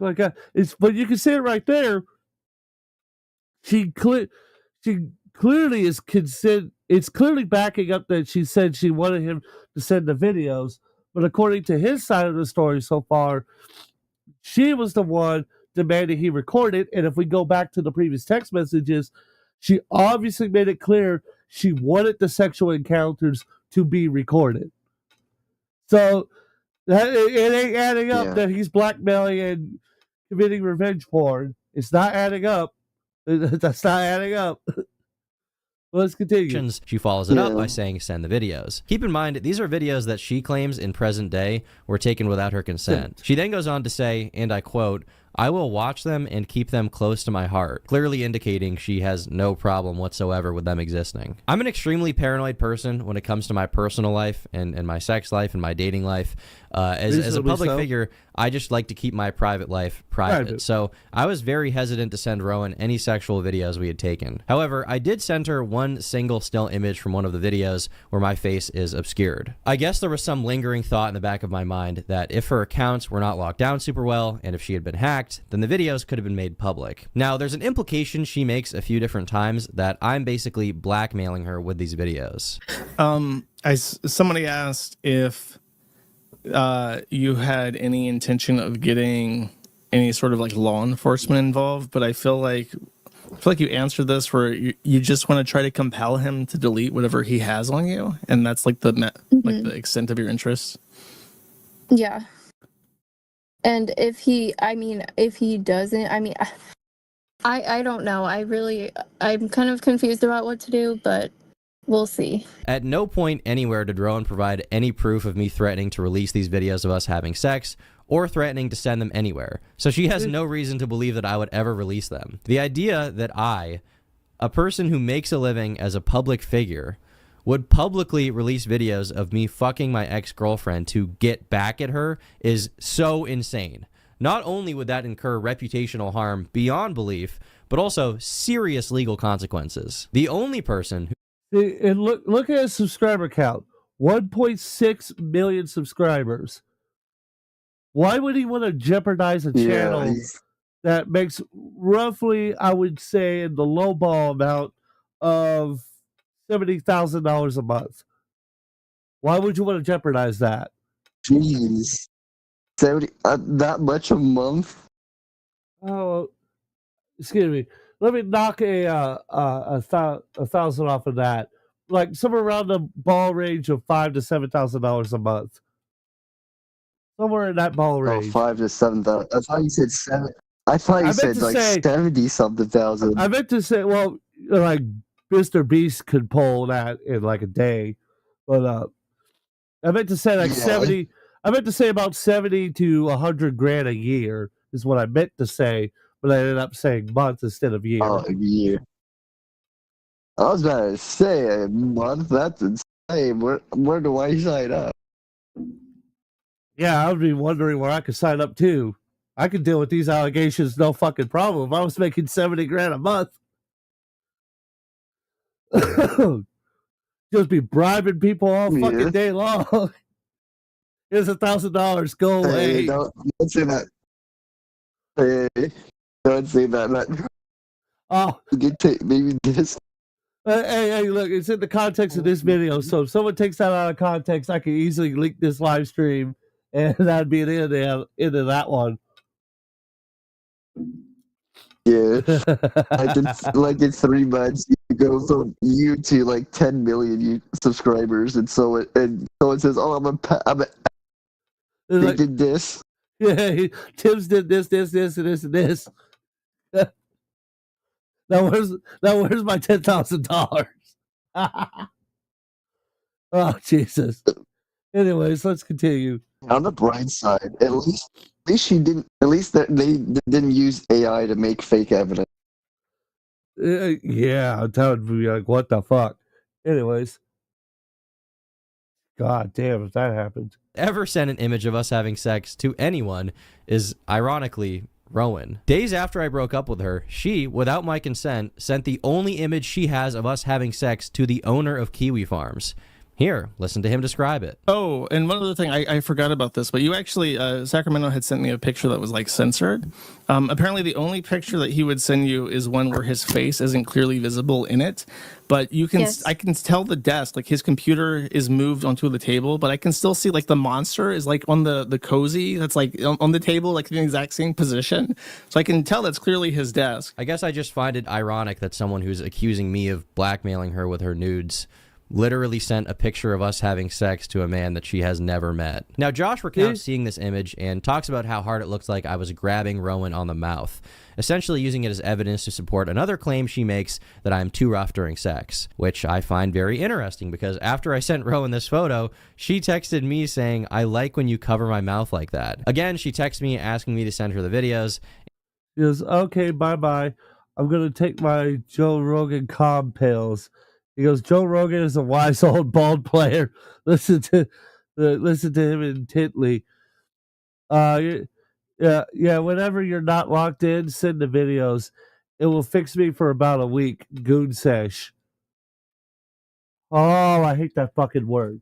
Speaker 1: My God. But you can see it right there. She clearly is it's clearly backing up that she said she wanted him to send the videos, but according to his side of the story so far, she was the one demanding he record it. And if we go back to the previous text messages, she obviously made it clear she wanted the sexual encounters to be recorded. So it ain't adding up that he's blackmailing and committing revenge porn. It's not adding up. That's not adding up. Let's continue.
Speaker 8: She follows it up by saying, send the videos. Keep in mind, these are videos that she claims in present day were taken without her consent. She then goes on to say, and I quote, I will watch them and keep them close to my heart, clearly indicating she has no problem whatsoever with them existing. I'm an extremely paranoid person when it comes to my personal life and my sex life and my dating life. As a public figure, I just like to keep my private life private. So I was very hesitant to send Rowan any sexual videos we had taken. However, I did send her one single still image from one of the videos where my face is obscured. I guess there was some lingering thought in the back of my mind that if her accounts were not locked down super well, and if she had been hacked, then the videos could have been made public. Now, there's an implication she makes a few different times that I'm basically blackmailing her with these videos.
Speaker 5: Somebody asked if you had any intention of getting any sort of like law enforcement involved, but I feel like you answered this where you just want to try to compel him to delete whatever he has on you, and that's like the extent of your interest.
Speaker 6: Yeah. And if he doesn't, I don't know. I'm kind of confused about what to do, but we'll see.
Speaker 8: At no point anywhere did Rowan provide any proof of me threatening to release these videos of us having sex or threatening to send them anywhere. So she has no reason to believe that I would ever release them. The idea that I, a person who makes a living as a public figure, would publicly release videos of me fucking my ex-girlfriend to get back at her is so insane. Not only would that incur reputational harm beyond belief, but also serious legal consequences. The only person who...
Speaker 1: And look at his subscriber count. 1.6 million subscribers. Why would he want to jeopardize a channel that makes roughly, I would say, in the low ball amount of $70,000 a month? Why would you want to jeopardize that?
Speaker 3: Jeez, 70 that much a month?
Speaker 1: Oh, excuse me. Let me knock a thousand off of that. Like somewhere around the ball range of $5,000 to $7,000 a month. Somewhere in that ball range.
Speaker 3: Oh, 5,000 to 7,000. I thought you said 7. I thought you said like 70-something thousand.
Speaker 1: I meant to say, well, like Mr. Beast could pull that in like a day. But I meant to say like 70. I meant to say about 70 to 100 grand a year is what I meant to say, but I ended up saying months instead of year.
Speaker 3: Oh, a year. I was about to say a month. That's insane. Where do I sign up?
Speaker 1: Yeah, I would be wondering where I could sign up too. I could deal with these allegations no fucking problem. If I was making 70 grand a month, just be bribing people all fucking day long. Here's $1,000. Go away.
Speaker 3: Hey, don't say that. Hey, don't say that.
Speaker 1: Oh,
Speaker 3: maybe this.
Speaker 1: Hey, look, it's in the context of this video. So if someone takes that out of context, I can easily link this live stream, and that'd be an into that one.
Speaker 3: Yeah, like in 3 months, you go from you to like 10 million subscribers, and someone says, "Oh, I'm they did this."
Speaker 1: Yeah, Timbs did this, and this. Now where's my $10,000? Oh Jesus. Anyways, let's continue.
Speaker 3: On the bright side, at least she didn't. At least that they didn't use AI to make fake evidence.
Speaker 1: Yeah, that would be like, what the fuck? Anyways, god damn, if that happened.
Speaker 8: Ever sent an image of us having sex to anyone is, ironically, Rowan. Days after I broke up with her, she, without my consent, sent the only image she has of us having sex to the owner of Kiwi Farms. Here, listen to him describe it.
Speaker 5: Oh, and one other thing, I forgot about this, but you actually, Sacramento had sent me a picture that was like censored. Apparently the only picture that he would send you is one where his face isn't clearly visible in it, but you can, I can tell the desk, like his computer is moved onto the table, but I can still see like the monster is like on the cozy that's like on the table, like in the exact same position. So I can tell that's clearly his desk.
Speaker 8: I guess I just find it ironic that someone who's accusing me of blackmailing her with her nudes literally sent a picture of us having sex to a man that she has never met. Now, Josh recounts seeing this image and talks about how hard it looks like I was grabbing Rowan on the mouth, essentially using it as evidence to support another claim she makes that I'm too rough during sex, which I find very interesting because after I sent Rowan this photo, she texted me saying, "I like when you cover my mouth like that." Again, she texted me asking me to send her the videos.
Speaker 1: He goes, "Okay, bye-bye. I'm going to take my Joe Rogan calm pills." He goes, "Joe Rogan is a wise old bald player. Listen to him intently. Yeah. Whenever you're not locked in, send the videos. It will fix me for about a week. Goon sesh." Oh, I hate that fucking word.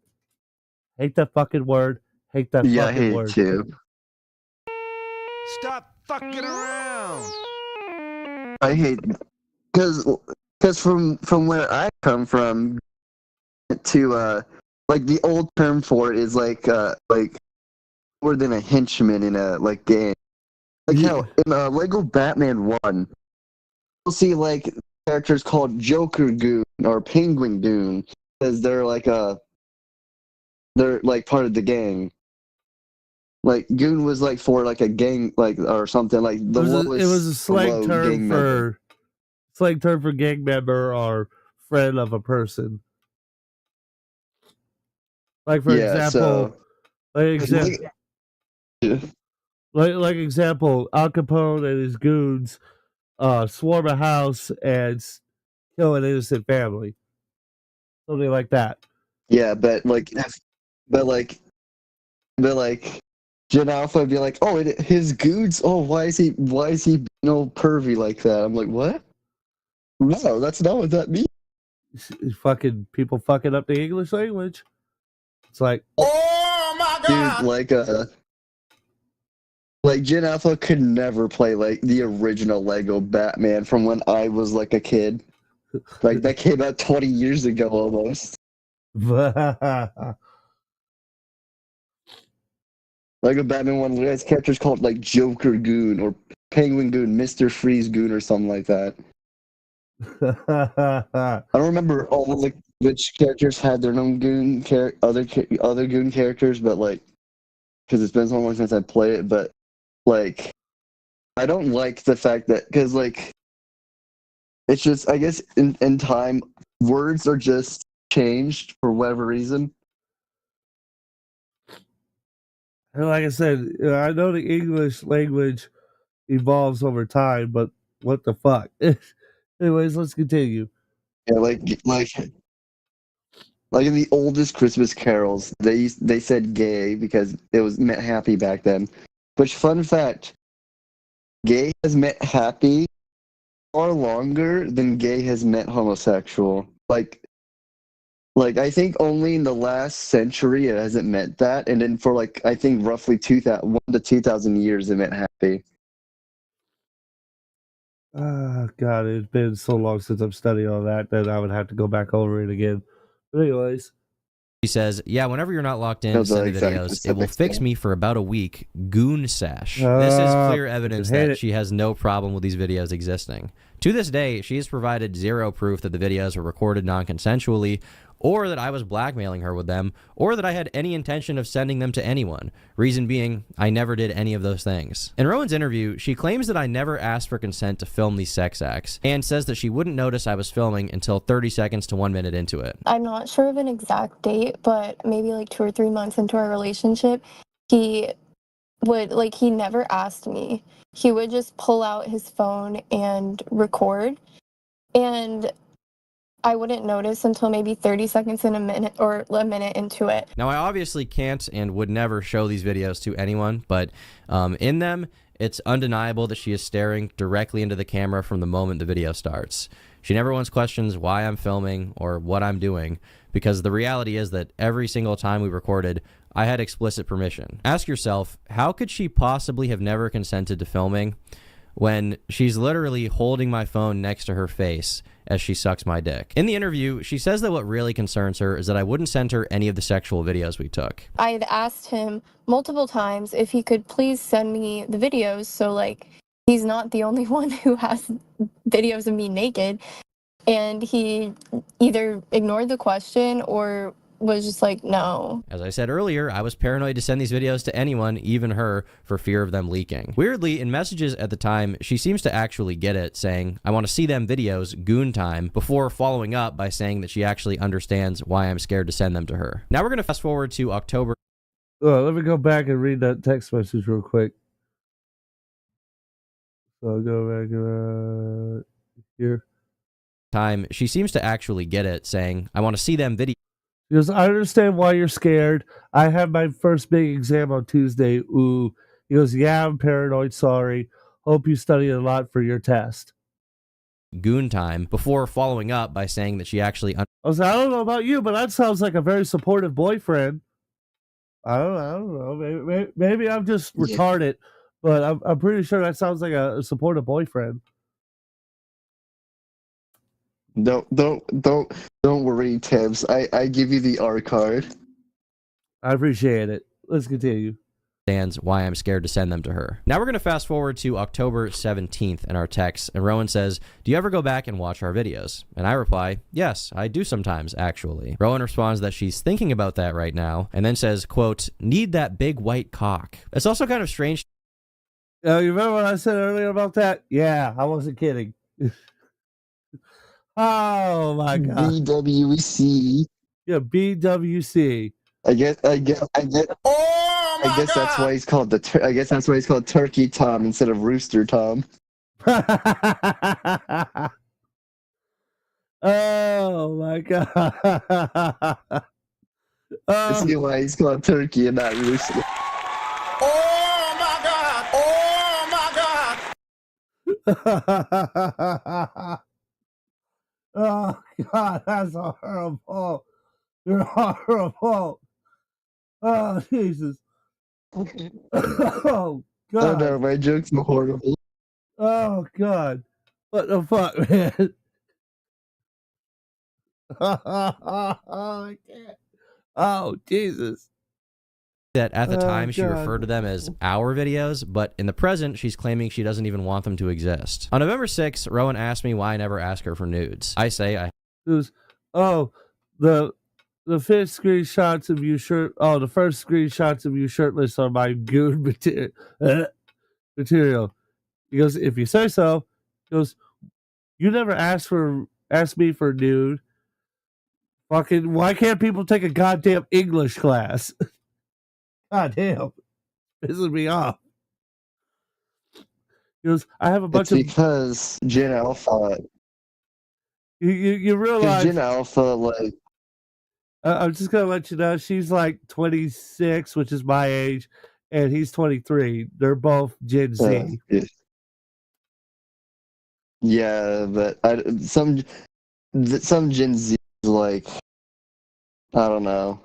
Speaker 1: Hate that fucking word. Hate that
Speaker 3: Yeah, I
Speaker 1: fucking
Speaker 3: hate
Speaker 1: word.
Speaker 3: it too.
Speaker 9: Stop fucking around.
Speaker 3: I hate because from where I come from to like the old term for it is like more than a henchman in a like game. Like how in Lego Batman 1, you'll see like characters called Joker Goon or Penguin Goon because they're like part of the gang. Like Goon was like for like a gang like or something like the lowest.
Speaker 1: It was a slang term for gang member or friend of a person. Like for example, like example, Al Capone and his goons swarm a house and kill an innocent family. Something like that.
Speaker 3: Yeah, but Gen Alpha would be like, "Oh, his goons. Oh, why is he pervy like that?" I'm like, "What? No, that's not what that means."
Speaker 1: Fucking people fucking up the English language. It's like,
Speaker 9: oh my god,
Speaker 3: dude, like Gen Alpha could never play like the original Lego Batman from when I was like a kid. Like that came out 20 years ago almost. Lego Batman 1 has characters called like Joker Goon or Penguin Goon, Mr. Freeze Goon or something like that. I don't remember all of which characters had their own goon other goon characters, but like because it's been so long since I played it, but like I don't like the fact that because like it's just, I guess, in time, words are just changed for whatever reason.
Speaker 1: And like I said, I know the English language evolves over time, but what the fuck? Anyways, let's continue.
Speaker 3: Yeah, like in the oldest Christmas carols, they said gay because it was meant happy back then. Which, fun fact, gay has meant happy far longer than gay has meant homosexual. Like I think only in the last century it hasn't meant that, and then for like I think roughly 1 to 2,000 years it meant happy.
Speaker 1: God, it's been so long since I've studied all that I would have to go back over it again. But anyways.
Speaker 8: She says, yeah, whenever you're not locked in to send the videos, it will fix me for about a week. Goon sash. This is clear evidence that she has no problem with these videos existing. To this day, she has provided zero proof that the videos were recorded non-consensually, or that I was blackmailing her with them, or that I had any intention of sending them to anyone. Reason being, I never did any of those things. In Rowan's interview, she claims that I never asked for consent to film these sex acts, and says that she wouldn't notice I was filming until 30 seconds to 1 minute into it.
Speaker 6: I'm not sure of an exact date, but maybe like 2 or 3 months into our relationship, he never asked me. He would just pull out his phone and record, and I wouldn't notice until maybe 30 seconds in a minute or a minute into it.
Speaker 8: Now, I obviously can't and would never show these videos to anyone, but in them, it's undeniable that she is staring directly into the camera from the moment the video starts. She never once questions why I'm filming or what I'm doing, because the reality is that every single time we recorded, I had explicit permission. Ask yourself, how could she possibly have never consented to filming when she's literally holding my phone next to her face as she sucks my dick? In the interview, she says that what really concerns her is that I wouldn't send her any of the sexual videos we took.
Speaker 6: I had asked him multiple times if he could please send me the videos, so like he's not the only one who has videos of me naked, and he either ignored the question or was just like, no.
Speaker 8: As I said earlier, I was paranoid to send these videos to anyone, even her, for fear of them leaking. Weirdly, in messages at the time, she seems to actually get it, saying, I want to see them videos, goon time, before following up by saying that she actually understands why I'm scared to send them to her. Now we're going to fast forward to October.
Speaker 1: Let me go back and read that text message real quick. So I'll go back here.
Speaker 8: Time, she seems to actually get it, saying, I want to see them videos.
Speaker 1: Because I understand why you're scared. I had my first big exam on Tuesday. Ooh. He goes, yeah, I'm paranoid. Sorry. Hope you studied a lot for your test.
Speaker 8: Goon time, before following up by saying that she actually...
Speaker 1: I don't know about you, but that sounds like a very supportive boyfriend. I don't know. Maybe I'm just retarded, but I'm pretty sure that sounds like a supportive boyfriend.
Speaker 3: Don't worry, Timbs. I give you the R card.
Speaker 1: I appreciate it. Let's continue.
Speaker 8: Understands why I'm scared to send them to her. Now we're going to fast forward to October 17th in our text, and Rowan says, do you ever go back and watch our videos? And I reply, yes, I do sometimes, actually. Rowan responds that she's thinking about that right now, and then says, quote, need that big white cock. It's also kind of strange.
Speaker 1: You remember what I said earlier about that? Yeah, I wasn't kidding. Oh my God.
Speaker 3: BWC.
Speaker 1: Yeah, BWC.
Speaker 3: I guess.
Speaker 9: Oh my
Speaker 3: I guess
Speaker 9: God.
Speaker 3: that's why he's called I guess that's why he's called Turkey Tom instead of Rooster Tom.
Speaker 1: Oh my God.
Speaker 3: I see why he's called Turkey and not Rooster.
Speaker 9: Oh my God. Oh my God.
Speaker 1: Oh God, that's horrible. You're horrible. Oh Jesus. Oh God.
Speaker 3: Oh no, my jokes are horrible.
Speaker 1: Oh God. What the fuck, man? I can't. Oh Jesus.
Speaker 8: That at the time she referred to them as our videos, but in the present she's claiming she doesn't even want them to exist. On November 6th, Rowan asked me why I never ask her for nudes. I say I...
Speaker 1: The first screenshots of you the first screenshots of you shirtless are my goon material. He goes, if you say so. He goes, You never asked me for a nude. Fucking, why can't people take a goddamn English class? God damn, pisses me off. Because I have a bunch
Speaker 3: it's because Gen Alpha.
Speaker 1: You realize
Speaker 3: Gen Alpha, like,
Speaker 1: I'm just gonna let you know she's like 26, which is my age, and he's 23. They're both Gen Z.
Speaker 3: Yeah, but some Gen Z is like, I don't know,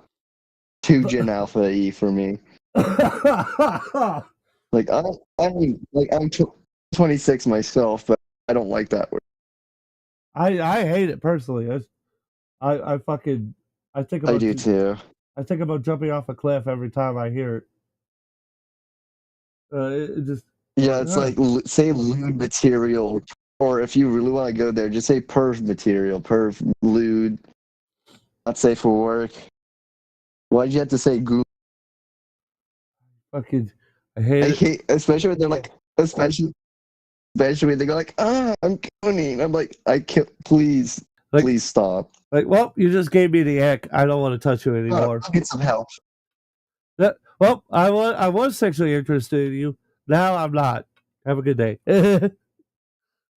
Speaker 3: too Gen Alpha E for me. Like I'm 26 myself, but I don't like that word.
Speaker 1: I hate it personally. I fucking think about
Speaker 3: I do too.
Speaker 1: I think about jumping off a cliff every time I hear it. It just
Speaker 3: it's like say lewd material, or if you really want to go there, just say perv material, perv lewd. Not safe for work. Why'd you have to say Google?
Speaker 1: Fucking, I hate it.
Speaker 3: Especially when they're like, especially when they go like, I'm coning. I'm like, I can't. Please stop.
Speaker 1: Like, well, you just gave me the ick. I don't want to touch you anymore.
Speaker 3: I'll get some help.
Speaker 1: Well, I was sexually interested in you. Now I'm not. Have a good day.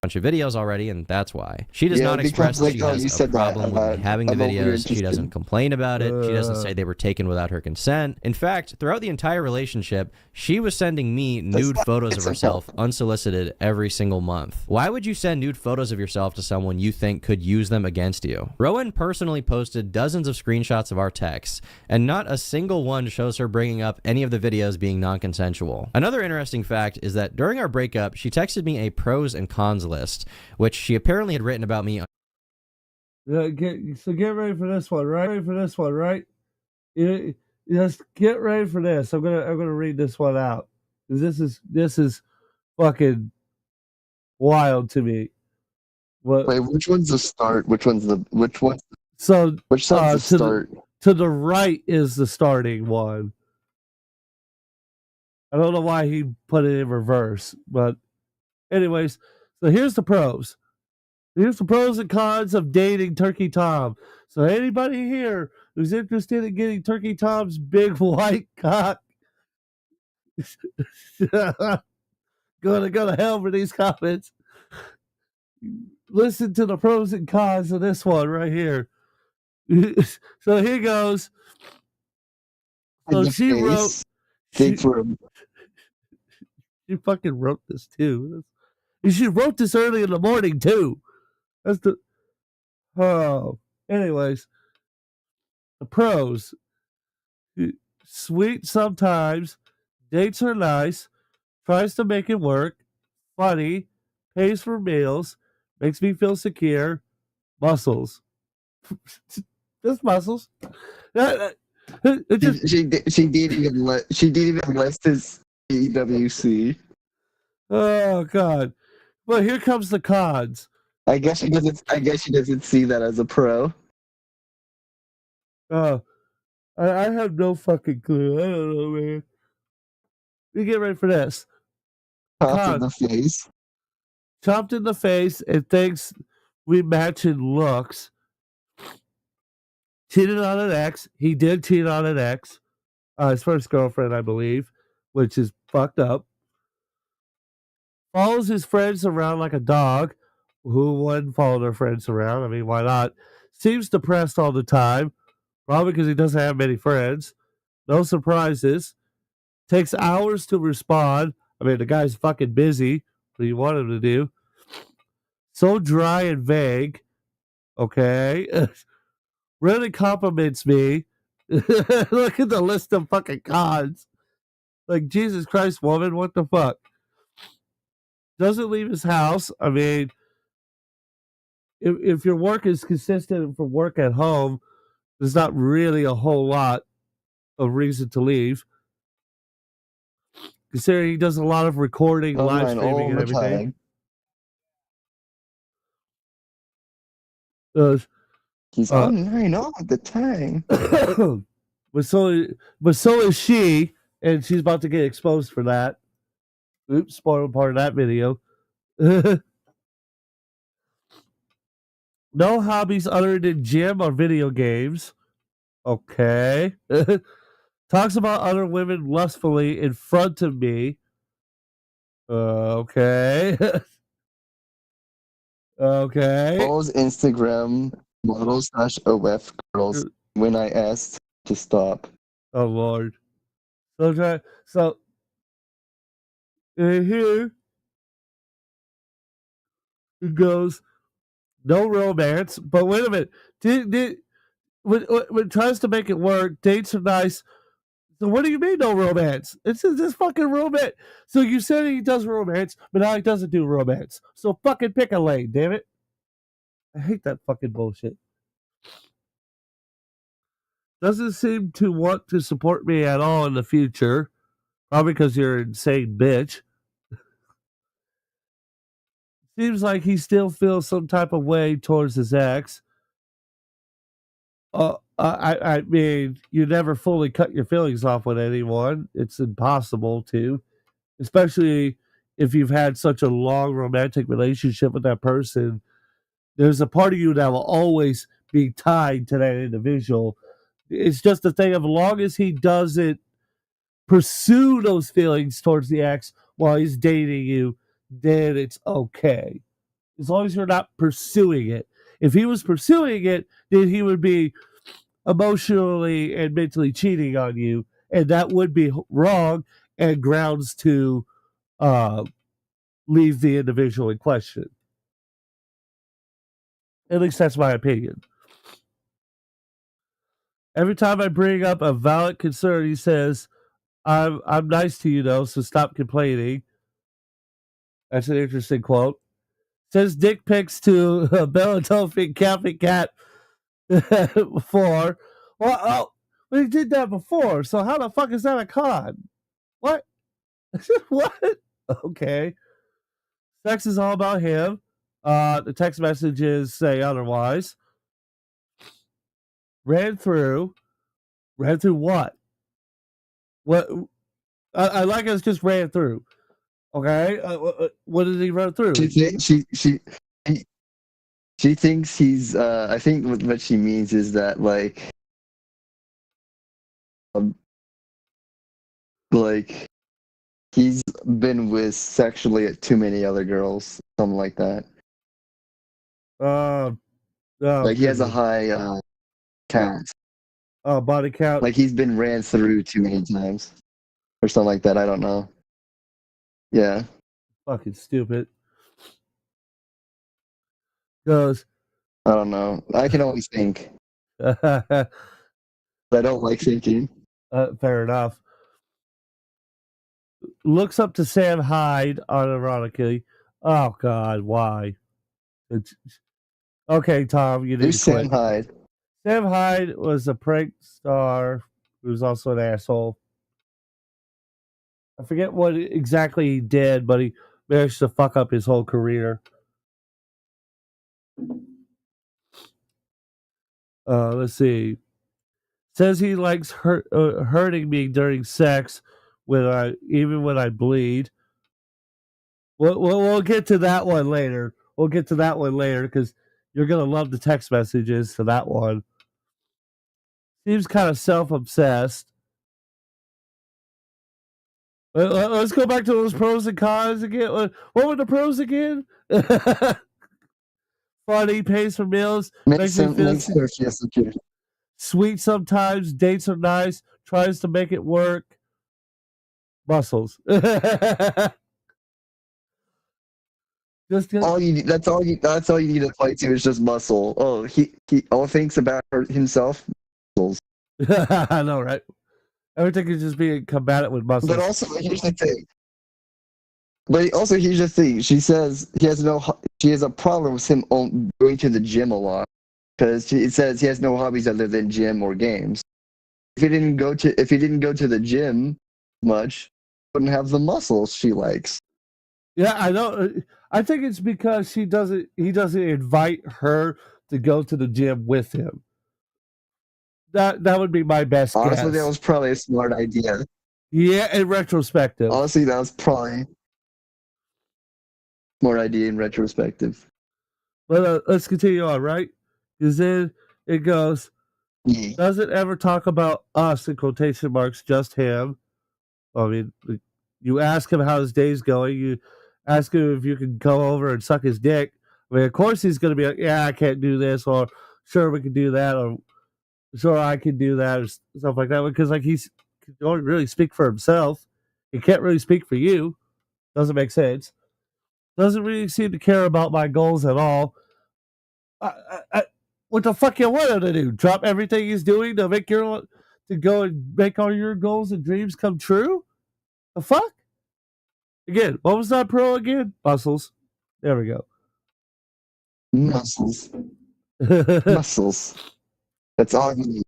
Speaker 8: Bunch of videos already, and that's why. She does not express that she has a problem with me having the videos. She doesn't complain about it. She doesn't say they were taken without her consent. In fact, throughout the entire relationship, she was sending me nude photos of herself unsolicited every single month. Why would you send nude photos of yourself to someone you think could use them against you? Rowan personally posted dozens of screenshots of our texts, and not a single one shows her bringing up any of the videos being non-consensual. Another interesting fact is that during our breakup, she texted me a pros and cons list, which she apparently had written about me.
Speaker 1: Get ready for this one, right? Just get ready for this. I'm gonna read this one out, because this is fucking wild to me.
Speaker 3: Wait, which one's the start? Which one?
Speaker 1: So
Speaker 3: which side's the start?
Speaker 1: To the right is the starting one. I don't know why he put it in reverse, but anyways, so here's the pros. Here's the pros and cons of dating Turkey Tom. So anybody here who's interested in getting Turkey Tom's big white cock, gonna go to hell for these comments. Listen to the pros and cons of this one right here. So here goes. So she wrote. She fucking wrote this too. She wrote this early in the morning too. That's the. Oh, anyways, the pros. Sweet sometimes, dates are nice, tries to make it work, funny, pays for meals, makes me feel secure, muscles. Just muscles.
Speaker 3: She didn't even list his EWC.
Speaker 1: Oh God! Well, here comes the cons.
Speaker 3: I guess she doesn't see that as a pro.
Speaker 1: I have no fucking clue. I don't know, man. You get ready for this.
Speaker 3: Chopped in the face.
Speaker 1: Chopped in the face and thinks we match in looks. Cheated on an ex. He did cheat on an ex. His first girlfriend, I believe, which is fucked up. Follows his friends around like a dog. Who wouldn't follow their friends around? I mean, why not? Seems depressed all the time. Probably because he doesn't have many friends. No surprises. Takes hours to respond. I mean, the guy's fucking busy. What do you want him to do? So dry and vague. Okay. Really compliments me. Look at the list of fucking cons. Like, Jesus Christ, woman, what the fuck? Doesn't leave his house. I mean, if your work is consistent from work at home, there's not really a whole lot of reason to leave. Considering he does a lot of recording, live streaming, and everything.
Speaker 3: He's online all the time.
Speaker 1: but so is she, and she's about to get exposed for that. Oops, spoiler part of that video. No hobbies other than gym or video games. Okay. Talks about other women lustfully in front of me. Okay. Okay.
Speaker 3: Follows Instagram models / OF girls when I asked to stop.
Speaker 1: Oh Lord. So here it goes. No romance. But wait a minute. When tries to make it work, dates are nice. So what do you mean no romance? It's this fucking romance. So you said he does romance, but now he doesn't do romance. So fucking pick a lane, damn it. I hate that fucking bullshit. Doesn't seem to want to support me at all in the future. Probably because you're an insane bitch. Seems like he still feels some type of way towards his ex. I mean, you never fully cut your feelings off with anyone. It's impossible to, especially if you've had such a long romantic relationship with that person. There's a part of you that will always be tied to that individual. It's just a thing of, as long as he doesn't pursue those feelings towards the ex while he's dating you, then it's okay. As long as you're not pursuing it. If he was pursuing it, then he would be emotionally and mentally cheating on you, and that would be wrong and grounds to leave the individual in question. At least that's my opinion. Every time I bring up a valid concern, he says, I'm nice to you though, so stop complaining. That's an interesting quote. Says dick pics to Belladelphia Catholic Cat before. Well, he did that before, so how the fuck is that a con? What? What? Okay. Sex is all about him. The text messages say otherwise. Ran through what? What? I like it's just ran through. Okay. What did he run through?
Speaker 3: She thinks he's. I think what she means is that like he's been with sexually too many other girls, something like that. Like he has a high count.
Speaker 1: Oh, body count.
Speaker 3: Like he's been ran through too many times, or something like that. I don't know. Yeah.
Speaker 1: Fucking stupid. Goes.
Speaker 3: I don't know. I can only think. I don't like thinking.
Speaker 1: Fair enough. Looks up to Sam Hyde unironically. Oh God, why? Okay, Tom, you need to quit.
Speaker 3: Sam Hyde?
Speaker 1: Sam Hyde was a prank star who was also an asshole. I forget what exactly he did, but he managed to fuck up his whole career. Let's see. Says he likes hurting me during sex even when I bleed. We'll get to that one later. We'll get to that one later because you're gonna love the text messages to that one. Seems kind of self-obsessed. Let's go back to those pros and cons again. What were the pros again? Funny, pays for meals, makes her feel sweet sometimes, dates are nice, tries to make it work. Muscles.
Speaker 3: That's all you need to play to is just muscle. Oh, he all thinks about himself. Muscles.
Speaker 1: I know, right? Everything is just being combated with muscles.
Speaker 3: But also, here's the thing. She says she has a problem with him going to the gym a lot because it says he has no hobbies other than gym or games. If he didn't go to the gym much, he wouldn't have the muscles she likes.
Speaker 1: Yeah, I know. I think it's because he doesn't invite her to go to the gym with him. That would be my best guess.
Speaker 3: Honestly, that was probably a smart idea.
Speaker 1: Yeah, in retrospective.
Speaker 3: Honestly, that was probably a smart idea in retrospective.
Speaker 1: But let's continue on, right? Because then it goes, doesn't ever talk about us in quotation marks, just him. I mean, you ask him how his day's going. You ask him if you can go over and suck his dick. I mean, of course he's going to be like, yeah, I can't do this, or sure, we can do that, or sure, I can do that, or stuff like that. Because, like, he can only really speak for himself. He can't really speak for you. Doesn't make sense. Doesn't really seem to care about my goals at all. What the fuck you want him to do? Drop everything he's doing to go and make all your goals and dreams come true? The fuck? Again, what was that pro again? Muscles. There we go.
Speaker 3: Muscles. Muscles. That's all you need.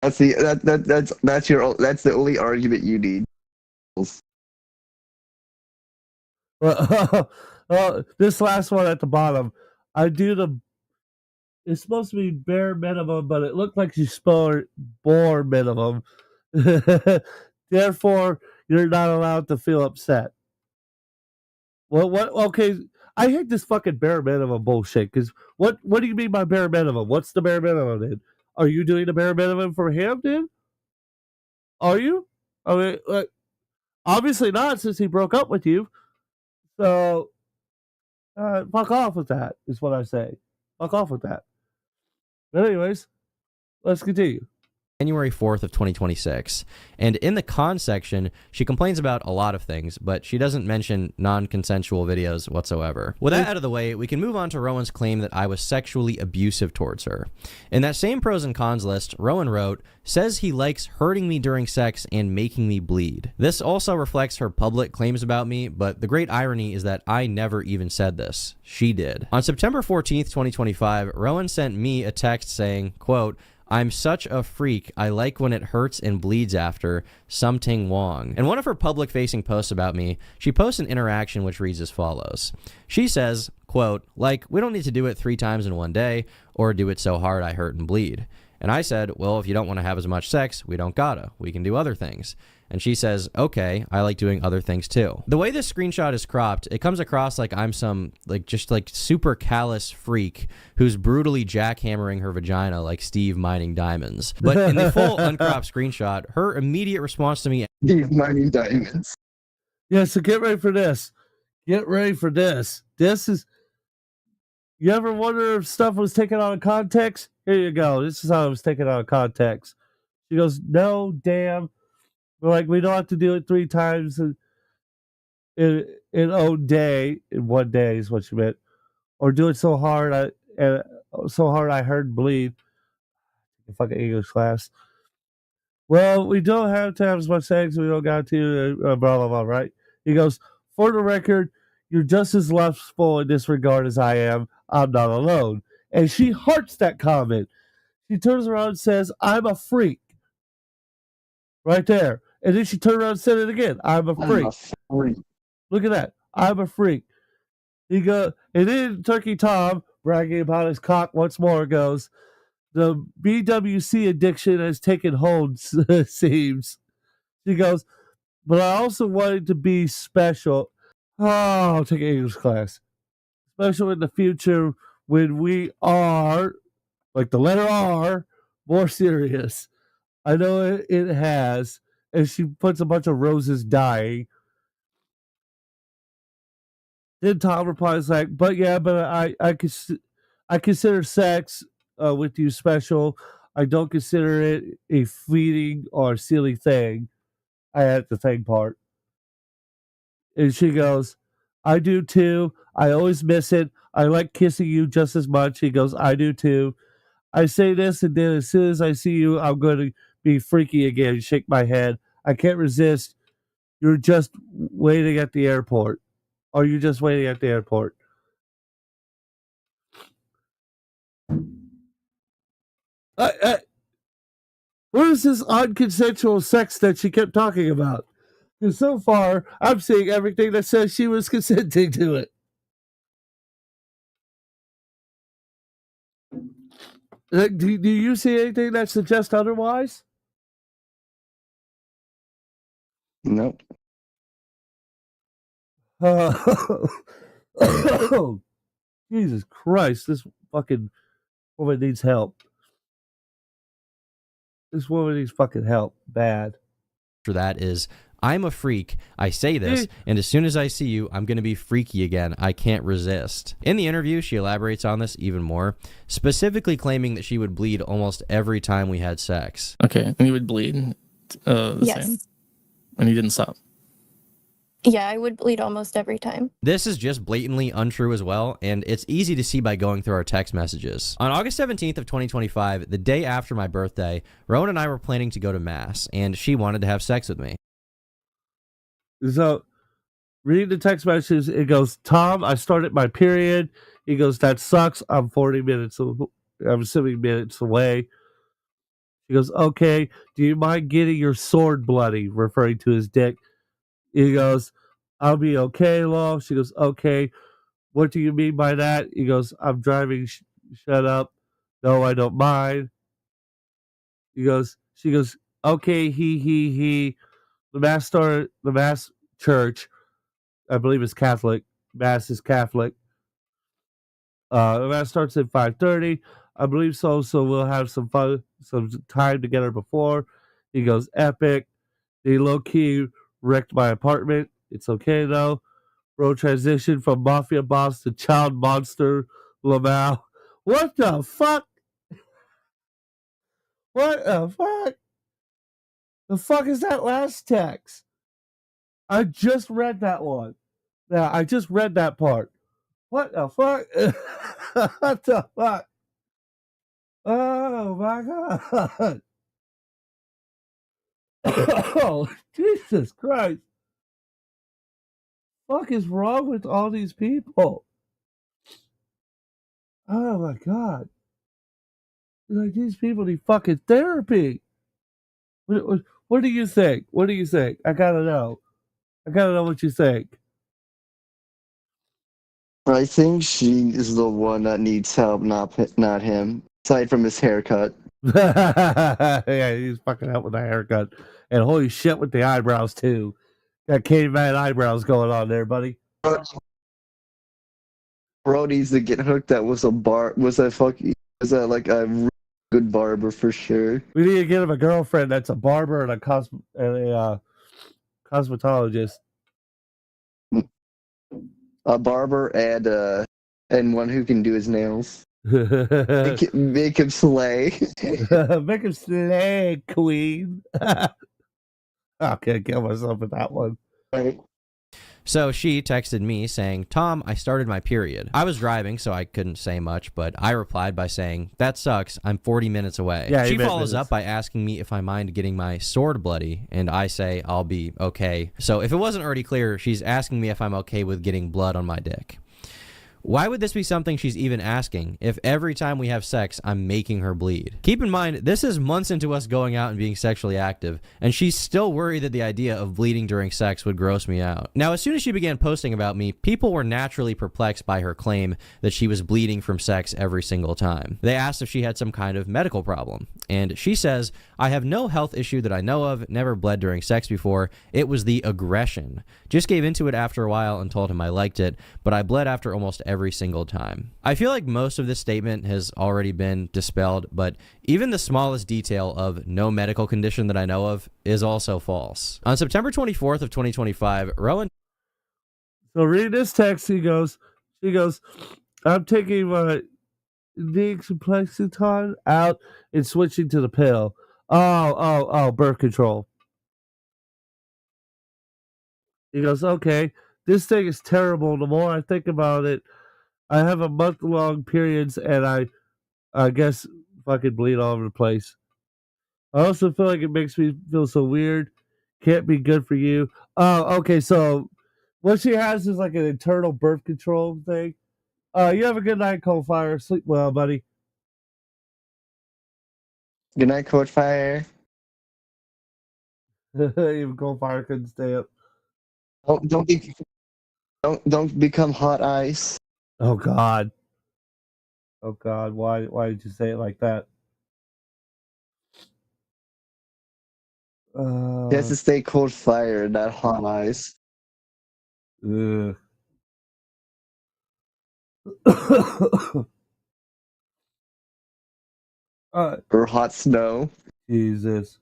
Speaker 3: That's the only argument you need.
Speaker 1: This last one at the bottom, it's supposed to be bare minimum, but it looked like you spelled bore minimum. Therefore, you're not allowed to feel upset. What? Okay, I hate this fucking bare minimum bullshit. Because what do you mean by bare minimum? What's the bare minimum, dude? Are you doing the bare minimum for him, dude? Are you? I mean, obviously not, since he broke up with you. So, fuck off with that, is what I say. Fuck off with that. But anyways, let's continue.
Speaker 8: January 4th of 2026. And in the con section, she complains about a lot of things, but she doesn't mention non-consensual videos whatsoever. With that out of the way, we can move on to Rowan's claim that I was sexually abusive towards her. In that same pros and cons list, Rowan wrote, says he likes hurting me during sex and making me bleed. This also reflects her public claims about me, but the great irony is that I never even said this. She did. On September 14th, 2025, Rowan sent me a text saying, quote, I'm such a freak. I like when it hurts and bleeds after. Something Wong. In one of her public-facing posts about me, she posts an interaction which reads as follows. She says, quote, like, we don't need to do it 3 times in one day, or do it so hard I hurt and bleed. And I said, well, if you don't want to have as much sex, we don't gotta. We can do other things. And she says, okay, I like doing other things too. The way this screenshot is cropped, it comes across like I'm some, just super callous freak who's brutally jackhammering her vagina like Steve mining diamonds. But in the full uncropped screenshot, her immediate response to me...
Speaker 3: Steve mining diamonds.
Speaker 1: Yeah, so get ready for this. Get ready for this. This is... You ever wonder if stuff was taken out of context? Here you go. This is how it was taken out of context. She goes, no, damn. Like, we don't have to do it 3 times in one day is what she meant. Or do it so hard I heard bleed. Fucking English class. Well, we don't have to have as much sex. We don't got to, blah, blah, blah, right? He goes, for the record, you're just as lustful in this regard as I am. I'm not alone. And she hearts that comment. She turns around and says, I'm a freak. Right there. And then she turned around and said it again. I'm a freak. Look at that. I'm a freak. And then Turkey Tom, bragging about his cock once more, goes, the BWC addiction has taken hold, seems. She goes, but I also wanted to be special. Oh, I'll take an English class. Special in the future when we are, like the letter R, more serious. I know it has. And she puts a bunch of roses dying. Then Tom replies like, but I consider sex with you special. I don't consider it a fleeting or silly thing. I add the thing part. And she goes, I do too. I always miss it. I like kissing you just as much. He goes, I do too. I say this, and then as soon as I see you, I'm going to be freaky again, shake my head. I can't resist. You're just waiting at the airport. Are you just waiting at the airport? What is this unconsensual sex that she kept talking about? Because so far, I'm seeing everything that says she was consenting to it. Do you see anything that suggests otherwise?
Speaker 3: Nope.
Speaker 1: Jesus Christ, this fucking woman needs help. This woman needs fucking help. Bad.
Speaker 8: For that is, I'm a freak. I say this, and as soon as I see you, I'm going to be freaky again. I can't resist. In the interview, she elaborates on this even more, specifically claiming that she would bleed almost every time we had sex.
Speaker 5: Okay, and you would bleed the same? And you didn't stop?
Speaker 6: Yeah, I would bleed almost every time.
Speaker 8: This is just blatantly untrue as well, and it's easy to see by going through our text messages. On August 17th of 2025, the day after my birthday, Rowan and I were planning to go to Mass, and she wanted to have sex with me.
Speaker 1: So, read the text message. It goes, Tom, I started my period. He goes, that sucks. I'm 40 minutes, I'm assuming minutes away. He goes, okay, do you mind getting your sword bloody? Referring to his dick. He goes, I'll be okay, love. She goes, okay. What do you mean by that? He goes, I'm driving. Shut up. No, I don't mind. She goes, okay, he. The Mass church, I believe is Catholic. Mass is Catholic. The Mass starts at 5:30. I believe so. So we'll have some fun, some time together before. He goes, epic. He low key wrecked my apartment. It's okay though. Road transition from mafia boss to child monster Lamau. What the fuck? What the fuck? The fuck is that last text? I just read that one. Yeah, I just read that part. What the fuck? What the fuck? Oh my god. Oh, Jesus Christ. Fuck is wrong with all these people? Oh my god. Like, these people need fucking therapy. What do you think? What do you think? I gotta know. I gotta know what you think.
Speaker 3: I think she is the one that needs help, not him. Aside from his haircut.
Speaker 1: Yeah, he's fucking out with the haircut. And holy shit with the eyebrows too. Got caveman eyebrows going on there, buddy.
Speaker 3: Bro needs to get hooked up with was that like a really good barber for sure.
Speaker 1: We need to get him a girlfriend that's a barber and a cosmetologist.
Speaker 3: A barber and one who can do his nails. Make him slay.
Speaker 1: Make him slay, queen. I can't kill myself with that one.
Speaker 3: Right.
Speaker 8: So she texted me saying, Tom, I started my period. I was driving, so I couldn't say much, but I replied by saying, that sucks. I'm 40 minutes away.
Speaker 1: Yeah,
Speaker 8: she follows up by asking me if I mind getting my sword bloody, and I say I'll be okay. So if it wasn't already clear, she's asking me if I'm okay with getting blood on my dick. Why would this be something she's even asking if every time we have sex, I'm making her bleed? Keep in mind, this is months into us going out and being sexually active, and she's still worried that the idea of bleeding during sex would gross me out. Now, as soon as she began posting about me, people were naturally perplexed by her claim that she was bleeding from sex every single time. They asked if she had some kind of medical problem, and she says, I have no health issue that I know of, never bled during sex before. It was the aggression. Just gave into it after a while and told him I liked it, but I bled after almost every single time. I feel like most of this statement has already been dispelled, but even the smallest detail of no medical condition that I know of is also false. On September 24th of 2025, Rowan...
Speaker 1: So read this text, she goes, I'm taking my Dexamethasone out and switching to the pill. Oh, birth control. He goes, okay, this thing is terrible. The more I think about it, I have a month-long periods, and I guess fucking bleed all over the place. I also feel like it makes me feel so weird. Can't be good for you. Oh, okay, so what she has is like an internal birth control thing. You have a good night, Cold Fire. Sleep well, buddy.
Speaker 3: Good night, Cold Fire.
Speaker 1: Even Cold Fire couldn't stay up.
Speaker 3: Don't become hot ice.
Speaker 1: Oh God. Oh God. Why did you say it like that?
Speaker 3: He has to stay cold fire, not hot ice.
Speaker 1: Ugh.
Speaker 3: Or hot snow.
Speaker 1: Jesus.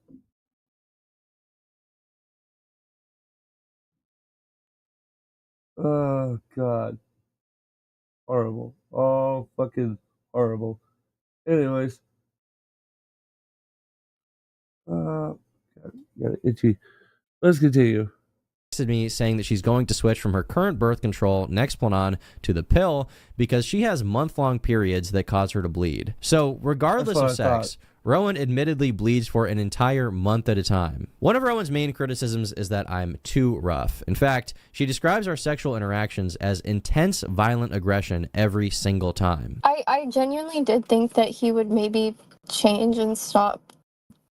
Speaker 1: Oh God. Horrible. Oh, fucking horrible. Anyways. God, got itchy. Let's continue.
Speaker 8: Me saying that she's going to switch from her current birth control Nexplanon to the pill because she has month-long periods that cause her to bleed. So regardless of sex, Rowan admittedly bleeds for an entire month at a time. One of Rowan's main criticisms is that I'm too rough. In fact, she describes our sexual interactions as intense, violent aggression every single time.
Speaker 6: I genuinely did think that he would maybe change and stop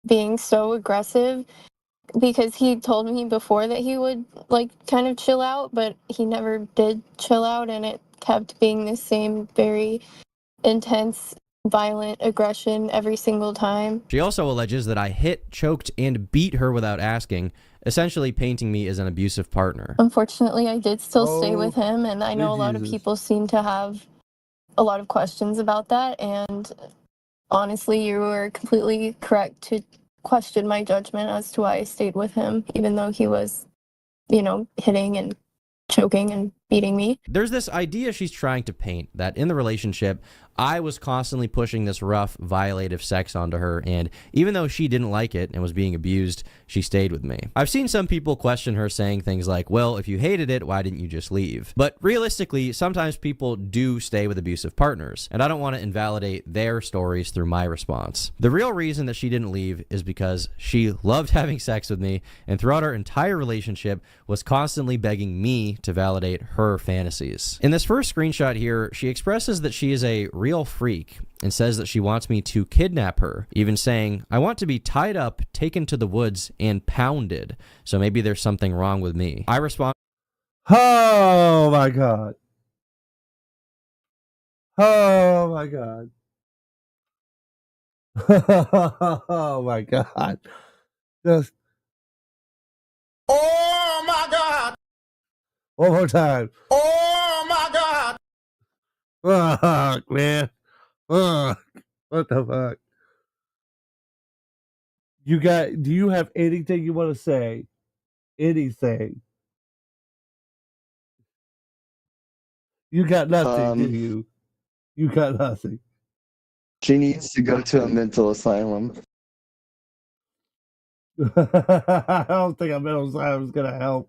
Speaker 6: being so aggressive, because he told me before that he would like kind of chill out, but he never did chill out, and it kept being the same very intense, violent aggression every single time.
Speaker 8: She also alleges that I hit, choked, and beat her without asking, essentially painting me as an abusive partner.
Speaker 6: Unfortunately, I did still stay with him, and I know a lot of people seem to have a lot of questions about that, and honestly, you were completely correct to question my judgment as to why I stayed with him, even though he was, hitting and choking and beating me.
Speaker 8: There's this idea she's trying to paint that in the relationship, I was constantly pushing this rough, violative sex onto her, and even though she didn't like it and was being abused, she stayed with me. I've seen some people question her saying things like, well, if you hated it, why didn't you just leave? But realistically, sometimes people do stay with abusive partners, and I don't want to invalidate their stories through my response. The real reason that she didn't leave is because she loved having sex with me, and throughout our entire relationship was constantly begging me to validate her fantasies. In this first screenshot here, she expresses that she is a real freak and says that she wants me to kidnap her, even saying, I want to be tied up, taken to the woods, and pounded. So maybe there's something wrong with me. I respond,
Speaker 1: oh my God. Oh my God. Oh my God. Just
Speaker 9: Oh my God.
Speaker 1: one more time.
Speaker 9: Oh my God.
Speaker 1: Fuck, man. Fuck. What the fuck? Do you have anything you want to say? Anything? You got nothing, do you? You got nothing.
Speaker 3: She needs to go to a mental asylum.
Speaker 1: I don't think a mental asylum is gonna help.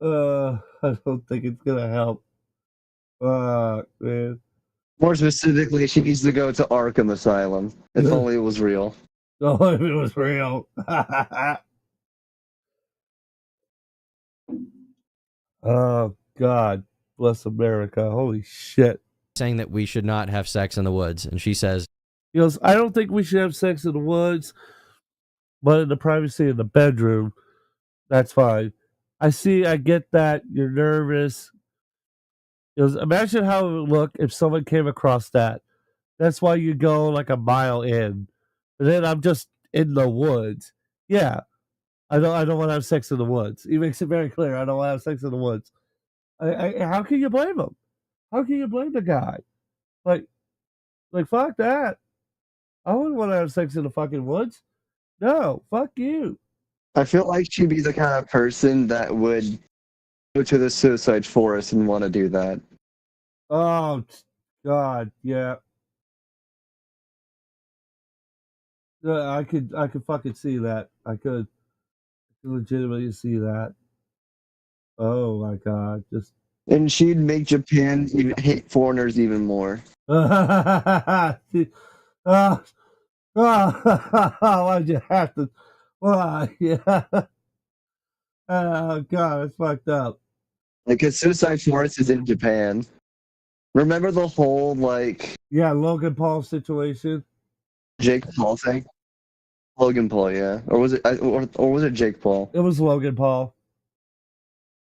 Speaker 1: I don't think it's gonna help. Man.
Speaker 3: More specifically, she needs to go to Arkham Asylum. If only it was real.
Speaker 1: Oh, if it was real. Oh, God. Bless America. Holy shit.
Speaker 8: saying that we should not have sex in the woods, and she says,
Speaker 1: He goes, I don't think we should have sex in the woods, but in the privacy of the bedroom, that's fine. I get that. You're nervous. He goes, imagine how it would look if someone came across that. That's why you go like a mile in. And then I'm just in the woods. Yeah. I don't want to have sex in the woods. He makes it very clear. I don't want to have sex in the woods. How can you blame him? How can you blame the guy? Like fuck that. I wouldn't want to have sex in the fucking woods. No, fuck you.
Speaker 3: I feel like she'd be the kind of person that would go to the suicide forest and want to do that.
Speaker 1: Oh God, yeah. I could fucking see that. I could legitimately see that. Oh my God, just
Speaker 3: And she'd make Japan even hate foreigners even more.
Speaker 1: Why'd you have to? Why? Yeah. Oh God, it's fucked up.
Speaker 3: Like, a suicide forest is in Japan. Remember the whole,
Speaker 1: Yeah, Logan Paul situation?
Speaker 3: Jake Paul thing? Logan Paul, yeah. Or was it Jake Paul?
Speaker 1: It was Logan Paul.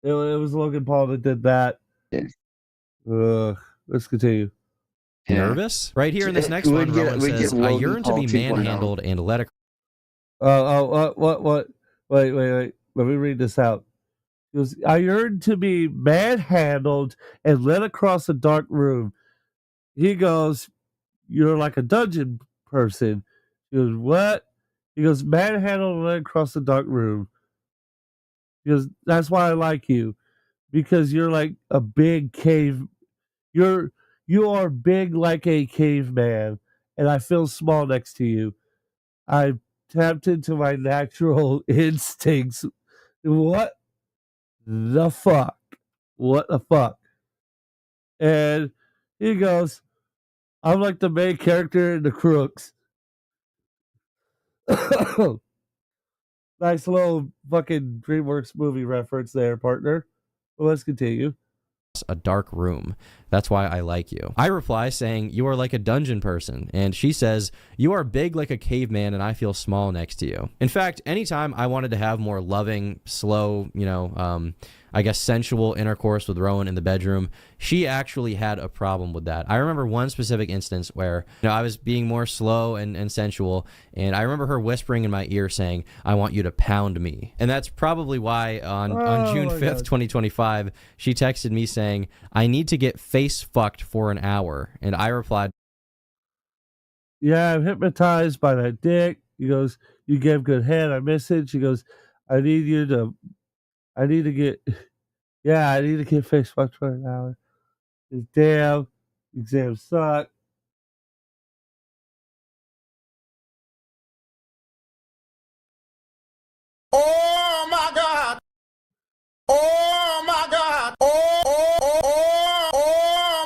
Speaker 1: It was Logan Paul that did that.
Speaker 3: Yeah.
Speaker 1: Let's continue.
Speaker 8: nervous? Right here in this next one, Rowan says, I yearn to be manhandled and led across.
Speaker 1: What? Wait. Let me read this out. He goes, I yearn to be manhandled and led across a dark room. He goes, you're like a dungeon person. He goes, what? He goes, manhandled and led across the dark room. He goes, that's why I like you. Because you're like a big cave. You are big like a caveman, and I feel small next to you. I tapped into my natural instincts. What the fuck? What the fuck? And he goes, I'm like the main character in the Crooks. Nice little fucking DreamWorks movie reference there, partner. Well, let's continue.
Speaker 8: A dark room. That's why I like you. I reply saying, you are like a dungeon person. And she says, you are big like a caveman and I feel small next to you. In fact, anytime I wanted to have more loving, slow, I guess sensual intercourse with Rowan in the bedroom, she actually had a problem with that. I remember one specific instance where I was being more slow and sensual, and I remember her whispering in my ear saying, I want you to pound me. And that's probably why on June 5th, 2025, she texted me saying, I need to get face fucked for an hour. And I replied,
Speaker 1: yeah, I'm hypnotized by that dick. He goes, you gave good head. I miss it. She goes, I need to get face fucked for an hour. Damn, exams suck.
Speaker 9: Oh my God! Oh my God! Oh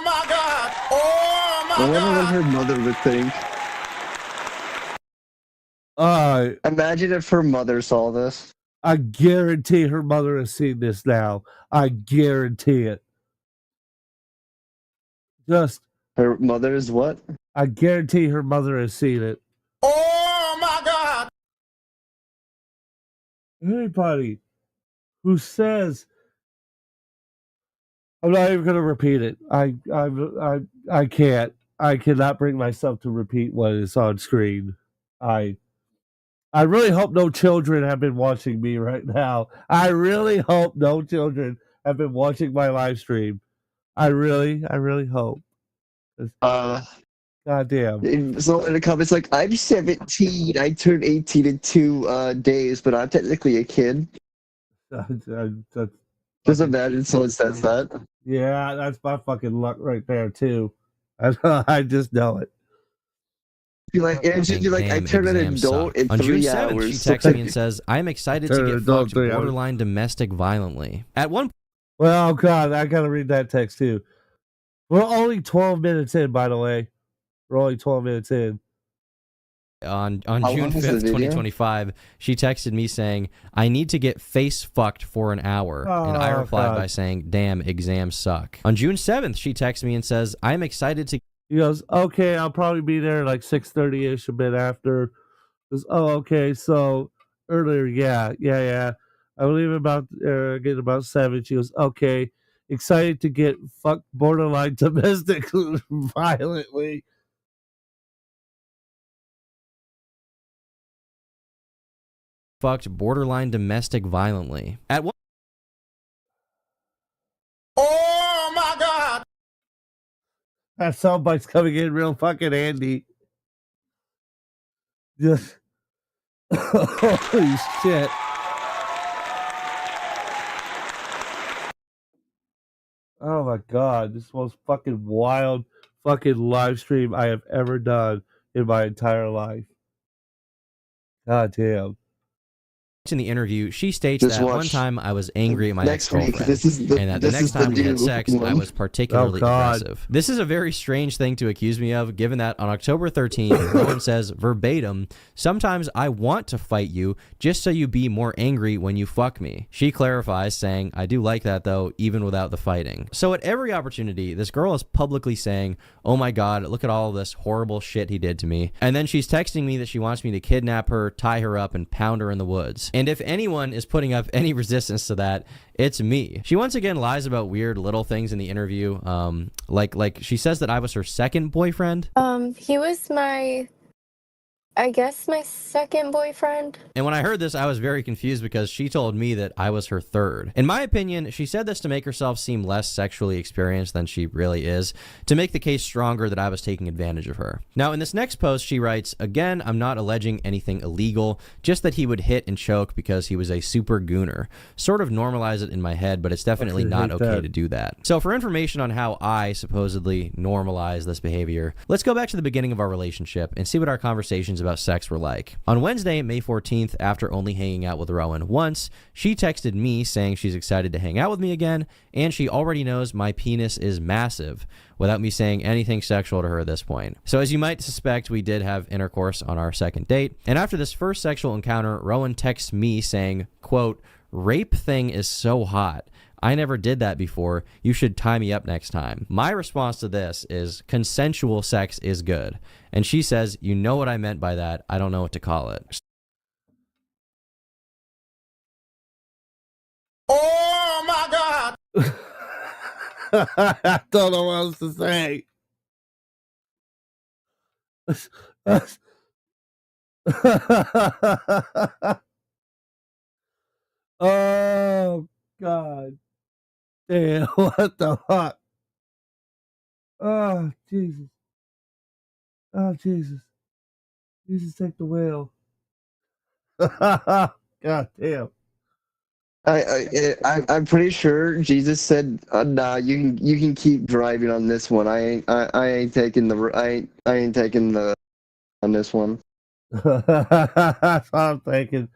Speaker 9: my God! Oh my God!
Speaker 3: I wonder what her mother would think. Imagine if her mother saw this.
Speaker 1: I guarantee her mother has seen this now. I guarantee it. Just
Speaker 3: her mother is what?
Speaker 1: I guarantee her mother has seen it.
Speaker 9: Oh my God!
Speaker 1: Anybody who says, I'm not even going to repeat it. I can't. I cannot bring myself to repeat what is on screen. I really hope no children have been watching me right now. I really hope no children have been watching my live stream. I really hope. Goddamn.
Speaker 3: So in the comments, like, I'm 17. I turned 18 in 2 days, but I'm technically a kid. Just imagine someone says that.
Speaker 1: Yeah, that's my fucking luck right there too. I just know it.
Speaker 3: You're like, I turned an adult in 3 hours.
Speaker 8: She texts me and says, I'm excited to get fucked borderline domestic violently. At one point.
Speaker 1: Well, God, I gotta read that text too. We're only 12 minutes in, by the way. We're only 12 minutes in.
Speaker 8: On June 5th, 2025, she texted me saying, I need to get face fucked for an hour. And I replied by saying, damn, exams suck. On June 7th, she texted me and says, I'm excited to...
Speaker 1: He goes, okay, I'll probably be there like 6:30-ish, a bit after. He goes, oh, okay, so earlier, yeah. I will leave get about 7. She goes, okay, excited to get fucked borderline domestic violently.
Speaker 8: Fucked borderline domestic violently. At what?
Speaker 9: Oh my God!
Speaker 1: That soundbite's coming in real fucking handy. Just holy shit. Oh my God, this is the most fucking wild fucking live stream I have ever done in my entire life. God damn.
Speaker 8: In the interview, she states that one time I was angry at my ex-girlfriend, and that the next time we had sex, I was particularly aggressive. This is a very strange thing to accuse me of, given that on October 13th, Rowan says verbatim, sometimes I want to fight you just so you be more angry when you fuck me. She clarifies, saying, I do like that though, even without the fighting. So at every opportunity, this girl is publicly saying, oh my God, look at all this horrible shit he did to me. And then she's texting me that she wants me to kidnap her, tie her up, and pound her in the woods. And if anyone is putting up any resistance to that, it's me. She once again lies about weird little things in the interview. Like she says that I was her second boyfriend.
Speaker 6: He was my I guess my second boyfriend.
Speaker 8: And when I heard this, I was very confused because she told me that I was her third. In my opinion, she said this to make herself seem less sexually experienced than she really is, to make the case stronger that I was taking advantage of her. Now, in this next post, she writes, again, I'm not alleging anything illegal, just that he would hit and choke because he was a super gooner. Sort of normalize it in my head, but it's definitely not okay to do that. So for information on how I supposedly normalize this behavior, let's go back to the beginning of our relationship and see what our conversations about sex were like. On Wednesday, May 14th, after only hanging out with Rowan once, she texted me saying she's excited to hang out with me again, and she already knows my penis is massive, without me saying anything sexual to her at this point. So as you might suspect, we did have intercourse on our second date, and after this first sexual encounter, Rowan texts me saying, quote, "Rape thing is so hot. I never did that before. You should tie me up next time." My response to this is consensual sex is good. And she says, you know what I meant by that. I don't know what to call it.
Speaker 9: Oh my God.
Speaker 1: I don't know what else to say. Oh, God. Damn, what the fuck? Oh, Jesus. Oh, Jesus. Jesus, take the wheel. God damn.
Speaker 3: I'm pretty sure Jesus said, "Nah, you can keep driving on this one. I ain't taking I ain't taking the on this one."
Speaker 1: That's what I'm thinking.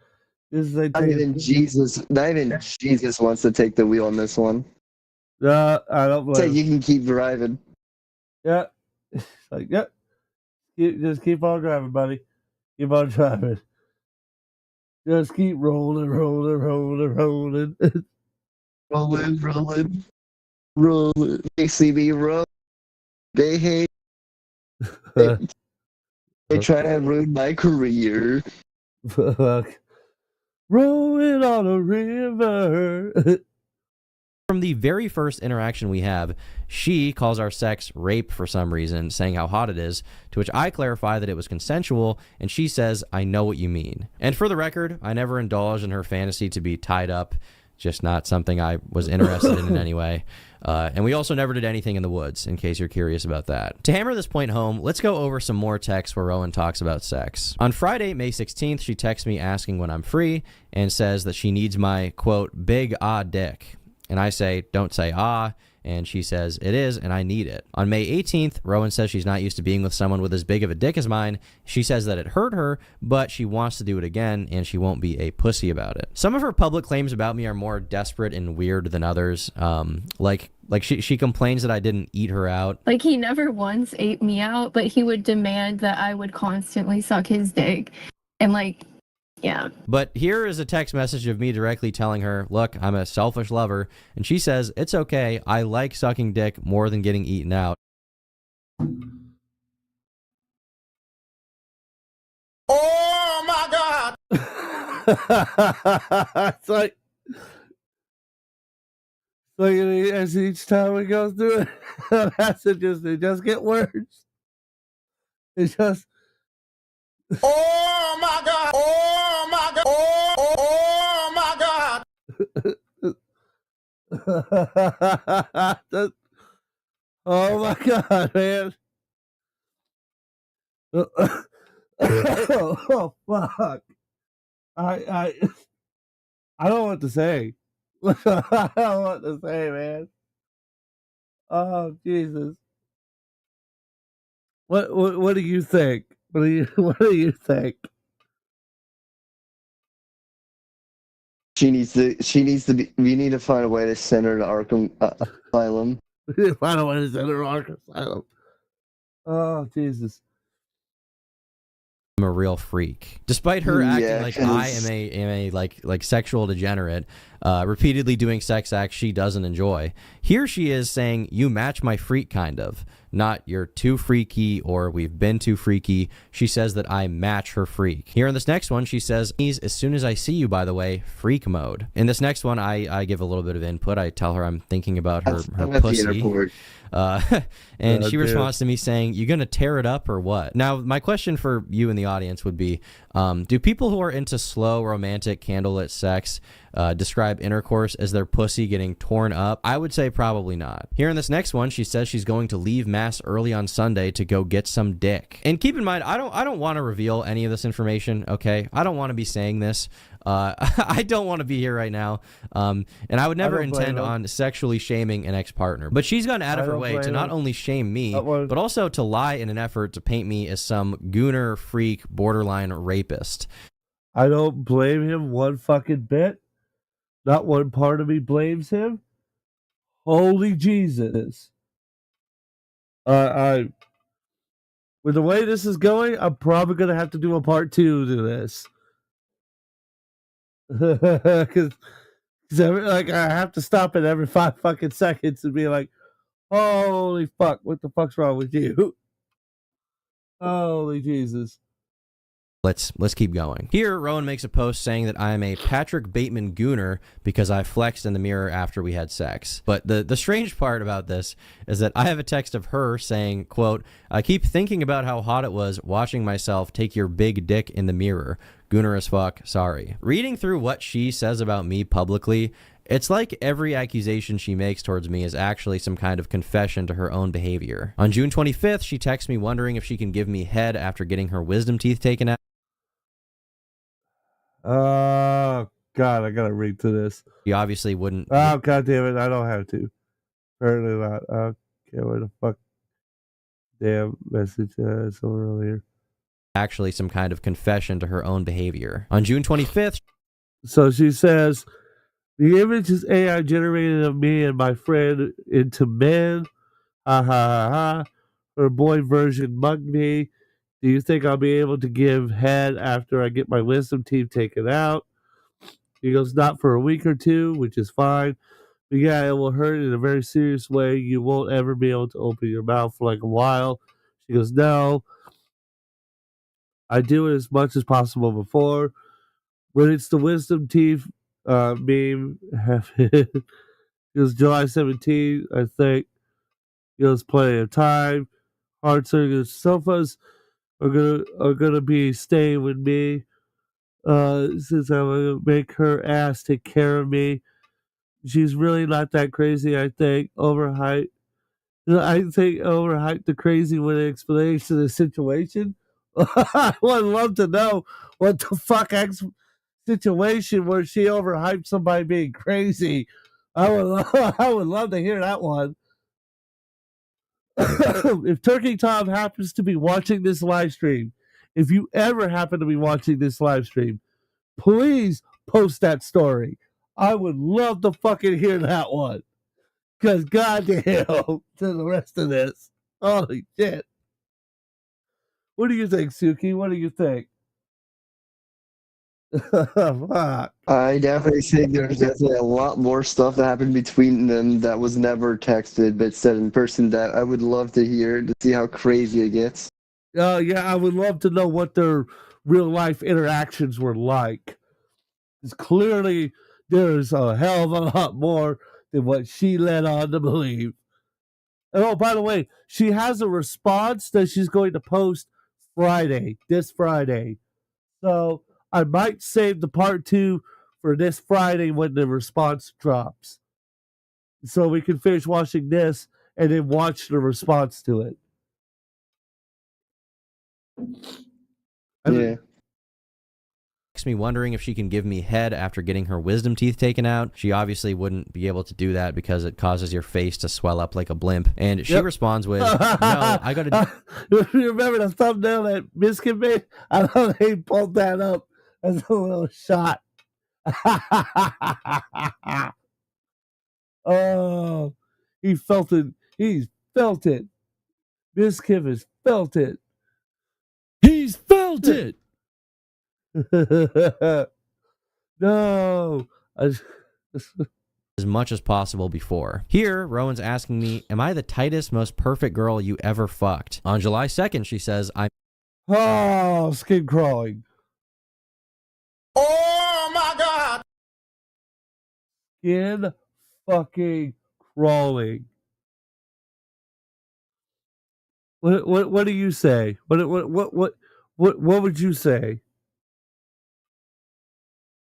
Speaker 1: This is
Speaker 3: Not even Jesus wants to take the wheel on this one.
Speaker 1: I don't
Speaker 3: Say
Speaker 1: blame.
Speaker 3: you can keep driving.
Speaker 1: Yeah, like yeah, just keep on driving, buddy. Keep on driving. Just keep rolling, rolling, rolling, rolling.
Speaker 3: rolling. They see me roll. They hate. They try to ruin my career.
Speaker 1: Rolling on a river.
Speaker 8: From the very first interaction we have, she calls our sex rape for some reason, saying how hot it is, to which I clarify that it was consensual, and she says, I know what you mean. And for the record, I never indulged in her fantasy to be tied up, just not something I was interested in any way. And we also never did anything in the woods, in case you're curious about that. To hammer this point home, let's go over some more texts where Rowan talks about sex. On Friday, May 16th, she texts me asking when I'm free and says that she needs my, quote, big dick. And I say, don't say and she says, it is, and I need it. On May 18th, Rowan says she's not used to being with someone with as big of a dick as mine. She says that it hurt her, but she wants to do it again, and she won't be a pussy about it. Some of her public claims about me are more desperate and weird than others. Like she complains that I didn't eat her out.
Speaker 6: Like, he never once ate me out, but he would demand that I would constantly suck his dick. And, like, yeah.
Speaker 8: But here is a text message of me directly telling her, look, I'm a selfish lover. And she says, it's okay. I like sucking dick more than getting eaten out.
Speaker 9: Oh my God.
Speaker 1: It's like as each time we go through it, it just get worse. It just.
Speaker 9: Oh my God. Oh my God. Oh my God.
Speaker 1: Oh my God, man. Oh fuck. I don't know what to say. I don't know what to say, man. Oh Jesus. What do you think? What do you think?
Speaker 3: She needs to be. We need to find a way to send her to Arkham Asylum.
Speaker 1: Find a way to send her to Arkham Asylum. Oh Jesus.
Speaker 8: I'm a real freak. Despite her acting like I am a like sexual degenerate, repeatedly doing sex acts she doesn't enjoy. Here she is saying, you match my freak, kind of. Not you're too freaky or we've been too freaky. She says that I match her freak. Here in this next one, she says, as soon as I see you, by the way, freak mode. In this next one, I give a little bit of input. I tell her I'm thinking about her pussy. And she responds to me saying, you gonna tear it up or what? Now, my question for you in the audience would be, do people who are into slow, romantic, candlelit sex describe intercourse as their pussy getting torn up? I would say probably not. Here in this next one, she says she's going to leave mass early on Sunday to go get some dick. And keep in mind, I don't want to reveal any of this information, okay? I don't want to be saying this. I don't want to be here right now. And I would never intend on sexually shaming an ex-partner. But she's gone out of her way to not only shame me, but also to lie in an effort to paint me as some gooner, freak, borderline rapist.
Speaker 1: I don't blame him one fucking bit. Not one part of me blames him. Holy Jesus. With the way this is going, I'm probably going to have to do a part 2 to this. Because like I have to stop it every 5 fucking seconds and be like, holy fuck, what the fuck's wrong with you? Holy Jesus.
Speaker 8: Let's keep going. Here, Rowan makes a post saying that I am a Patrick Bateman gooner because I flexed in the mirror after we had sex. But the strange part about this is that I have a text of her saying, quote, I keep thinking about how hot it was watching myself take your big dick in the mirror. Gooner as fuck, sorry. Reading through what she says about me publicly, it's like every accusation she makes towards me is actually some kind of confession to her own behavior. On June 25th, she texts me wondering if she can give me head after getting her wisdom teeth taken out.
Speaker 1: Oh, God, I gotta read to this.
Speaker 8: You obviously wouldn't.
Speaker 1: Oh, God damn it, I don't have to. Apparently not. Okay, where the fuck? Damn message is over earlier.
Speaker 8: Actually, some kind of confession to her own behavior. On June 25th.
Speaker 1: So she says, the image is AI generated of me and my friend into men. Ha ha ha ha. Her boy version mugged me. Do you think I'll be able to give head after I get my wisdom teeth taken out? He goes, not for a week or 2, which is fine. But yeah, it will hurt in a very serious way. You won't ever be able to open your mouth for like a while. She goes, no. I do it as much as possible before. When it's the wisdom teeth meme, it was July 17th, I think. There's plenty of time. Hard circuit sofas are gonna be staying with me. Since I'm gonna make her ass take care of me. She's really not that crazy, I think. Overhyped. I think overhyped the crazy with an explanation of the situation. I would love to know what the fuck situation where she overhyped somebody being crazy. I would love to hear that one. If Turkey Tom happens to be watching this live stream, if you ever happen to be watching this live stream, please post that story. I would love to fucking hear that one. Because goddamn to the rest of this. Holy shit. What do you think, Suki? What do you think? Fuck.
Speaker 3: I definitely think there's definitely a lot more stuff that happened between them that was never texted but said in person that I would love to hear to see how crazy it gets.
Speaker 1: Yeah, I would love to know what their real life interactions were like. Because clearly there's a hell of a lot more than what she led on to believe. And oh, by the way, she has a response that she's going to post this Friday. So I might save the part 2 for this Friday when the response drops. So we can finish watching this and then watch the response to it.
Speaker 3: Yeah.
Speaker 8: Me wondering if she can give me head after getting her wisdom teeth taken out. She obviously wouldn't be able to do that because it causes your face to swell up like a blimp. And she responds with, no, I gotta
Speaker 1: You remember the thumbnail that Biscuit made? I know they pulled that up as a little shot. Oh, he felt it. He's felt it. Biscuit has felt it. He's felt it. No,
Speaker 8: as much as possible before. Here, Rowan's asking me, am I the tightest, most perfect girl you ever fucked? On July 2nd, she says,
Speaker 1: Oh, skin crawling.
Speaker 9: Oh my God.
Speaker 1: Skin fucking crawling. What do you say? What would you say?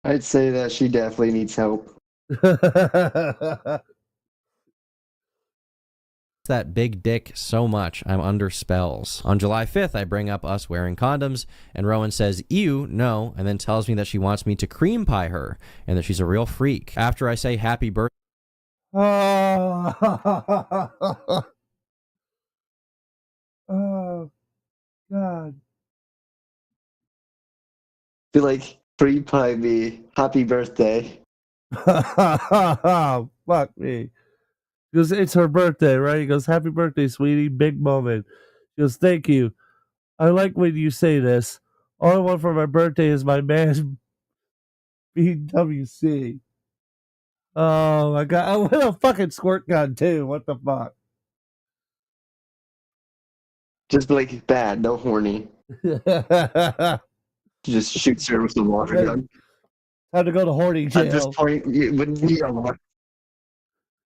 Speaker 3: I'd say that she definitely needs help.
Speaker 8: that big dick so much, I'm under spells. On July 5th, I bring up us wearing condoms, and Rowan says, ew, no, and then tells me that she wants me to cream pie her, and that she's a real freak. After I say happy birthday,
Speaker 1: oh, oh, God.
Speaker 3: Be like, free pie me, happy birthday.
Speaker 1: Fuck me. He goes, it's her birthday, right? He goes, happy birthday, sweetie. Big moment. He goes, thank you. I like when you say this. All I want for my birthday is my man BWC. Oh my God. I want a fucking squirt gun too. What the fuck?
Speaker 3: Just be like, bad, no horny. Just shoots her with the water gun.
Speaker 1: Time to go to horny jail.
Speaker 3: At this point, you wouldn't need a water.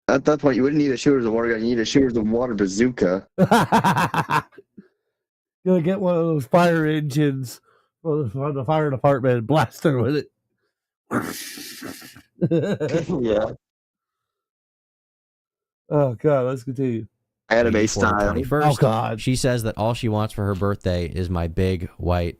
Speaker 3: At that point, you wouldn't need a shooter's a water gun. You need a shooter's a water bazooka.
Speaker 1: Gonna get one of those fire engines from the fire department and blast her with it.
Speaker 3: Yeah.
Speaker 1: Oh God, let's continue.
Speaker 3: Anime style.
Speaker 8: 21st,
Speaker 1: oh God.
Speaker 8: She says that all she wants for her birthday is my big white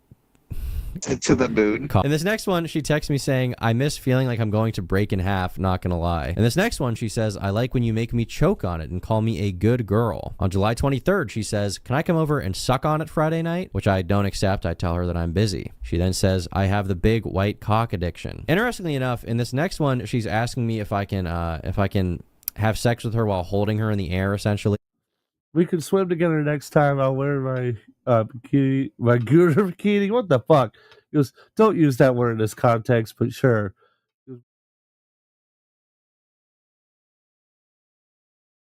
Speaker 3: to the moon.
Speaker 8: And this next one, she texts me saying, I miss feeling like I'm going to break in half, not gonna lie. And this next one, she says, I like when you make me choke on it and call me a good girl. On July 23rd, she says, can I come over and suck on it Friday night? Which I don't accept. I tell her that I'm busy. She then says, I have the big white cock addiction. Interestingly enough, in this next one, she's asking me if I can have sex with her while holding her in the air, essentially.
Speaker 1: We can swim together next time. I'll wear my bikini, my Guru bikini. What the fuck? He goes, don't use that word in this context, but sure.